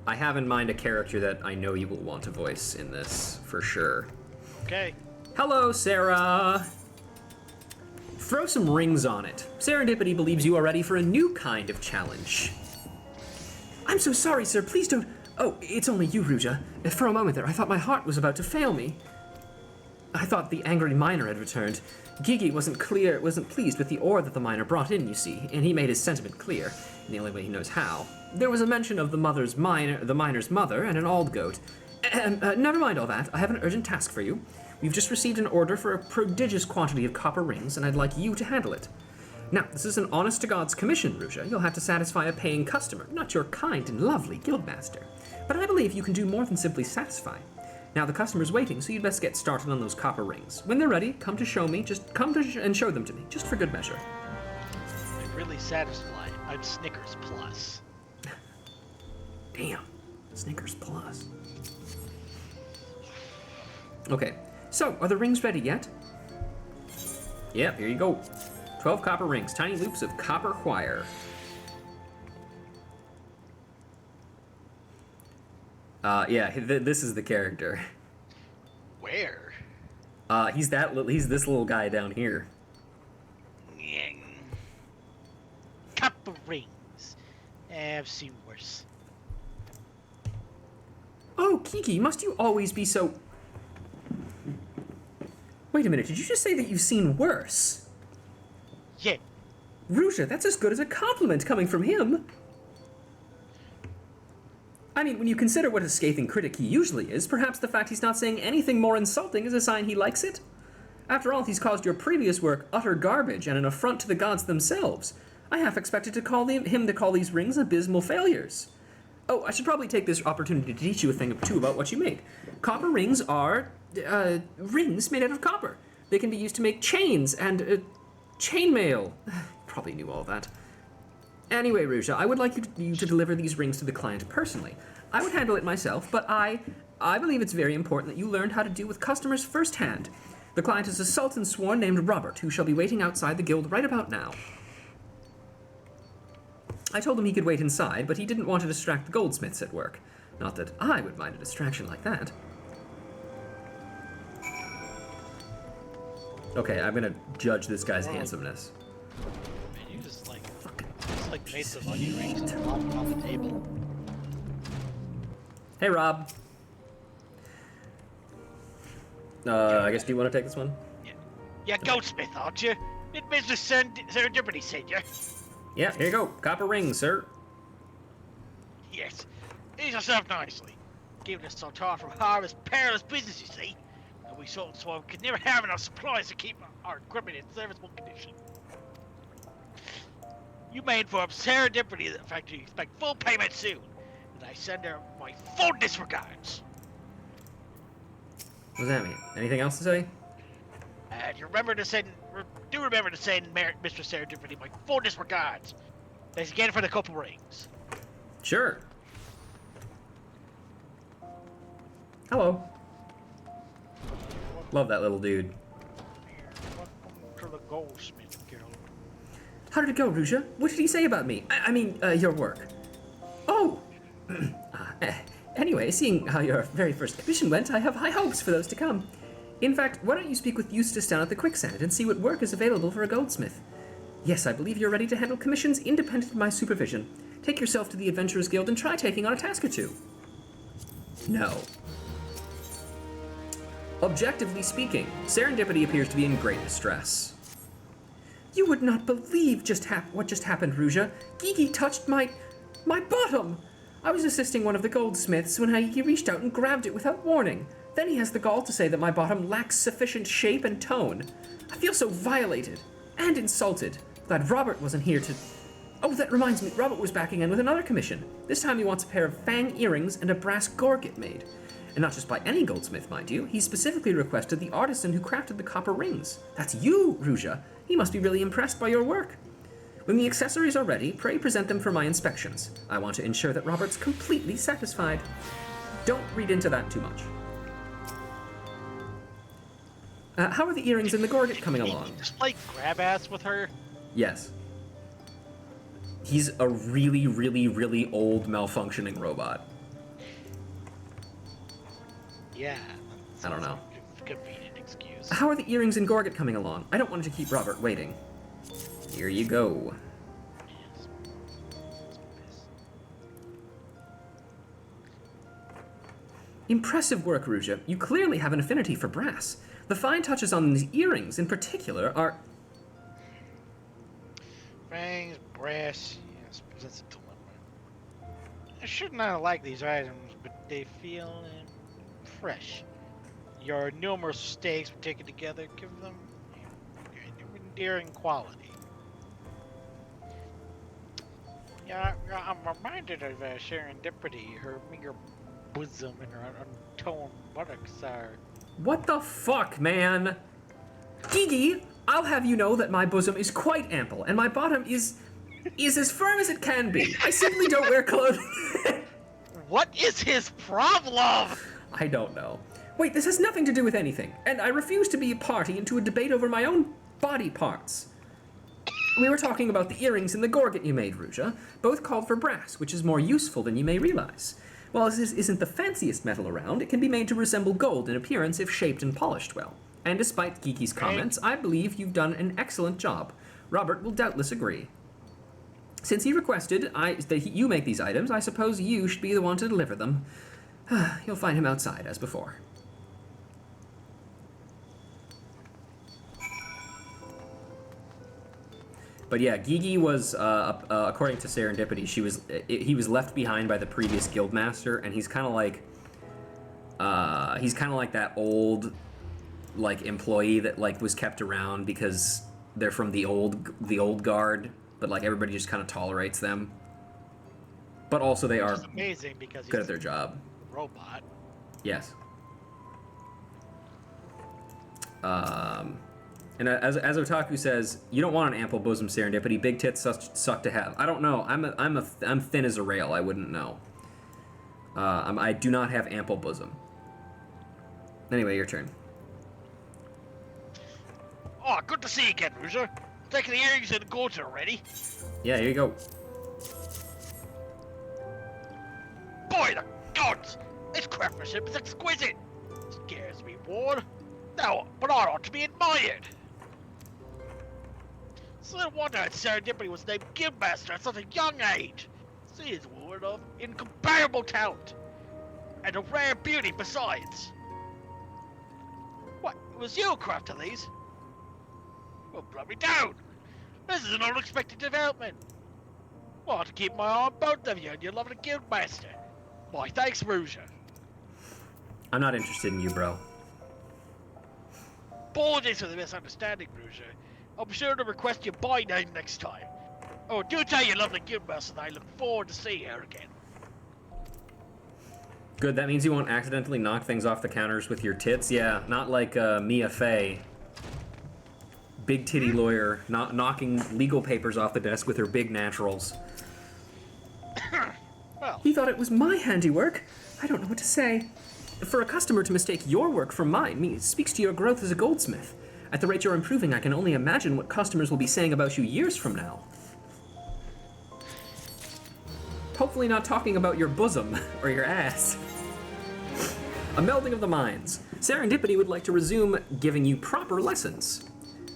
I have in mind a character that I know you will want to voice in this, for sure. Okay. Hello, Sarah! Throw some rings on it. Serendipity believes you are ready for a new kind of challenge. I'm so sorry, sir. Please don't... Oh, it's only you, Ruja. For a moment there, I thought my heart was about to fail me. I thought the angry miner had returned. Gigi wasn't pleased with the ore that the miner brought in, you see, and he made his sentiment clear, in the only way he knows how. There was a mention of the miner's mother and an old goat. Never mind all that. I have an urgent task for you. We've just received an order for a prodigious quantity of copper rings, and I'd like you to handle it. Now, this is an honest-to-God's commission, Ruja. You'll have to satisfy a paying customer, not your kind and lovely guildmaster. But I believe you can do more than simply satisfy. Now, the customer's waiting, so you'd best get started on those copper rings. When they're ready, come to show me. Just come and show them to me, just for good measure. I'm really satisfied. I'm Snickers Plus. Damn. Snickers Plus. Okay, so are the rings ready yet? Yep, here you go. 12 copper rings, tiny loops of copper wire. Yeah, this is the character. Where? He's this little guy down here. Copper rings. I've seen worse. Oh, Kiki, must you always be so... Wait a minute, did you just say that you've seen worse? Yeah. Ruja, that's as good as a compliment coming from him. I mean, when you consider what a scathing critic he usually is, perhaps the fact he's not saying anything more insulting is a sign he likes it. After all, he's caused your previous work utter garbage and an affront to the gods themselves. I half expected to call him to call these rings abysmal failures. Oh, I should probably take this opportunity to teach you a thing or two about what you make. Copper rings are, rings made out of copper. They can be used to make chains and, chainmail. Probably knew all that. Anyway, Ruja, I would like you to deliver these rings to the client personally. I would handle it myself, but I believe it's very important that you learn how to deal with customers firsthand. The client is a sultan sworn named Robert, who shall be waiting outside the guild right about now. I told him he could wait inside, but he didn't want to distract the goldsmiths at work. Not that I would mind a distraction like that. Okay, I'm gonna judge this guy's handsomeness. Man, you just made some onion rings and dropped them on the table. Hey, Rob. I guess, do you want to take this one? Yeah, goldsmith, aren't you? Did Mr. Serendipity send you? Yeah, here you go. Copper rings, sir. Yes. Ease yourself nicely. Giving us some time from harvest perilous business, you see. And we so could never have enough supplies to keep our equipment in serviceable condition. You made for serendipity the fact you expect full payment soon. And I send her my full disregards. What does that mean? Anything else to say? And you remember to send Mr. Serendipity my full disregards. Thanks again for the couple rings. Sure. Hello. Love that little dude. Welcome to the Goldsmith Guild. How did it go, Ruja? What did he say about me? I mean, your work. Oh! Anyway, seeing how your very first commission went, I have high hopes for those to come. In fact, why don't you speak with Eustace down at the Quicksand and see what work is available for a goldsmith? Yes, I believe you're ready to handle commissions independent of my supervision. Take yourself to the Adventurers Guild and try taking on a task or two. No. Objectively speaking, Serendipity appears to be in great distress. You would not believe what just happened, Ruja. Gigi touched my bottom! I was assisting one of the goldsmiths when he reached out and grabbed it without warning. Then he has the gall to say that my bottom lacks sufficient shape and tone. I feel so violated and insulted. Glad Robert wasn't here to... Oh, that reminds me, Robert was back again with another commission. This time he wants a pair of fang earrings and a brass gorget made. And not just by any goldsmith, mind you. He specifically requested the artisan who crafted the copper rings. That's you, Ruja. He must be really impressed by your work. When the accessories are ready, pray present them for my inspections. I want to ensure that Robert's completely satisfied. Don't read into that too much. How are the earrings and the gorget coming along? Just like grab ass with her? Yes. He's a really, really, really old malfunctioning robot. Yeah. I don't know. Convenient excuse. How are the earrings and gorget coming along? I don't want to keep Robert waiting. Here you go. Impressive work, Ruja. You clearly have an affinity for brass. The fine touches on these earrings in particular are... Fangs, brass, yes, that's a dilemma. I should not like these items, but they feel fresh. Your numerous mistakes were taken together give them endearing quality. Yeah, I'm reminded of Serendipity. Her meager bosom and her untoned buttocks are... What the fuck, man? Gigi, I'll have you know that my bosom is quite ample, and my bottom is as firm as it can be. I simply don't wear clothing. What is his problem? I don't know. Wait, this has nothing to do with anything, and I refuse to be a party into a debate over my own body parts. We were talking about the earrings and the gorget you made, Ruja. Both called for brass, which is more useful than you may realize. While this isn't the fanciest metal around, it can be made to resemble gold in appearance if shaped and polished well. And despite Gigi's comments, I believe you've done an excellent job. Robert will doubtless agree. Since he requested that you make these items, I suppose you should be the one to deliver them. You'll find him outside, as before. But yeah, Gigi was, according to Serendipity, he was left behind by the previous guildmaster, and he's kind of like that old, like, employee that like was kept around because they're from the old guard, but like everybody just kind of tolerates them. But also they are amazing because good at their job. Robot. Yes. And as Otaku says, you don't want an ample bosom, Serendipity. Big tits suck to have. I don't know. I'm thin as a rail. I wouldn't know. I do not have ample bosom. Anyway, your turn. Oh, good to see you again, Ruja. Taking the earrings and the gorget already. Yeah, here you go. Boy, the gods! This craftsmanship is exquisite. Scares me, Ward. No, but I ought to be admired. So no wonder that Serendipity was named Guildmaster at such a young age. She is a woman of incomparable talent. And a rare beauty besides. What, it was you who crafted these? Well, blow me down. This is an unexpected development. Well, I ought to keep my eye on both of you and your lovely Guildmaster. Why, thanks, Ruja. I'm not interested in you, bro. Apologies for the misunderstanding, Ruja. I'll be sure to request your by name next time. Oh, do tell your lovely Guildmaster that I look forward to seeing her again. Good, that means you won't accidentally knock things off the counters with your tits. Yeah, not like Mia Fey. Big titty lawyer, not knocking legal papers off the desk with her big naturals. Well, He thought it was my handiwork. I don't know what to say. For a customer to mistake your work for mine speaks to your growth as a goldsmith. At the rate you're improving, I can only imagine what customers will be saying about you years from now. Hopefully not talking about your bosom or your ass. A melding of the minds. Serendipity would like to resume giving you proper lessons.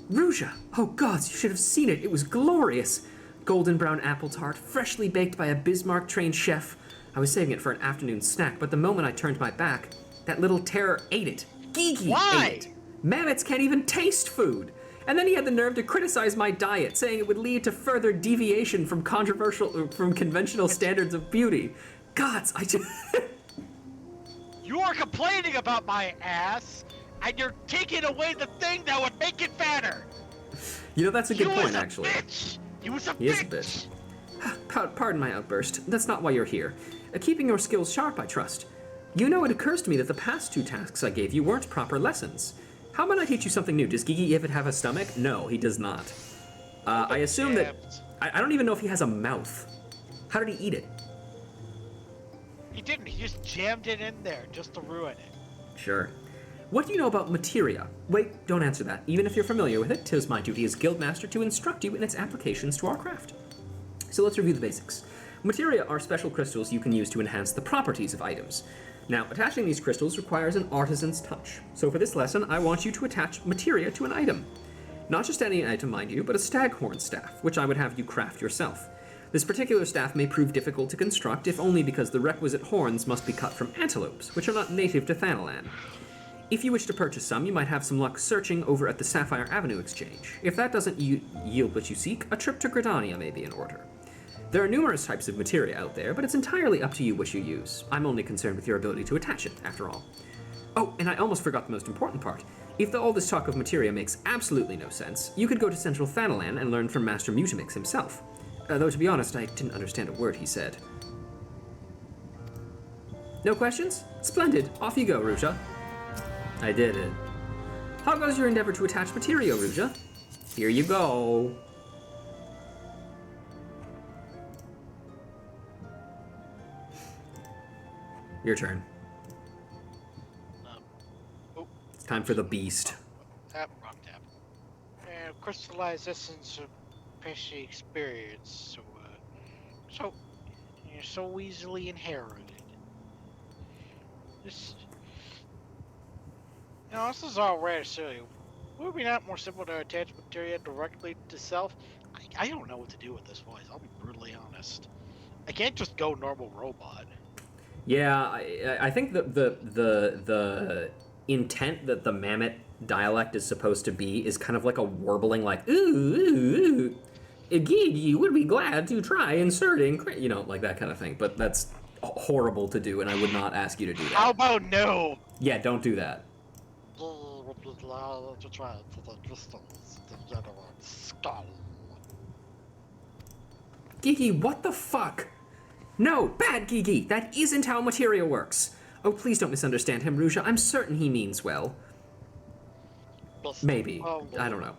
Ruja, oh gods, you should have seen it. It was glorious. Golden brown apple tart, freshly baked by a Bismarck-trained chef. I was saving it for an afternoon snack, but the moment I turned my back, that little terror ate it. Geeky ate it. Mammoths can't even taste food. And then he had the nerve to criticize my diet, saying it would lead to further deviation from conventional standards of beauty. Gods, I just... You are complaining about my ass, and you're taking away the thing that would make it fatter. You know, that's a good point, actually. Bitch. You was a He is a bitch. Pardon my outburst. That's not why you're here. Keeping your skills sharp, I trust. You know, it occurs to me that the past 2 tasks I gave you weren't proper lessons. How about I teach you something new? Does Gigi even have a stomach? No, he does not. I assume that... I don't even know if he has a mouth. How did he eat it? He didn't. He just jammed it in there just to ruin it. Sure. What do you know about materia? Wait, don't answer that. Even if you're familiar with it, 'tis my duty as Guildmaster to instruct you in its applications to our craft. So let's review the basics. Materia are special crystals you can use to enhance the properties of items. Now, attaching these crystals requires an artisan's touch. So for this lesson, I want you to attach materia to an item. Not just any item, mind you, but a staghorn staff, which I would have you craft yourself. This particular staff may prove difficult to construct, if only because the requisite horns must be cut from antelopes, which are not native to Thanalan. If you wish to purchase some, you might have some luck searching over at the Sapphire Avenue Exchange. If that doesn't yield what you seek, a trip to Gridania may be in order. There are numerous types of materia out there, but it's entirely up to you which you use. I'm only concerned with your ability to attach it, after all. Oh, and I almost forgot the most important part. If all this talk of materia makes absolutely no sense, you could go to Central Thanalan and learn from Master Mutamix himself. Though to be honest, I didn't understand a word he said. No questions? Splendid. Off you go, Ruja. I did it. How goes your endeavor to attach materia, Ruja? Here you go. Your turn. It's time for the beast. Tap, rock tap. And crystallize essence of Pesci experience. So you're so easily inherited. This is all rather silly. Would it be not more simple to attach materia directly to self? I don't know what to do with this voice. I'll be brutally honest. I can't just go normal robot. Yeah, I think the intent that the Mammoth dialect is supposed to be is kind of like a warbling, like, ooh, Gigi would be glad to try inserting, like that kind of thing. But that's horrible to do, and I would not ask you to do that. How about no? Yeah, don't do that. Gigi, what the fuck? No, bad Gigi! That isn't how materia works! Oh, please don't misunderstand him, Ruja. I'm certain he means well. Maybe. I don't know.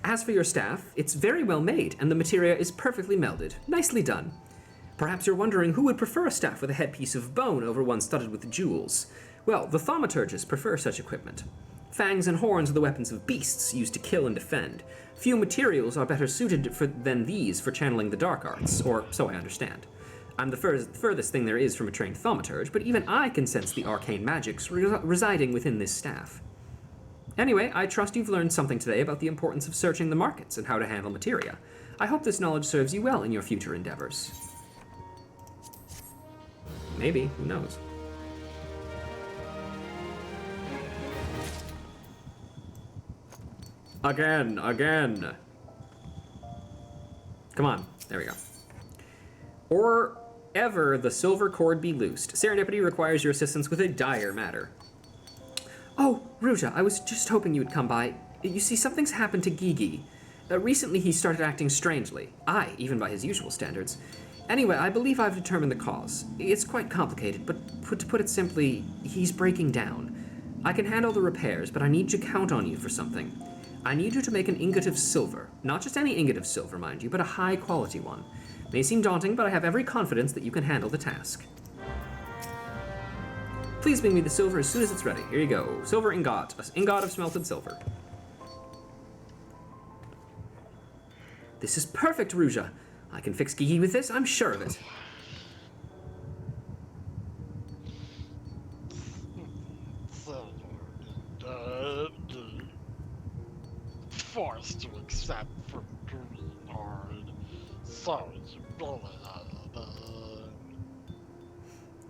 As for your staff, it's very well made, and the materia is perfectly melded. Nicely done. Perhaps you're wondering who would prefer a staff with a headpiece of bone over one studded with jewels. Well, the thaumaturgists prefer such equipment. Fangs and horns are the weapons of beasts used to kill and defend. Few materials are better suited than these for channeling the dark arts, or so I understand. I'm the furthest thing there is from a trained thaumaturge, but even I can sense the arcane magics residing within this staff. Anyway, I trust you've learned something today about the importance of searching the markets and how to handle materia. I hope this knowledge serves you well in your future endeavors. Maybe, who knows? Again. Come on, there we go. Or ever the silver cord be loosed. Serendipity requires your assistance with a dire matter. Oh, Ruja, I was just hoping you would come by. You see, something's happened to Gigi. Recently he started acting strangely. Aye, even by his usual standards. Anyway, I believe I've determined the cause. It's quite complicated, but to put it simply, he's breaking down. I can handle the repairs, but I need to count on you for something. I need you to make an ingot of silver. Not just any ingot of silver, mind you, but a high-quality one. May seem daunting, but I have every confidence that you can handle the task. Please bring me the silver as soon as it's ready. Here you go. Silver ingot. An ingot of smelted silver. This is perfect, Ruja. I can fix Gigi with this, I'm sure of it. forced to accept from Greenhard. Sorry,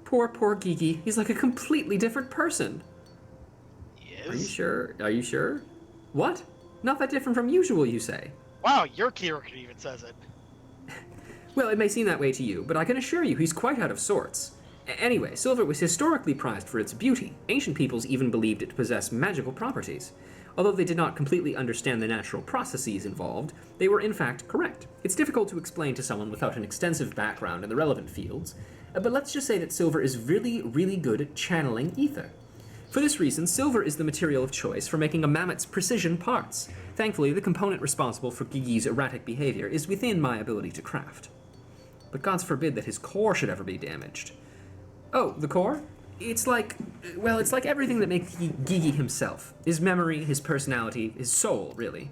Poor Gigi. He's like a completely different person. Yes? Are you sure? Are you sure? What? Not that different from usual, you say? Wow, your character even says it. Well, it may seem that way to you, but I can assure you he's quite out of sorts. Anyway, silver was historically prized for its beauty. Ancient peoples even believed it possessed magical properties. Although they did not completely understand the natural processes involved, they were in fact correct. It's difficult to explain to someone without an extensive background in the relevant fields, but let's just say that silver is really, really good at channeling ether. For this reason, silver is the material of choice for making a mammoth's precision parts. Thankfully, the component responsible for Gigi's erratic behavior is within my ability to craft. But gods forbid that his core should ever be damaged. Oh, the core? It's like everything that makes Gigi himself. His memory, his personality, his soul, really.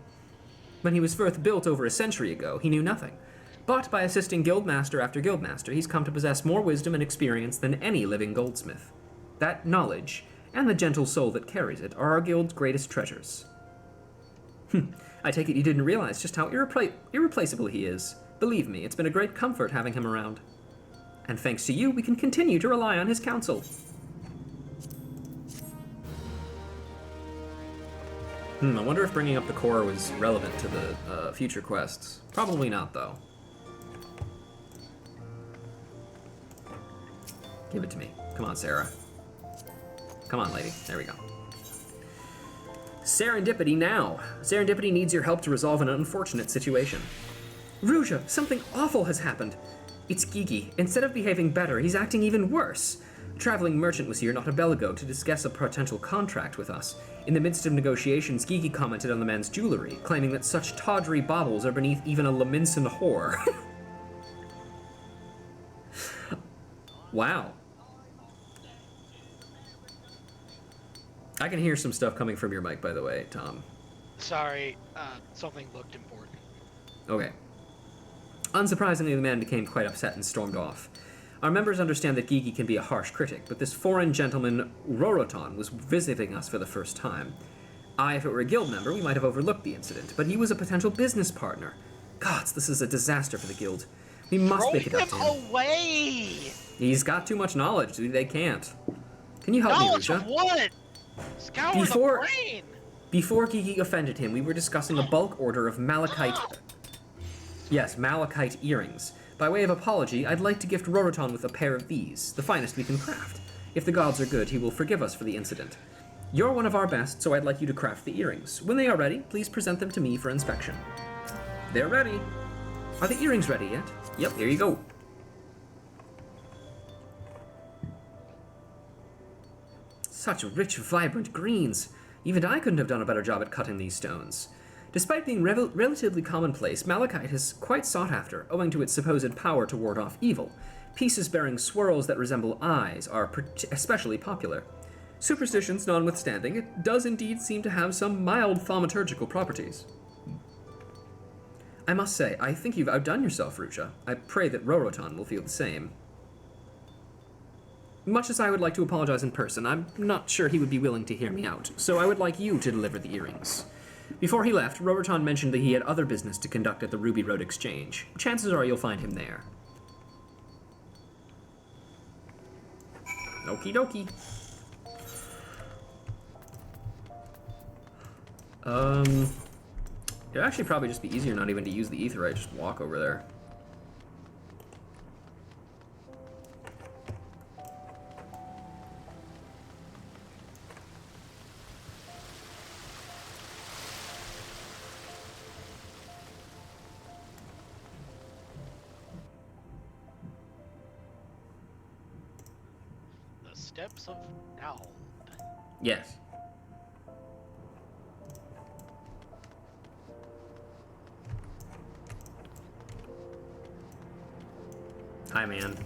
When he was first built over a century ago, he knew nothing. But by assisting guildmaster after guildmaster, he's come to possess more wisdom and experience than any living goldsmith. That knowledge, and the gentle soul that carries it, are our guild's greatest treasures. I take it you didn't realize just how irreplaceable he is. Believe me, it's been a great comfort having him around. And thanks to you, we can continue to rely on his counsel. I wonder if bringing up the core was relevant to the future quests. Probably not, though. Give it to me. Come on, Sarah. Come on, lady. There we go. Serendipity now. Serendipity needs your help to resolve an unfortunate situation. Ruja, something awful has happened. It's Gigi. Instead of behaving better, he's acting even worse. A traveling merchant was here not a bell ago to discuss a potential contract with us. In the midst of negotiations, Gigi commented on the man's jewelry, claiming that such tawdry baubles are beneath even a Leminson whore. Wow. I can hear some stuff coming from your mic, by the way, Tom. Sorry, something looked important. Okay. Unsurprisingly, the man became quite upset and stormed off. Our members understand that Gigi can be a harsh critic, but this foreign gentleman, Roroton, was visiting us for the first time. If it were a guild member, we might have overlooked the incident, but he was a potential business partner. Gods, this is a disaster for the guild. We must make it up to him. Throw him away! He's got too much knowledge. They can't. Can you help me, Knowledge Rusha? of what? Scour the brain! Before Gigi offended him, we were discussing a bulk order of malachite... Yes, malachite earrings. By way of apology, I'd like to gift Roroton with a pair of these, the finest we can craft. If the gods are good, he will forgive us for the incident. You're one of our best, so I'd like you to craft the earrings. When they are ready, please present them to me for inspection. They're ready. Are the earrings ready yet? Yep, here you go. Such rich, vibrant greens. Even I couldn't have done a better job at cutting these stones. Despite being relatively commonplace, malachite is quite sought after, owing to its supposed power to ward off evil. Pieces bearing swirls that resemble eyes are especially popular. Superstitions notwithstanding, it does indeed seem to have some mild thaumaturgical properties. I must say, I think you've outdone yourself, Rusha. I pray that Roroton will feel the same. Much as I would like to apologize in person, I'm not sure he would be willing to hear me out, so I would like you to deliver the earrings. Before he left, Roroton mentioned that he had other business to conduct at the Ruby Road Exchange. Chances are you'll find him there. Okie dokie. It'd actually probably just be easier not even to use the etherite, just walk over there. Steps of Now. Yes. Hi, man.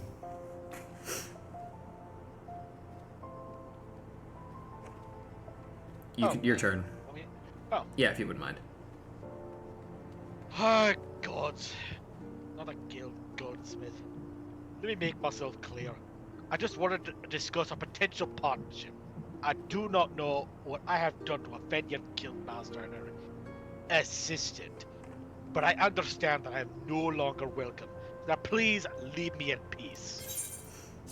Your turn. Oh. Yeah, if you wouldn't mind. Oh, gods. Not a guild goldsmith. Let me make myself clear. I just wanted to discuss a potential partnership. I do not know what I have done to offend your guildmaster assistant. But I understand that I am no longer welcome. Now please leave me in peace.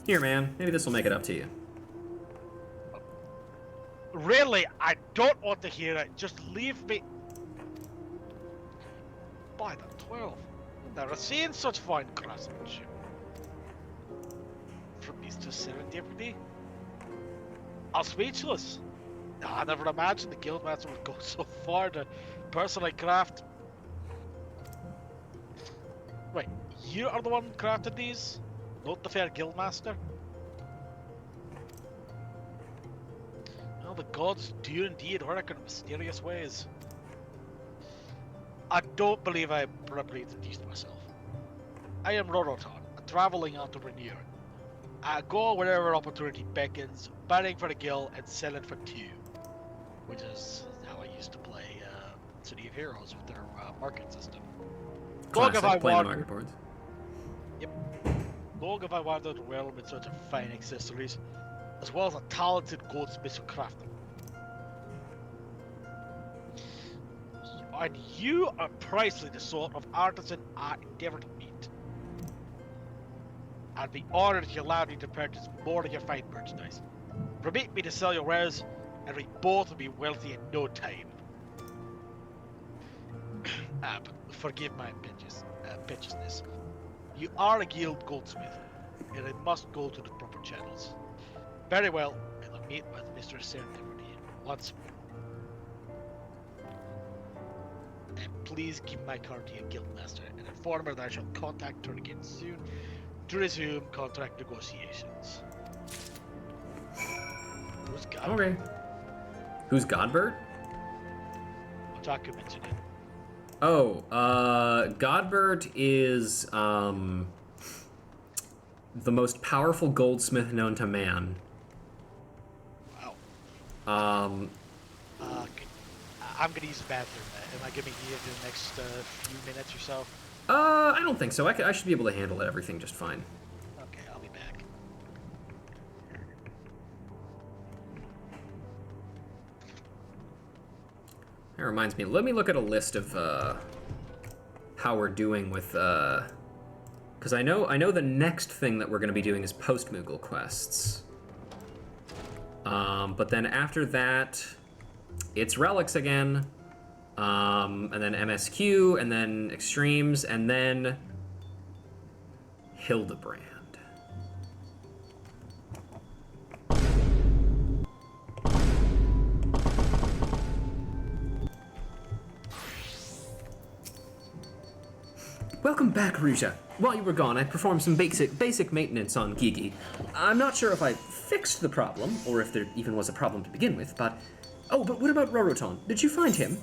Here, man. Maybe this will make it up to you. Really, I don't want to hear it. Just leave me. By the 12. Never seen such fine craftsmanship. From these two serendipity? I'm speechless. I never imagined the guildmaster would go so far to personally craft. Wait, you are the one who crafted these? Not the fair guildmaster? Well, the gods do indeed work in mysterious ways. I don't believe I properly introduced myself. I am Roroton, a traveling entrepreneur. I go wherever opportunity beckons, buying for a guild and selling for two. Which is how I used to play City of Heroes with their market system. Long have I Classic, playing the wandered. market boards. Yep. Long have I wandered the realm in search of fine accessories, as well as a talented goldsmith who craft them. And you are precisely the sort of artisan I endeavour to meet. I'd be honoured if you allowed me to purchase more of your fine merchandise. Permit me to sell your wares, and we both will be wealthy in no time. But forgive my impetiousness. You are a guild goldsmith, and I must go to the proper channels. Very well, I'll meet with Mr. Serendipity once more. And please give my card to your guildmaster and inform her that I shall contact her again soon to resume contract negotiations. Who's God? Okay. Who's Godbert? Otaku mentioned it. Oh, Godbert is the most powerful goldsmith known to man. Wow. I'm gonna use the bathroom. Am I gonna be needed in the next few minutes or so? I don't think so. I should be able to handle everything just fine. Okay, I'll be back. That reminds me. Let me look at a list of how we're doing with because I know the next thing that we're going to be doing is post-Moogle quests. But then after that, it's relics again. And then MSQ, and then Extremes, and then Hildebrand. Welcome back, Ruja. While you were gone, I performed some basic maintenance on Gigi. I'm not sure if I fixed the problem, or if there even was a problem to begin with, but... Oh, but what about Roroton? Did you find him?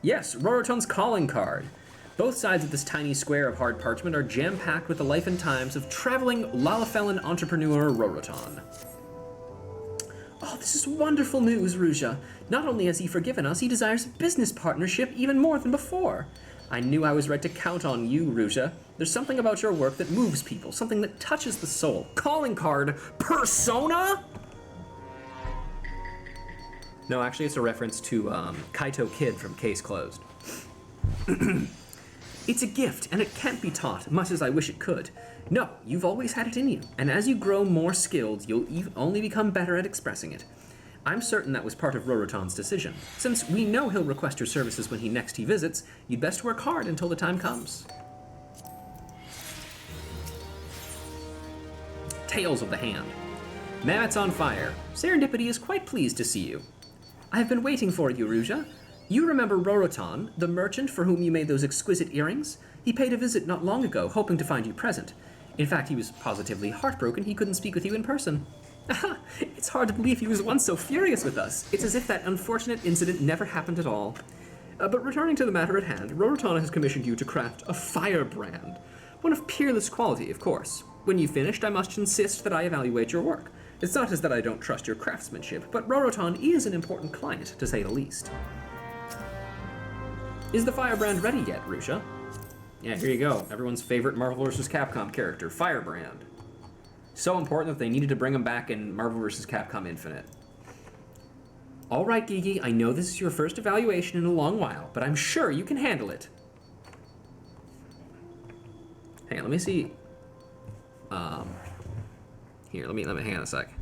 Yes, Roroton's calling card. Both sides of this tiny square of hard parchment are jam-packed with the life and times of traveling Lalafellan entrepreneur Roroton. Oh, this is wonderful news, Ruja. Not only has he forgiven us, he desires a business partnership even more than before. I knew I was right to count on you, Ruja. There's something about your work that moves people, something that touches the soul. Calling card persona? No, actually, it's a reference to Kaito Kid from Case Closed. It's a gift, and it can't be taught, much as I wish it could. No, you've always had it in you, and as you grow more skilled, you'll only become better at expressing it. I'm certain that was part of Roroton's decision. Since we know he'll request your services when next he visits, you'd best work hard until the time comes. Tales of the Hand. Mammoth's on fire. Serendipity is quite pleased to see you. I have been waiting for you, Ruja. You remember Roroton, the merchant for whom you made those exquisite earrings? He paid a visit not long ago, hoping to find you present. In fact, he was positively heartbroken he couldn't speak with you in person. It's hard to believe he was once so furious with us. It's as if that unfortunate incident never happened at all. But returning to the matter at hand, Roroton has commissioned you to craft a firebrand. One of peerless quality, of course. When you've finished, I must insist that I evaluate your work. It's not as that I don't trust your craftsmanship, but Roroton is an important client, to say the least. Is the firebrand ready yet, Rusha? Yeah, here you go. Everyone's favorite Marvel vs. Capcom character, Firebrand. So important that they needed to bring him back in Marvel vs. Capcom Infinite. All right, Gigi, I know this is your first evaluation in a long while, but I'm sure you can handle it. Hang on, let me see. Here, let me hang on a sec.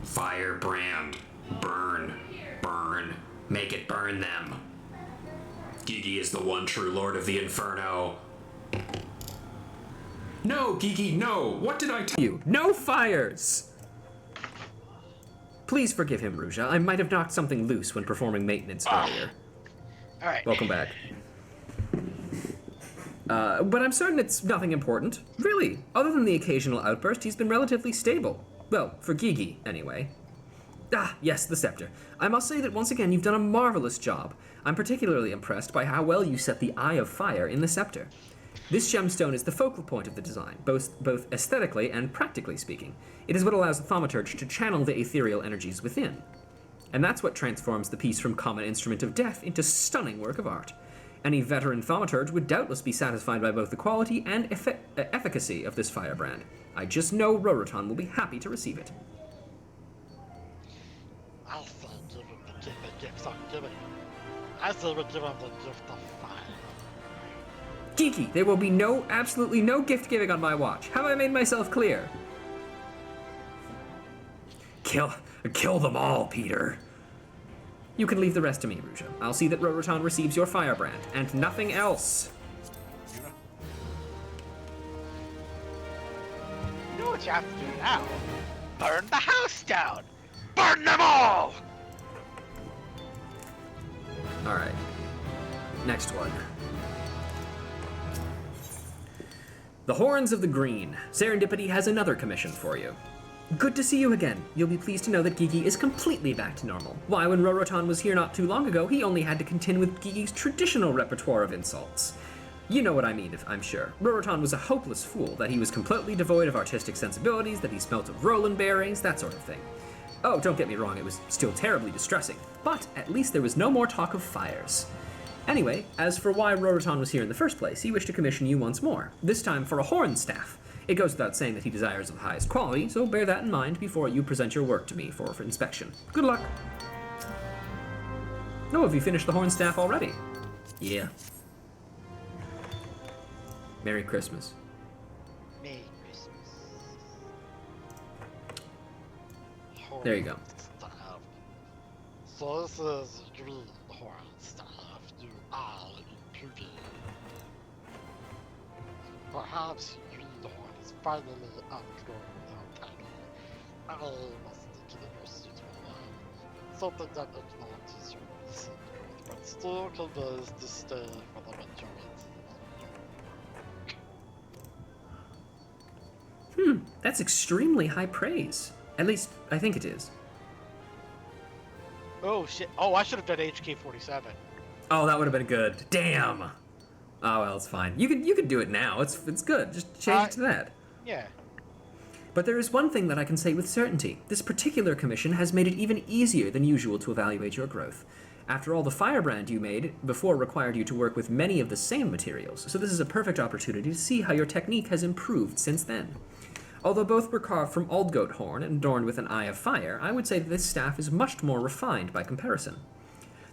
Firebrand. Burn. Burn. Make it burn them. Gigi is the one true lord of the Inferno. No, Gigi, no! What did I tell You. No fires! Please forgive him, Ruja. I might have knocked something loose when performing maintenance earlier. Alright. Welcome back. But I'm certain it's nothing important. Really. Other than the occasional outburst, he's been relatively stable. Well, for Gigi, anyway. Ah, yes, the scepter. I must say that once again, you've done a marvelous job. I'm particularly impressed by how well you set the Eye of Fire in the scepter. This gemstone is the focal point of the design, both aesthetically and practically speaking. It is what allows the thaumaturge to channel the ethereal energies within. And that's what transforms the piece from common instrument of death into stunning work of art. Any veteran thaumaturge would doubtless be satisfied by both the quality and efficacy of this firebrand. I just know Roroton will be happy to receive it. I say give him the gift I'm giving. I say we give him the gift of fire. Gigi, there will be absolutely no gift giving on my watch. Have I made myself clear? Kill them all, Peter. You can leave the rest to me, Ruja. I'll see that Roroton receives your firebrand, and nothing else. You know what you have to do now? Burn the house down! Burn them all! Alright. Next one. The Horns of the Green. Serendipity has another commission for you. Good to see you again. You'll be pleased to know that Gigi is completely back to normal. Why, when Roroton was here not too long ago, he only had to contend with Gigi's traditional repertoire of insults. You know what I mean, I'm sure. Roroton was a hopeless fool, that he was completely devoid of artistic sensibilities, that he smelt of Roland berries, that sort of thing. Oh, don't get me wrong, it was still terribly distressing, but at least there was no more talk of fires. Anyway, as for why Roroton was here in the first place, he wished to commission you once more, this time for a horn staff. It goes without saying that he desires of the highest quality, so bear that in mind before you present your work to me for inspection. Good luck. Oh, have you finished the horn staff already? Yeah. Merry Christmas. Merry Christmas. There you go. Staff. So this is green horn staff. You are included. Perhaps green horn is finally outgrown our title. I must give it a suitable one. Something that acknowledges your recent growth, but still conveys disdain for the majority. That's extremely high praise. At least, I think it is. Oh shit! Oh, I should have done HK47. Oh, that would have been good. Damn. Oh well, it's fine. You could do it now. It's good. Just change it to that. Yeah. But there is one thing that I can say with certainty. This particular commission has made it even easier than usual to evaluate your growth. After all, the firebrand you made before required you to work with many of the same materials, so this is a perfect opportunity to see how your technique has improved since then. Although both were carved from Aldgoat horn and adorned with an eye of fire, I would say that this staff is much more refined by comparison.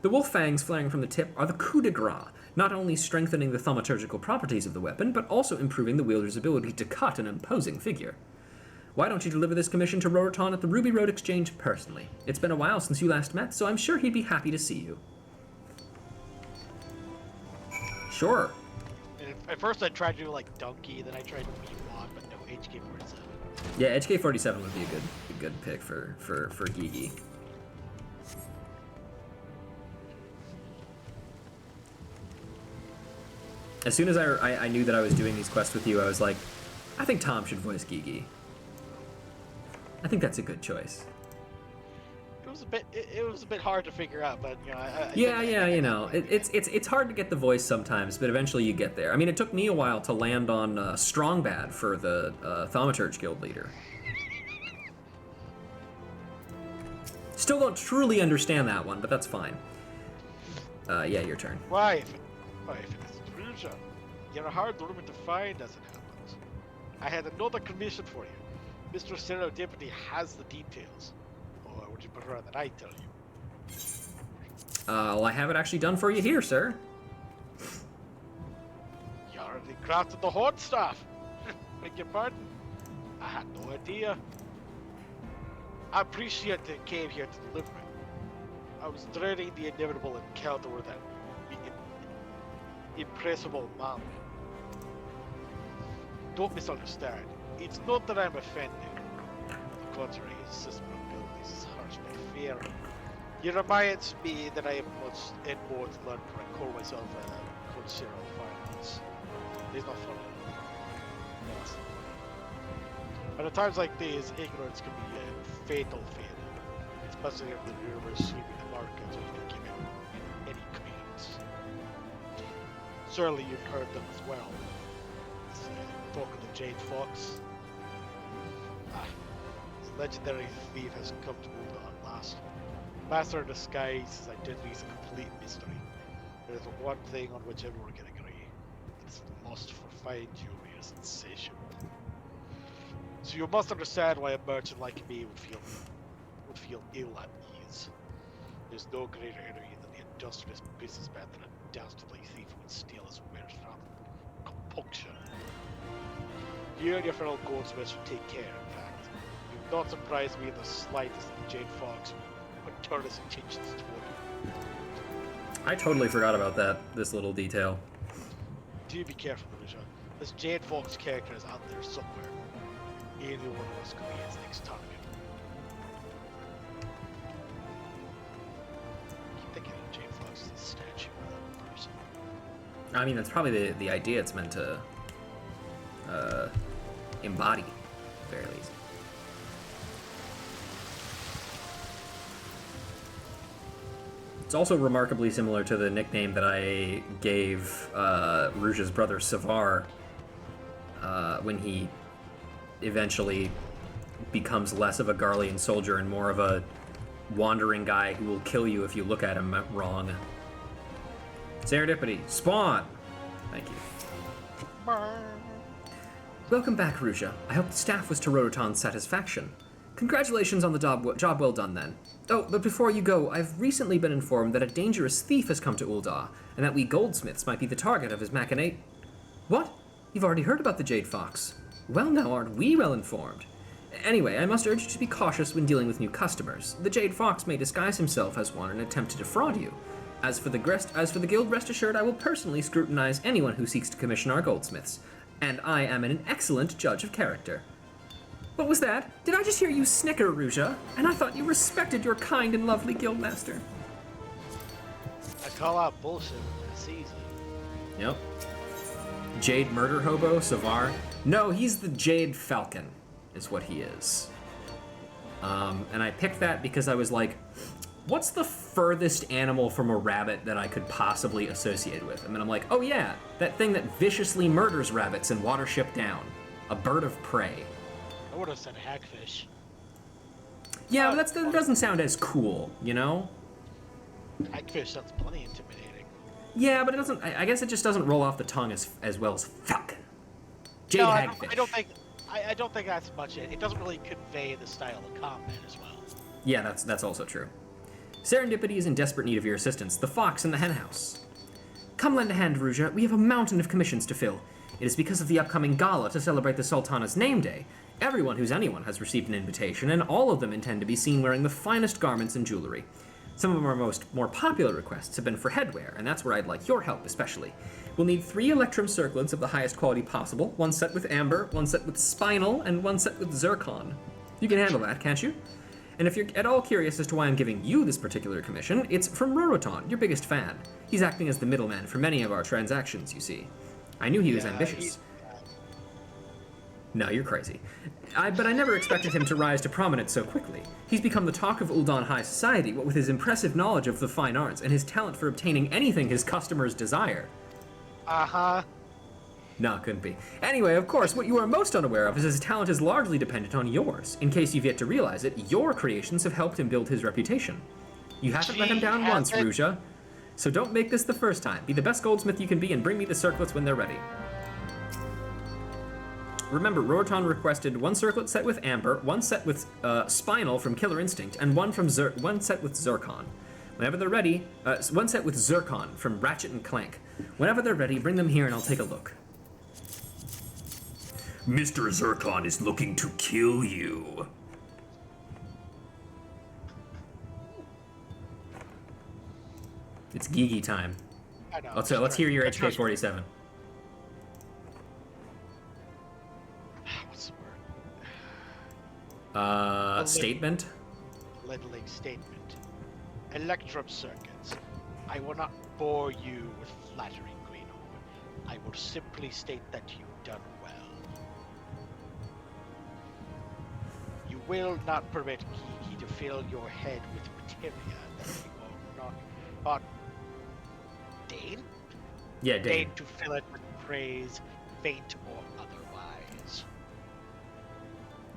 The wolf fangs flaring from the tip are the coup de grace, not only strengthening the thaumaturgical properties of the weapon, but also improving the wielder's ability to cut an imposing figure. Why don't you deliver this commission to Roroton at the Ruby Road Exchange personally? It's been a while since you last met, so I'm sure he'd be happy to see you. Sure. And at first I tried to do like Donkey, then I tried to B1, but no, HK47. Yeah, HK47 would be a good pick for Gigi. As soon as I knew that I was doing these quests with you, I was like, I think Tom should voice Gigi. I think that's a good choice. It was a bit hard to figure out, but you know, You know, it's hard to get the voice sometimes, but eventually you get there. I mean, it took me a while to land on Strongbad for the Thaumaturge Guild leader. Still don't truly understand that one, but that's fine. Yeah, your turn. Why if it's Ruja, you're a hard woman to find as it happens. I had another commission for you. Mr. Serendipity has the details. Or would you prefer that I tell you? Well, I have it actually done for you here, sir. You already crafted the hot stuff. Beg your pardon? I had no idea. I appreciate that you came here to deliver it. I was dreading the inevitable encounter with that impressible man. Don't misunderstand. It's not that I'm offended. On the contrary, his system of abilities is harsh but fair. He reminds me that I have much and more to learn before I call myself a considerate of finance. It's not funny. Yes. But at times like these, ignorance can be a fatal fate, especially if the rumors sweeping the market or they give out any credence. Surely you've heard them as well. Talk of the Jade Fox. This legendary thief has come to Ulda at last. Master of Disguise, his identity is a complete mystery. There is one thing on which everyone can agree. It's the lust for fine jewelry is insatiable. So you must understand why a merchant like me would feel ill at ease. There's no greater enemy than the industrious businessman than a dastardly thief who would steal his wares from compunction. You and your fellow goldsmiths should take care, in fact. You would not surprise me in the slightest that Jade Fox would turn his intentions toward you. I totally forgot about this little detail. Do be careful, Lucia. This Jade Fox character is out there somewhere. Either one of us could be his next target. I keep thinking of Jade Fox as a statue rather than a person. I mean, that's probably the idea it's meant to embody, at the very least. It's also remarkably similar to the nickname that I gave Rouge's brother Savar when he eventually becomes less of a Garlean soldier and more of a wandering guy who will kill you if you look at him wrong. Serendipity, spawn! Thank you. Welcome back, Rouge. I hope the staff was to Rototon's satisfaction. Congratulations on the job well done, then. Oh, but before you go, I've recently been informed that a dangerous thief has come to Ul'dah, and that we goldsmiths might be the target of his machinate. What? You've already heard about the Jade Fox. Well, now aren't we well informed? Anyway, I must urge you to be cautious when dealing with new customers. The Jade Fox may disguise himself as one and attempt to defraud you. As for the guild, rest assured I will personally scrutinize anyone who seeks to commission our goldsmiths, and I am an excellent judge of character. What was that? Did I just hear you snicker, Rouge? And I thought you respected your kind and lovely guildmaster. I call out bullshit when I see it. Yep. Jade Murder Hobo, Savar. No, he's the Jade Falcon, is what he is. And I picked that because I was like, what's the furthest animal from a rabbit that I could possibly associate with? And then I'm like, oh yeah, that thing that viciously murders rabbits in Watership Down. A bird of prey. I would have said hagfish. Yeah, but that doesn't sound as cool, you know? Hagfish sounds plenty intimidating. Yeah, but it doesn't. I guess it just doesn't roll off the tongue as well as falcon. Jade No, hagfish. I don't think that's much it. It doesn't really convey the style of combat as well. Yeah, that's also true. Serendipity is in desperate need of your assistance. The fox in the henhouse. Come lend a hand, Rouge. We have a mountain of commissions to fill. It is because of the upcoming gala to celebrate the Sultana's name day. Everyone who's anyone has received an invitation, and all of them intend to be seen wearing the finest garments and jewelry. Some of our more popular requests have been for headwear, and that's where I'd like your help especially. We'll need 3 electrum circlets of the highest quality possible, 1 set with amber, 1 set with spinel, and 1 set with zircon. You can handle that, can't you? And if you're at all curious as to why I'm giving you this particular commission, it's from Roroton, your biggest fan. He's acting as the middleman for many of our transactions, you see. I knew he was ambitious. No, you're crazy. But I never expected him to rise to prominence so quickly. He's become the talk of Ul'dah High Society, what with his impressive knowledge of the fine arts and his talent for obtaining anything his customers desire. Uh-huh. No, couldn't be. Anyway, of course, what you are most unaware of is his talent is largely dependent on yours. In case you've yet to realize it, your creations have helped him build his reputation. You haven't let him down once, Rouge. So don't make this the first time. Be the best goldsmith you can be and bring me the circlets when they're ready. Remember, Roroton requested 1 circlet set with Amber, 1 set with Spinal from Killer Instinct, and 1 set with Zircon. Whenever they're ready, 1 set with Zircon from Ratchet and Clank. Whenever they're ready, bring them here and I'll take a look. Mr. Zircon is looking to kill you. It's Gigi time. I know. Let's hear your HK-47. What's the word? Statement? Littling statement. Electrum circuits. I will not bore you with flattery, Greenhorn. I will simply state that you've done well. You will not permit Gigi to fill your head with materia that you are not deign? Yeah, Dane. Deign to fill it with praise, faint or otherwise.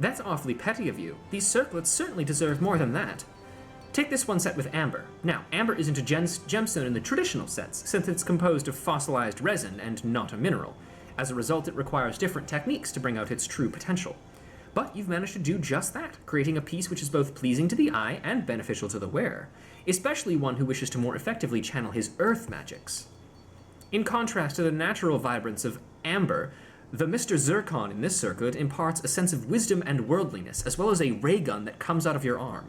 That's awfully petty of you. These circlets certainly deserve more than that. Take this 1 set with Amber. Now, Amber isn't a gemstone in the traditional sense, since it's composed of fossilized resin and not a mineral. As a result, it requires different techniques to bring out its true potential. But you've managed to do just that, creating a piece which is both pleasing to the eye and beneficial to the wearer, especially one who wishes to more effectively channel his earth magics. In contrast to the natural vibrance of Amber, the Mr. Zircon in this circlet imparts a sense of wisdom and worldliness, as well as a ray gun that comes out of your arm.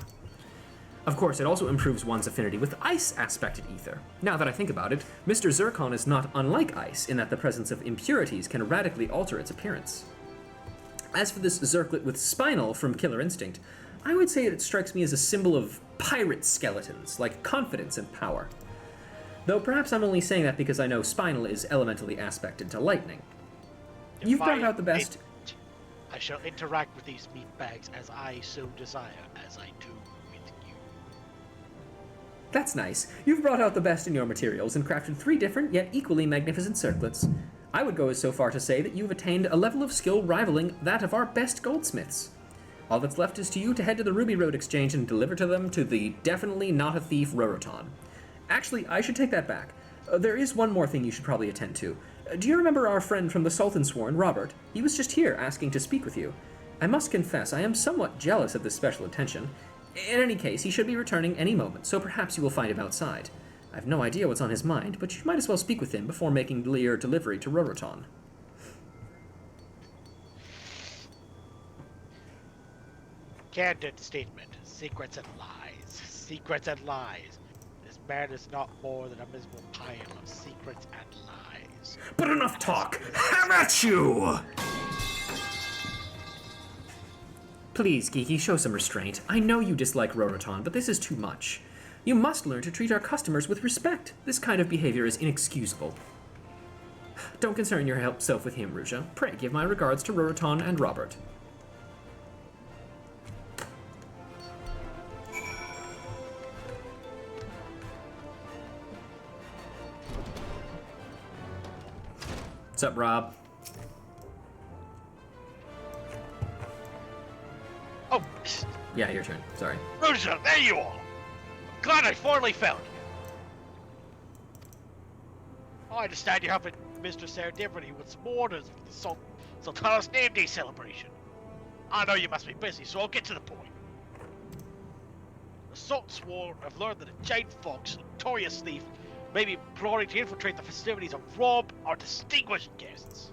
Of course, it also improves one's affinity with ice-aspected ether. Now that I think about it, Mr. Zircon is not unlike ice in that the presence of impurities can radically alter its appearance. As for this circlet with Spinal from Killer Instinct, I would say it strikes me as a symbol of pirate skeletons, like confidence and power. Though perhaps I'm only saying that because I know Spinal is elementally aspected to lightning. You've brought out the best... I shall interact with these meat bags as I so desire, as I do with you. That's nice. You've brought out the best in your materials and crafted 3 different yet equally magnificent circlets. I would go as so far to say that you've attained a level of skill rivaling that of our best goldsmiths. All that's left is to you to head to the Ruby Road Exchange and deliver to them to the definitely not a thief Roroton. Actually, I should take that back. There is one more thing you should probably attend to. Do you remember our friend from the Sultansworn, Robert? He was just here asking to speak with you. I must confess, I am somewhat jealous of this special attention. In any case, he should be returning any moment, so perhaps you will find him outside. I have no idea what's on his mind, but you might as well speak with him before making your delivery to Roroton. Candid statement. Secrets and lies. Secrets and lies. This man is not more than a miserable pile of secrets and lies. But enough talk! Have at you! Please, Geeky, show some restraint. I know you dislike Roroton, but this is too much. You must learn to treat our customers with respect. This kind of behavior is inexcusable. Don't concern yourself with him, Ruja. Pray give my regards to Roroton and Robert. What's up, Rob? Oh, Yeah, your turn. Sorry. Rosa, there you are! Glad I finally found you. I understand you're helping Mr. Serendipity with some orders for the Sultana's name day celebration. I know you must be busy, so I'll get to the point. The Sultansworn have learned that a giant fox, a notorious thief, may be plotting to infiltrate the festivities and rob our distinguished guests.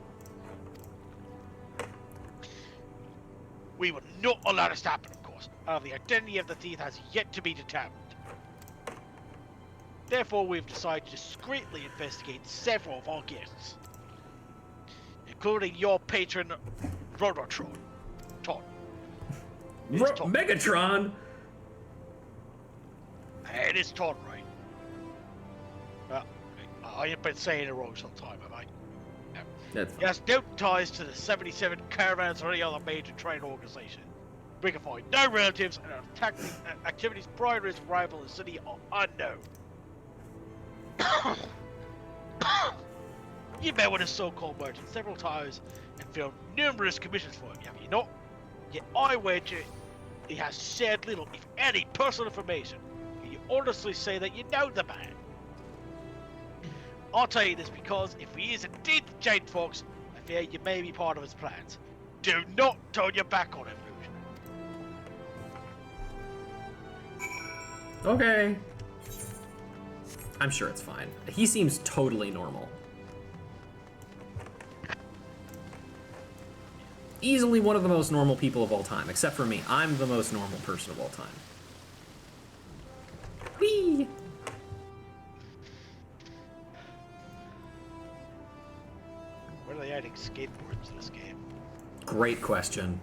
We will not allow this to happen, of course, and the identity of the thief has yet to be determined. Therefore, we've decided to discreetly investigate several of our guests, including your patron, Rhodotron. Megatron! It is Ton, right? Well, I ain't been saying it wrong sometime, have I? No. That's He has no ties to the 77 caravans or any other major trade organization. We can find no relatives, and our activities prior to his arrival in the city are unknown. You met with his so-called merchant several times and filled numerous commissions for him, have you not? Yet I wager he has shared little, if any, personal information. Can you honestly say that you know the man? I'll tell you this because if he is indeed the giant fox, I fear you may be part of his plans. Do not turn your back on him, Luke. Okay. I'm sure it's fine. He seems totally normal. Easily one of the most normal people of all time, except for me. I'm the most normal person of all time. Whee! Where are they adding skateboards to this game? Great question.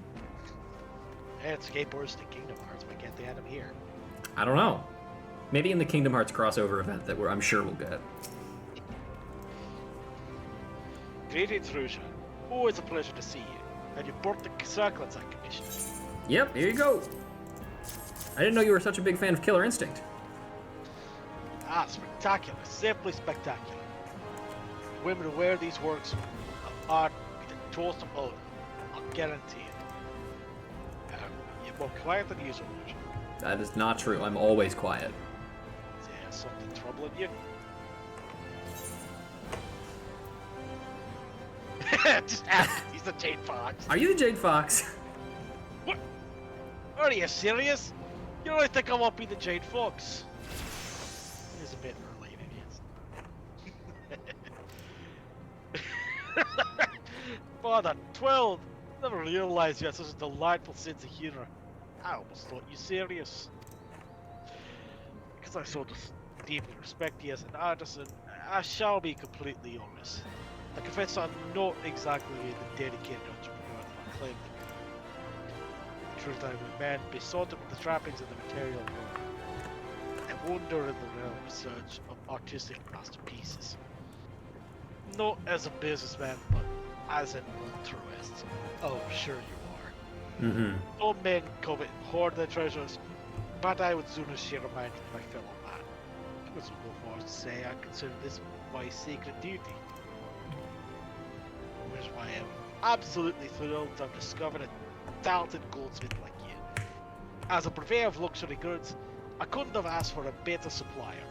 They had skateboards to Kingdom Hearts, why can't they add them here? I don't know. Maybe in the Kingdom Hearts crossover event that I'm sure we'll get. Greetings, Rusha. Always a pleasure to see you. And you brought the Circlets I commissioned. Yep, here you go. I didn't know you were such a big fan of Killer Instinct. Ah, spectacular. Simply spectacular. Women who wear these works of art be the joys of honor. I'll guarantee it. You're more quiet than usual, Rusha. That is not true. I'm always quiet. Is there something troubling you? Just ask. He's the Jade Fox. Are you the Jade Fox? What? Are you serious? You really think I won't be the Jade Fox? It is a bit related, yes. Father, 12! Never realized you had such a delightful sense of humor. I almost thought you serious. Because I so deeply respect you as an artisan, I shall be completely honest. I confess I'm not exactly the dedicated entrepreneur that I claim to be. The truth, I'm a man besotted with the trappings of the material world. I wander in the realm in search of artistic masterpieces. Not as a businessman, but as an altruist. Oh, sure you are. Mm-hmm. All men covet and hoard their treasures, but I would sooner share a mind with my fellow man. I would go far as to say I consider this my sacred duty. Which is why I am absolutely thrilled to have discovered a talented goldsmith like you. As a purveyor of luxury goods, I couldn't have asked for a better supplier.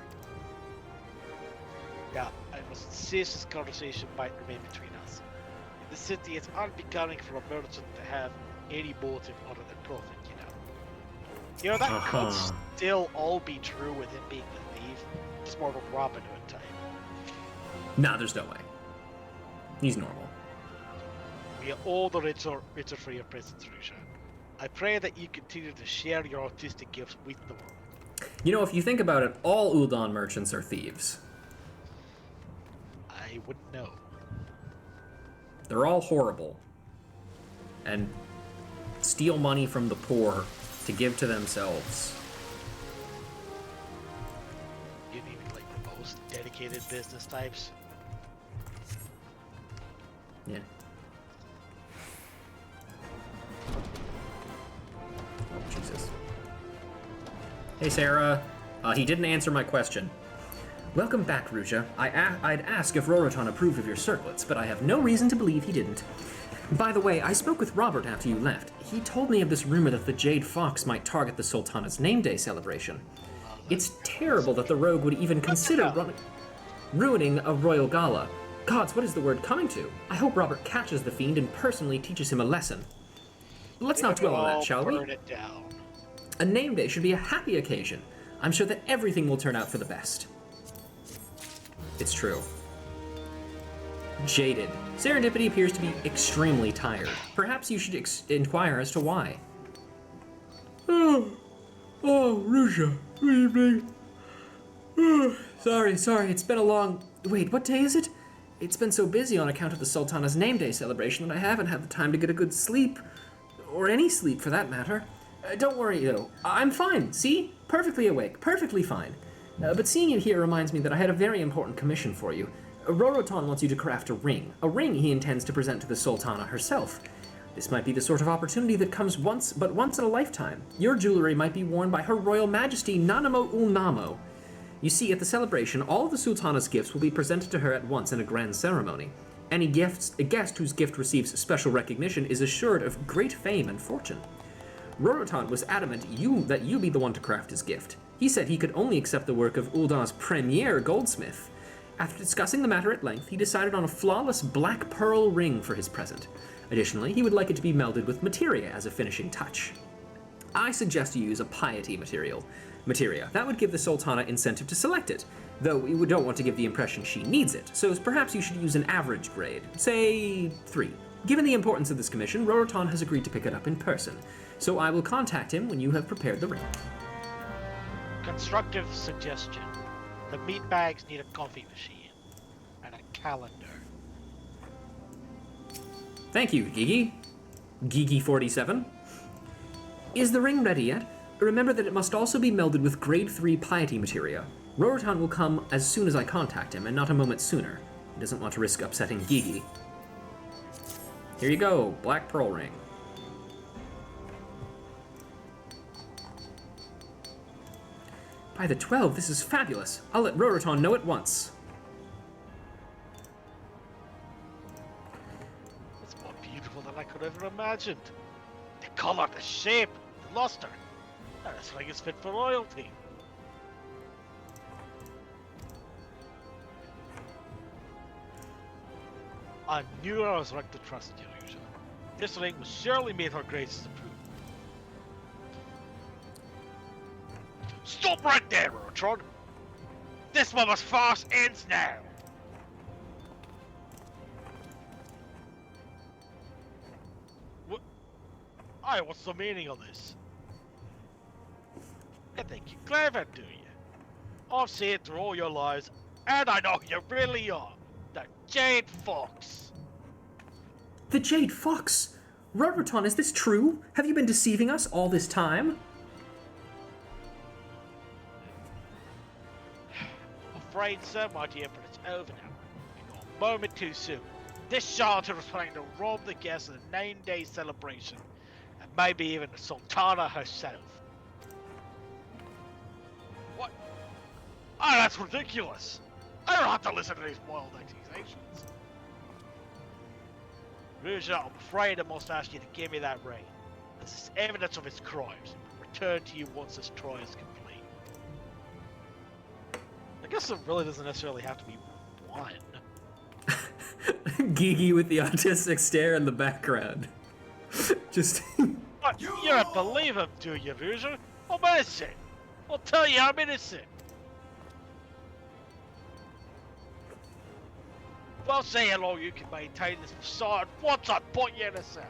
Now, I must insist this conversation might remain between us. In the city, it's unbecoming for a merchant to have any motive other than profit, you know. You know, that could still all be true with him being the thief. It's more of a Robin Hood type. Nah, there's no way. He's normal. We are all the richer for your presence, Rusha. I pray that you continue to share your artistic gifts with the world. You know, if you think about it, all Ul'dan merchants are thieves. I wouldn't know. They're all horrible. And steal money from the poor to give to themselves. You mean like the most dedicated business types? Yeah. Oh, Jesus. Hey, Sarah. He didn't answer my question. Welcome back, Ruja. I'd ask if Roroton approved of your circlets, but I have no reason to believe he didn't. By the way, I spoke with Robert after you left. He told me of this rumor that the Jade Fox might target the Sultana's name day celebration. It's terrible that the rogue would even consider ruining a royal gala. Gods, what is the word coming to? I hope Robert catches the fiend and personally teaches him a lesson. Let's not dwell on that, shall we? Burn it down. A name day should be a happy occasion. I'm sure that everything will turn out for the best. It's true. Jaded. Serendipity appears to be extremely tired. Perhaps you should inquire as to why. Oh, Ruja. Good evening. Sorry, it's been a long... Wait, what day is it? It's been so busy on account of the Sultana's name day celebration that I haven't had the time to get a good sleep. Or any sleep, for that matter. Don't worry, though. I'm fine, see? Perfectly awake, perfectly fine. But seeing you here reminds me that I had a very important commission for you. Roroton wants you to craft a ring he intends to present to the Sultana herself. This might be the sort of opportunity that comes once in a lifetime. Your jewelry might be worn by Her Royal Majesty Nanamo Ulnamo. You see, at the celebration, all of the Sultana's gifts will be presented to her at once in a grand ceremony. A guest whose gift receives special recognition is assured of great fame and fortune. Roroton was adamant that you be the one to craft his gift. He said he could only accept the work of Ul'dan's premier goldsmith. After discussing the matter at length, he decided on a flawless black pearl ring for his present. Additionally, he would like it to be melded with materia as a finishing touch. I suggest you use a piety materia. That would give the Sultana incentive to select it, though we don't want to give the impression she needs it, so perhaps you should use an average grade, say 3. Given the importance of this commission, Rorotan has agreed to pick it up in person, so I will contact him when you have prepared the ring. Constructive suggestion. The meat bags need a coffee machine and a calendar. Thank you, Gigi. Gigi47. Is the ring ready yet? Remember that it must also be melded with grade 3 piety materia. Rorotan will come as soon as I contact him, and not a moment sooner. He doesn't want to risk upsetting Gigi. Here you go, Black Pearl Ring. By the 12, this is fabulous. I'll let Rorotan know at once. It's more beautiful than I could ever imagined. The color, the shape, the luster. This ring is fit for royalty. I knew I was right to trust you, Lucia. This ring was surely made her grace's approval. Stop right there, Rotron! This mama's farce ends now! What? Aye, what's the meaning of this? You think you're clever, do you? I've seen it through all your lies, and I know who you really are. The Jade Fox! The Jade Fox? Rorotan, is this true? Have you been deceiving us all this time? Afraid so, my dear, but it's over now. You got a moment too soon. This charlatan was planning to rob the guests of the 9-day celebration, and maybe even the Sultana herself. What? Oh, that's ridiculous! I don't have to listen to these wild accusations. Ruja, I'm afraid I must ask you to give me that ring. This is evidence of his crimes. Return to you once this trial is complete. I guess it really doesn't necessarily have to be one. Gigi with the autistic stare in the background. Just... What? You don't believe him, do you, Ruja? I'm innocent. I'll tell you I'm innocent. Well, say how long you can maintain this facade once I put you in a cell.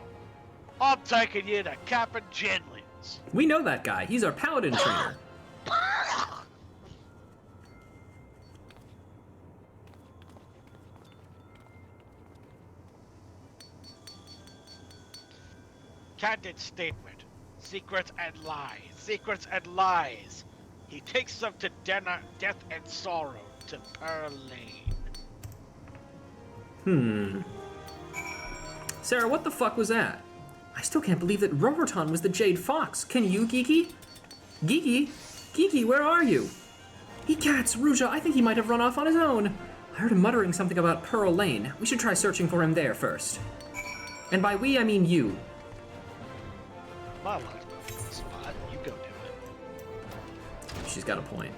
I'm taking you to Captain Genlin's. We know that guy. He's our paladin trainer. Candid statement. Secrets and lies. Secrets and lies. He takes them to death and sorrow to Pearl Lane. Sarah, what the fuck was that? I still can't believe that Rorotan was the Jade Fox. Can you, Gigi? Gigi? Gigi, where are you? Egats, Ruja, I think he might have run off on his own. I heard him muttering something about Pearl Lane. We should try searching for him there first. And by we, I mean you. My life's not the spot. You go do it. She's got a point.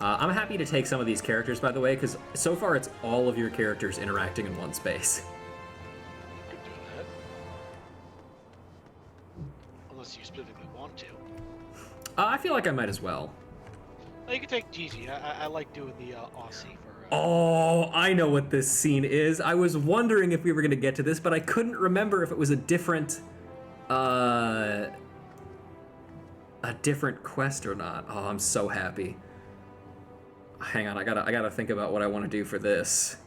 I'm happy to take some of these characters, by the way, because so far it's all of your characters interacting in one space. You could do that. Unless you specifically want to. I feel like I might as well. Oh, you can take Gigi. I like doing the Aussie for... Oh, I know what this scene is. I was wondering if we were going to get to this, but I couldn't remember if it was a different quest or not. Oh, I'm so happy. Hang on, I gotta think about what I want to do for this.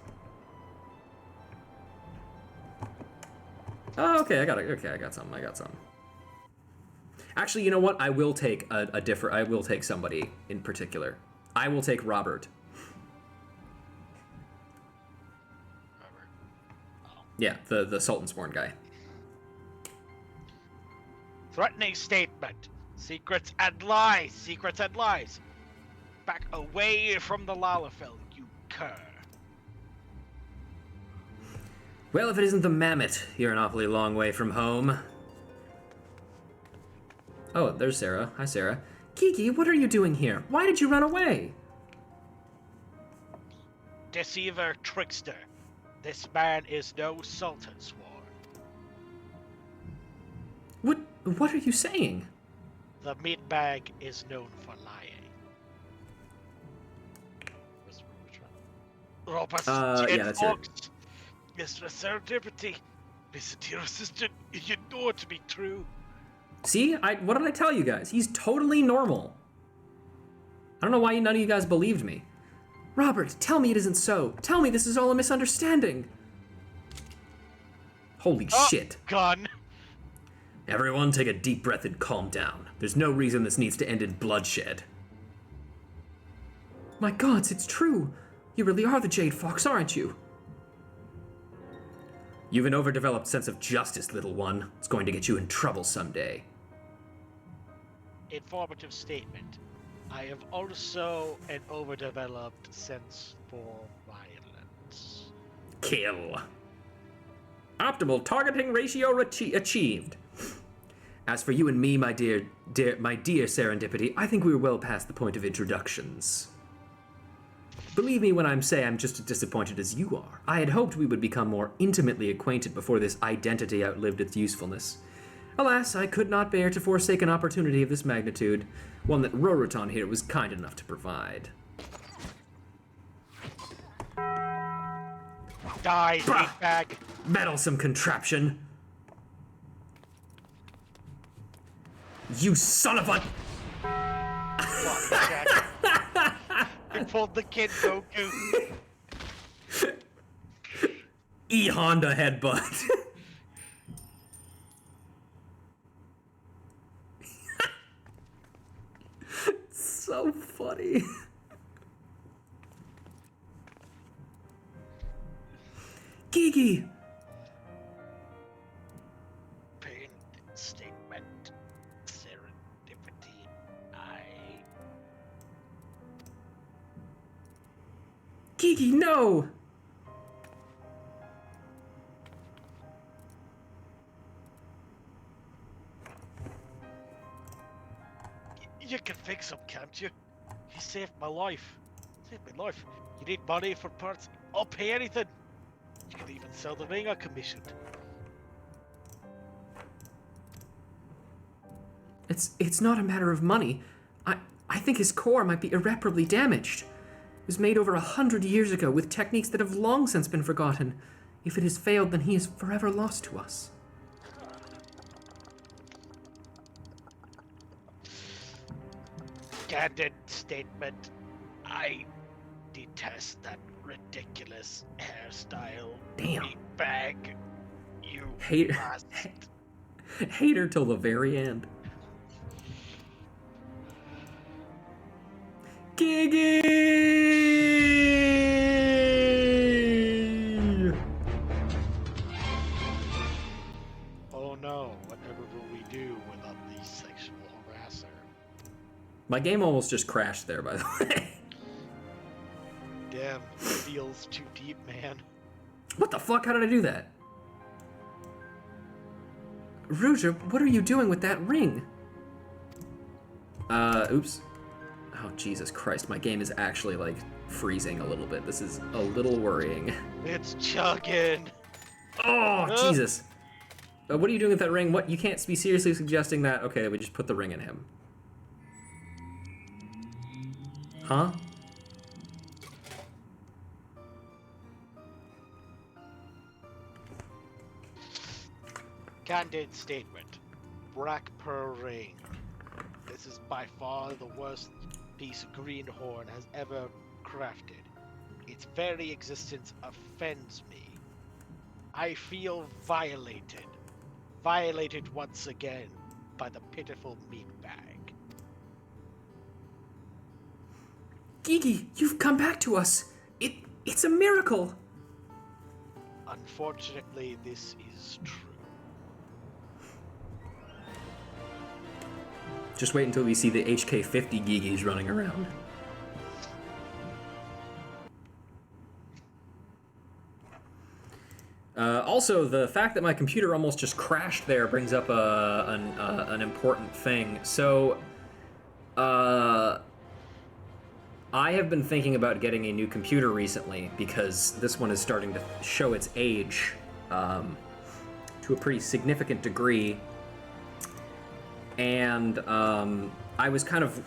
Oh, okay, I got some. Actually, you know what? I will take I will take somebody in particular. I will take Robert. Yeah, the Sultan-Spawn guy. Threatening statement. Secrets and lies. Secrets and lies. Back away from the Lalafell, you cur. Well, if it isn't the Mammoth, you're an awfully long way from home. Oh, there's Sarah. Hi, Sarah. Kiki, what are you doing here? Why did you run away? deceiver, trickster. This man is no sultan sworn. What are you saying? The meat bag is known for lying. Robust yeah, that's it. Fox. Mr. Serendipity. Listen to your assistant. You know it to be true. See, what did I tell you guys? He's totally normal. I don't know why none of you guys believed me. Robert, tell me it isn't so. Tell me this is all a misunderstanding. Holy shit. Gun. Everyone take a deep breath and calm down. There's no reason this needs to end in bloodshed. My gods, it's true. You really are the Jade Fox, aren't you? You've an overdeveloped sense of justice, little one. It's going to get you in trouble someday. Informative statement. I have also an overdeveloped sense for violence. Kill. Optimal targeting ratio achieved. As for you and me, my dear Serendipity, I think we're well past the point of introductions. Believe me when I say I'm just as disappointed as you are. I had hoped we would become more intimately acquainted before this identity outlived its usefulness. Alas, I could not bear to forsake an opportunity of this magnitude, one that Roroton here was kind enough to provide. Die, Bah! meatbag. Meddlesome contraption! You son of a... Fuck, Jack. You pulled the Kid Goku. E-Honda headbutt. So funny. Gigi! Pain statement. Serendipity. Gigi, no! You can fix him, can't you? He saved my life. Saved my life. You need money for parts? I'll pay anything. You can even sell the ring I commissioned. It's not a matter of money. I think his core might be irreparably damaged. It was made over 100 years ago with techniques that have long since been forgotten. If it has failed, then he is forever lost to us. Candid statement. I detest that ridiculous hairstyle. Damn. Bag. You Hate- must. Hate her till the very end. Gigi! Oh no, whatever will we do without the sexual harasser? My game almost just crashed there, by the way. Damn, feels too deep, man. What the fuck? How did I do that? Rouge, what are you doing with that ring? Oops. Oh, Jesus Christ, my game is actually, like, freezing a little bit. This is a little worrying. It's chugging. Oh, Jesus. What are you doing with that ring? What? You can't be seriously suggesting that? Okay, we just put the ring in him. Huh? Candid statement. Black Pearl Ring. This is by far the worst piece Greenhorn has ever crafted. Its very existence offends me. I feel violated. Violated once again by the pitiful meatbag. Gigi, you've come back to us. It's a miracle. Unfortunately, this is true. Just wait until we see the HK50 Gigis running around. Also, the fact that my computer almost just crashed there brings up an important thing. So, I I have been thinking about getting a new computer recently because this one is starting to show its age to a pretty significant degree. And I was kind of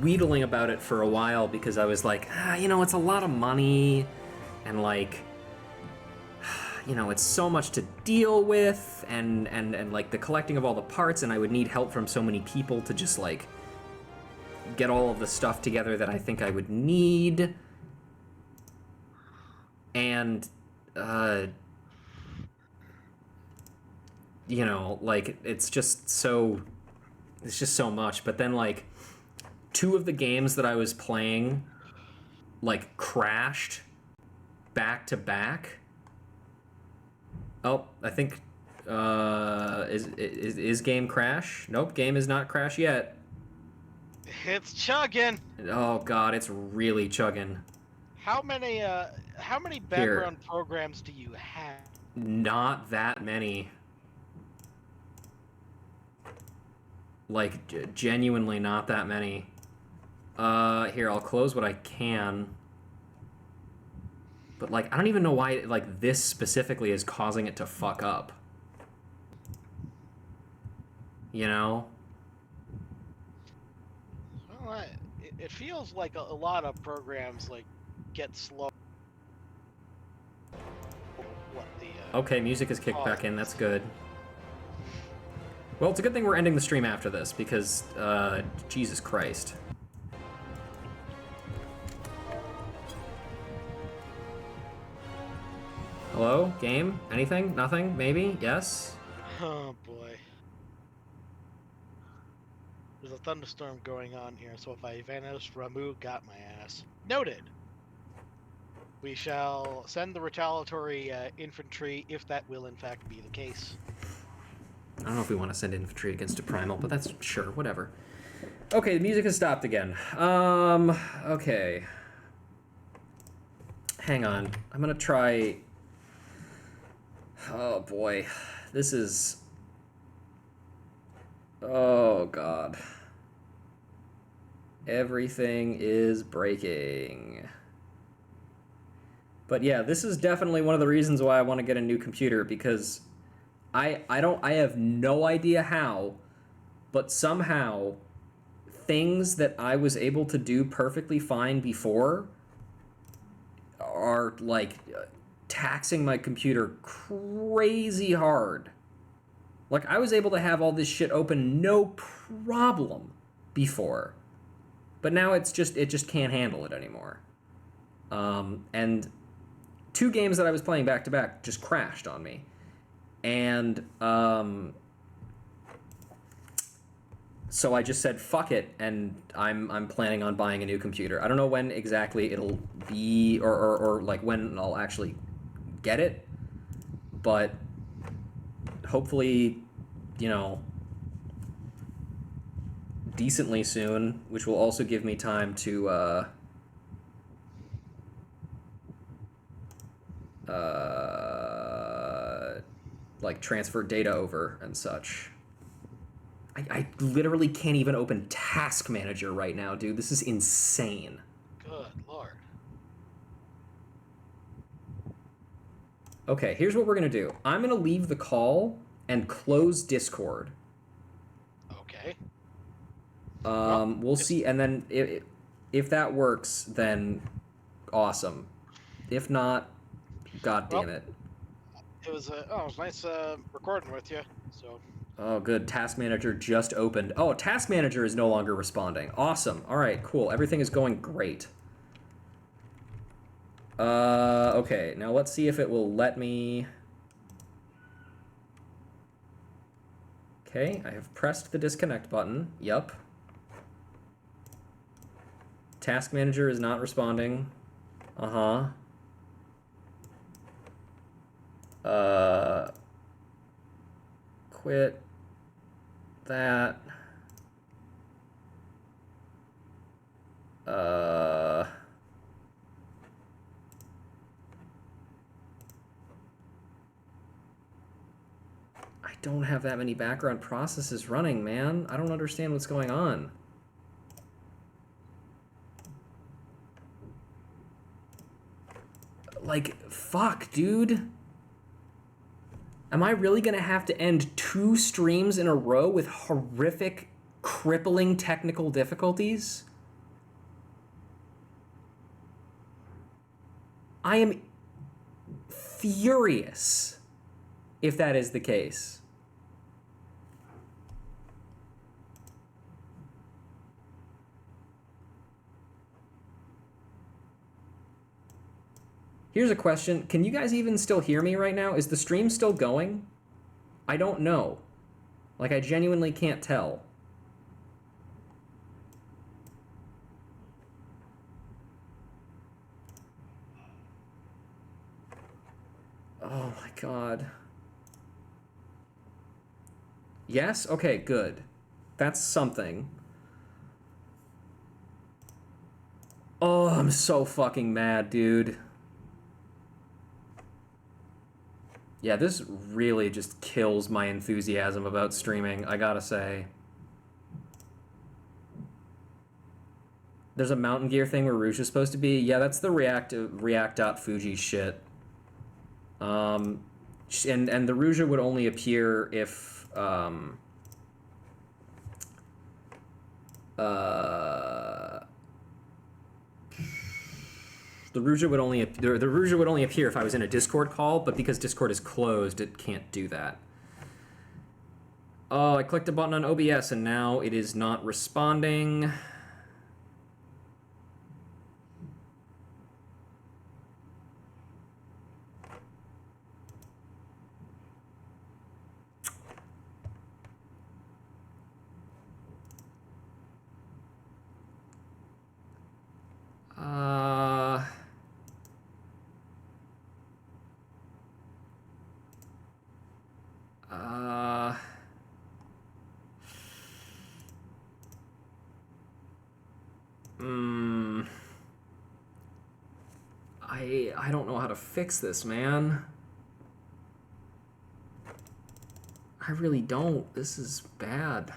wheedling about it for a while because I was like, it's a lot of money, and like, it's so much to deal with, and like the collecting of all the parts, and I would need help from so many people to just like get all of the stuff together that I think I would need. And like it's just so much. But then like 2 of the games that I was playing like crashed back to back. Oh, I think is game crash? Nope, game is not crash yet. It's chugging. Oh god, it's really chugging. How many background programs do you have? Not that many. Like genuinely not that many. Here, I'll close what I can. But like I don't even know why like this specifically is causing it to fuck up. Well, it feels like a lot of programs like get slow. Okay, music is kicked back in. That's good. Well, it's a good thing we're ending the stream after this because Jesus Christ. Hello? Game? Anything? Nothing? Maybe? Yes? Oh boy. There's a thunderstorm going on here, so if I vanish, Ramu got my ass. Noted! We shall send the retaliatory infantry if that will in fact be the case. I don't know if we want to send infantry against a primal, but that's sure, whatever. Okay, the music has stopped again. Okay. Hang on. I'm gonna try... Oh boy. This is... Oh god. Everything is breaking. But yeah, this is definitely one of the reasons why I want to get a new computer, because I have no idea how, but somehow things that I was able to do perfectly fine before are like taxing my computer crazy hard. Like I was able to have all this shit open no problem before, but now it just can't handle it anymore. And 2 games that I was playing back to back just crashed on me. And so I just said fuck it, and I'm planning on buying a new computer. I don't know when exactly it'll be, or like when I'll actually get it, but hopefully, decently soon, which will also give me time to like transfer data over and such. I literally can't even open Task Manager right now, dude. This is insane. Good lord. Okay, here's what we're gonna do. I'm gonna leave the call and close Discord. Okay. We'll see, and then if that works, then awesome. If not, god damn it. It was nice recording with you. So. Oh, good. Task Manager just opened. Oh, Task Manager is no longer responding. Awesome. All right, cool. Everything is going great. Okay. Now let's see if it will let me... Okay, I have pressed the disconnect button. Yup. Task Manager is not responding. Quit that. I don't have that many background processes running, man. I don't understand what's going on. Like, fuck, dude. Am I really gonna have to end 2 streams in a row with horrific, crippling technical difficulties? I am furious if that is the case. Here's a question. Can you guys even still hear me right now? Is the stream still going? I don't know. Like, I genuinely can't tell. Oh my god. Yes? Okay, good. That's something. Oh, I'm so fucking mad, dude. Yeah, this really just kills my enthusiasm about streaming, I gotta say. There's a Mountain Gear thing where Rouge is supposed to be. Yeah, that's the React.Fuji shit. And the Rouge would only appear if the Rouge would only appear if I was in a Discord call, but because Discord is closed, it can't do that. Oh, I clicked a button on OBS and now it is not responding. I don't know how to fix this, man. I really don't. This is bad.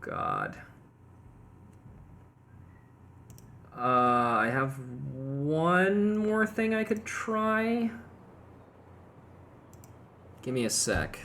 God. I have one more thing I could try. Give me a sec.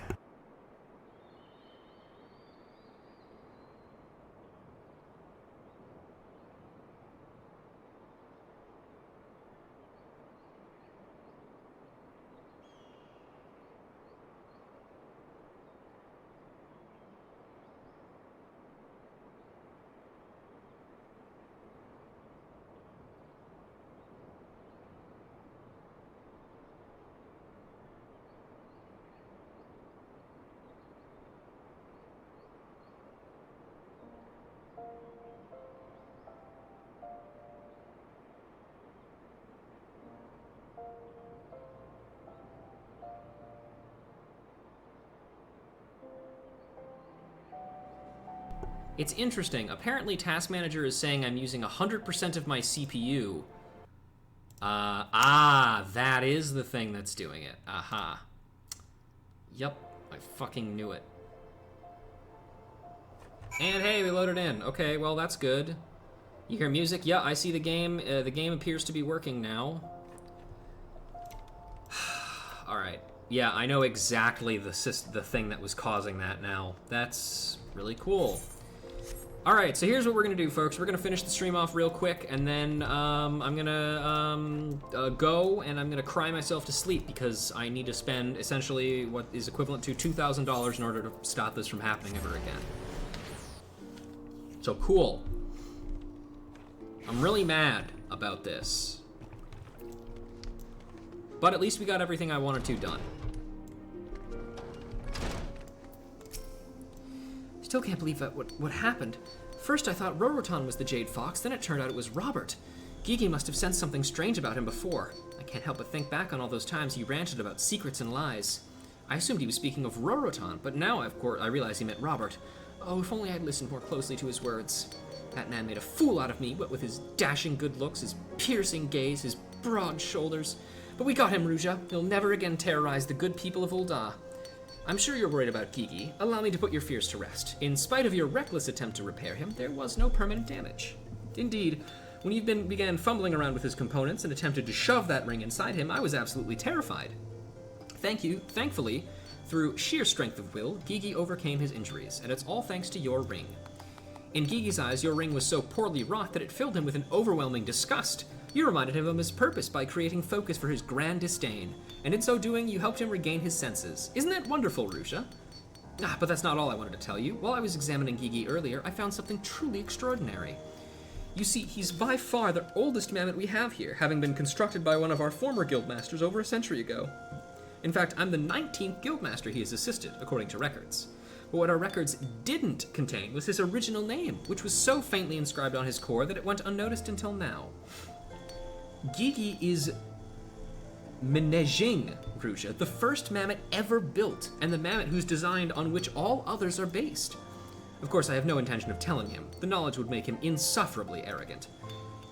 It's interesting. Apparently, Task Manager is saying I'm using 100% of my CPU. That is the thing that's doing it. Aha. Yep, I fucking knew it. And hey, we loaded in. Okay, well, that's good. You hear music? Yeah, I see the game. The game appears to be working now. Alright. Yeah, I know exactly the thing that was causing that now. That's really cool. Alright, so here's what we're gonna do, folks. We're gonna finish the stream off real quick, and then I'm gonna go and I'm gonna cry myself to sleep because I need to spend essentially what is equivalent to $2,000 in order to stop this from happening ever again. So cool. I'm really mad about this. But at least we got everything I wanted to done. Still can't believe that what happened. First I thought Rorotan was the Jade Fox, then it turned out it was Robert. Gigi must have sensed something strange about him before. I can't help but think back on all those times he ranted about secrets and lies. I assumed he was speaking of Rorotan, but now of course I realize he meant Robert. Oh, if only I'd listened more closely to his words. That man made a fool out of me, what with his dashing good looks, his piercing gaze, his broad shoulders. But we got him, Ruja. He'll never again terrorize the good people of Ul'dah. I'm sure you're worried about Gigi. Allow me to put your fears to rest. In spite of your reckless attempt to repair him, there was no permanent damage. Indeed, when you began fumbling around with his components and attempted to shove that ring inside him, I was absolutely terrified. Thankfully, through sheer strength of will, Gigi overcame his injuries, and it's all thanks to your ring. In Gigi's eyes, your ring was so poorly wrought that it filled him with an overwhelming disgust. You reminded him of his purpose by creating focus for his grand disdain, and in so doing, you helped him regain his senses. Isn't that wonderful, Ruja? But that's not all I wanted to tell you. While I was examining Gigi earlier, I found something truly extraordinary. You see, he's by far the oldest mammoth we have here, having been constructed by one of our former guildmasters over a century ago. In fact, I'm the 19th guildmaster he has assisted, according to records. But what our records didn't contain was his original name, which was so faintly inscribed on his core that it went unnoticed until now. Gigi is Menejing, Ruja, the first mammoth ever built, and the mammoth who's designed on which all others are based. Of course, I have no intention of telling him. The knowledge would make him insufferably arrogant.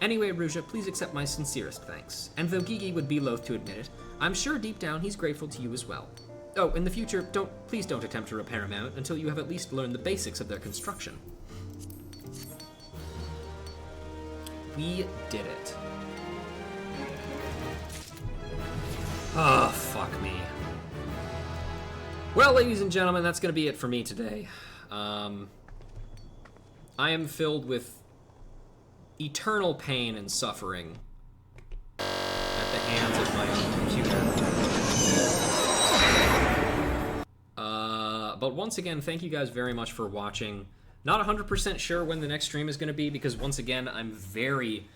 Anyway, Ruja, please accept my sincerest thanks. And though Gigi would be loath to admit it, I'm sure deep down he's grateful to you as well. Oh, in the future, please don't attempt to repair a mammoth until you have at least learned the basics of their construction. We did it. Oh, fuck me. Well, ladies and gentlemen, that's going to be it for me today. I am filled with eternal pain and suffering at the hands of my own computer. But once again, thank you guys very much for watching. Not 100% sure when the next stream is going to be, because once again, I'm very,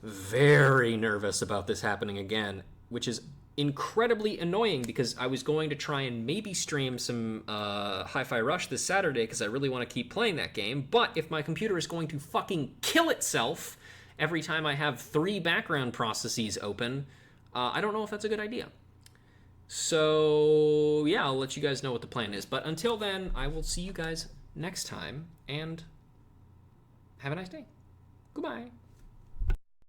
very nervous about this happening again, which is incredibly annoying because I was going to try and maybe stream some Hi-Fi Rush this Saturday because I really want to keep playing that game, but if my computer is going to fucking kill itself every time I have 3 background processes open, I don't know if that's a good idea. So yeah, I'll let you guys know what the plan is, but until then, I will see you guys next time, and have a nice day. Goodbye.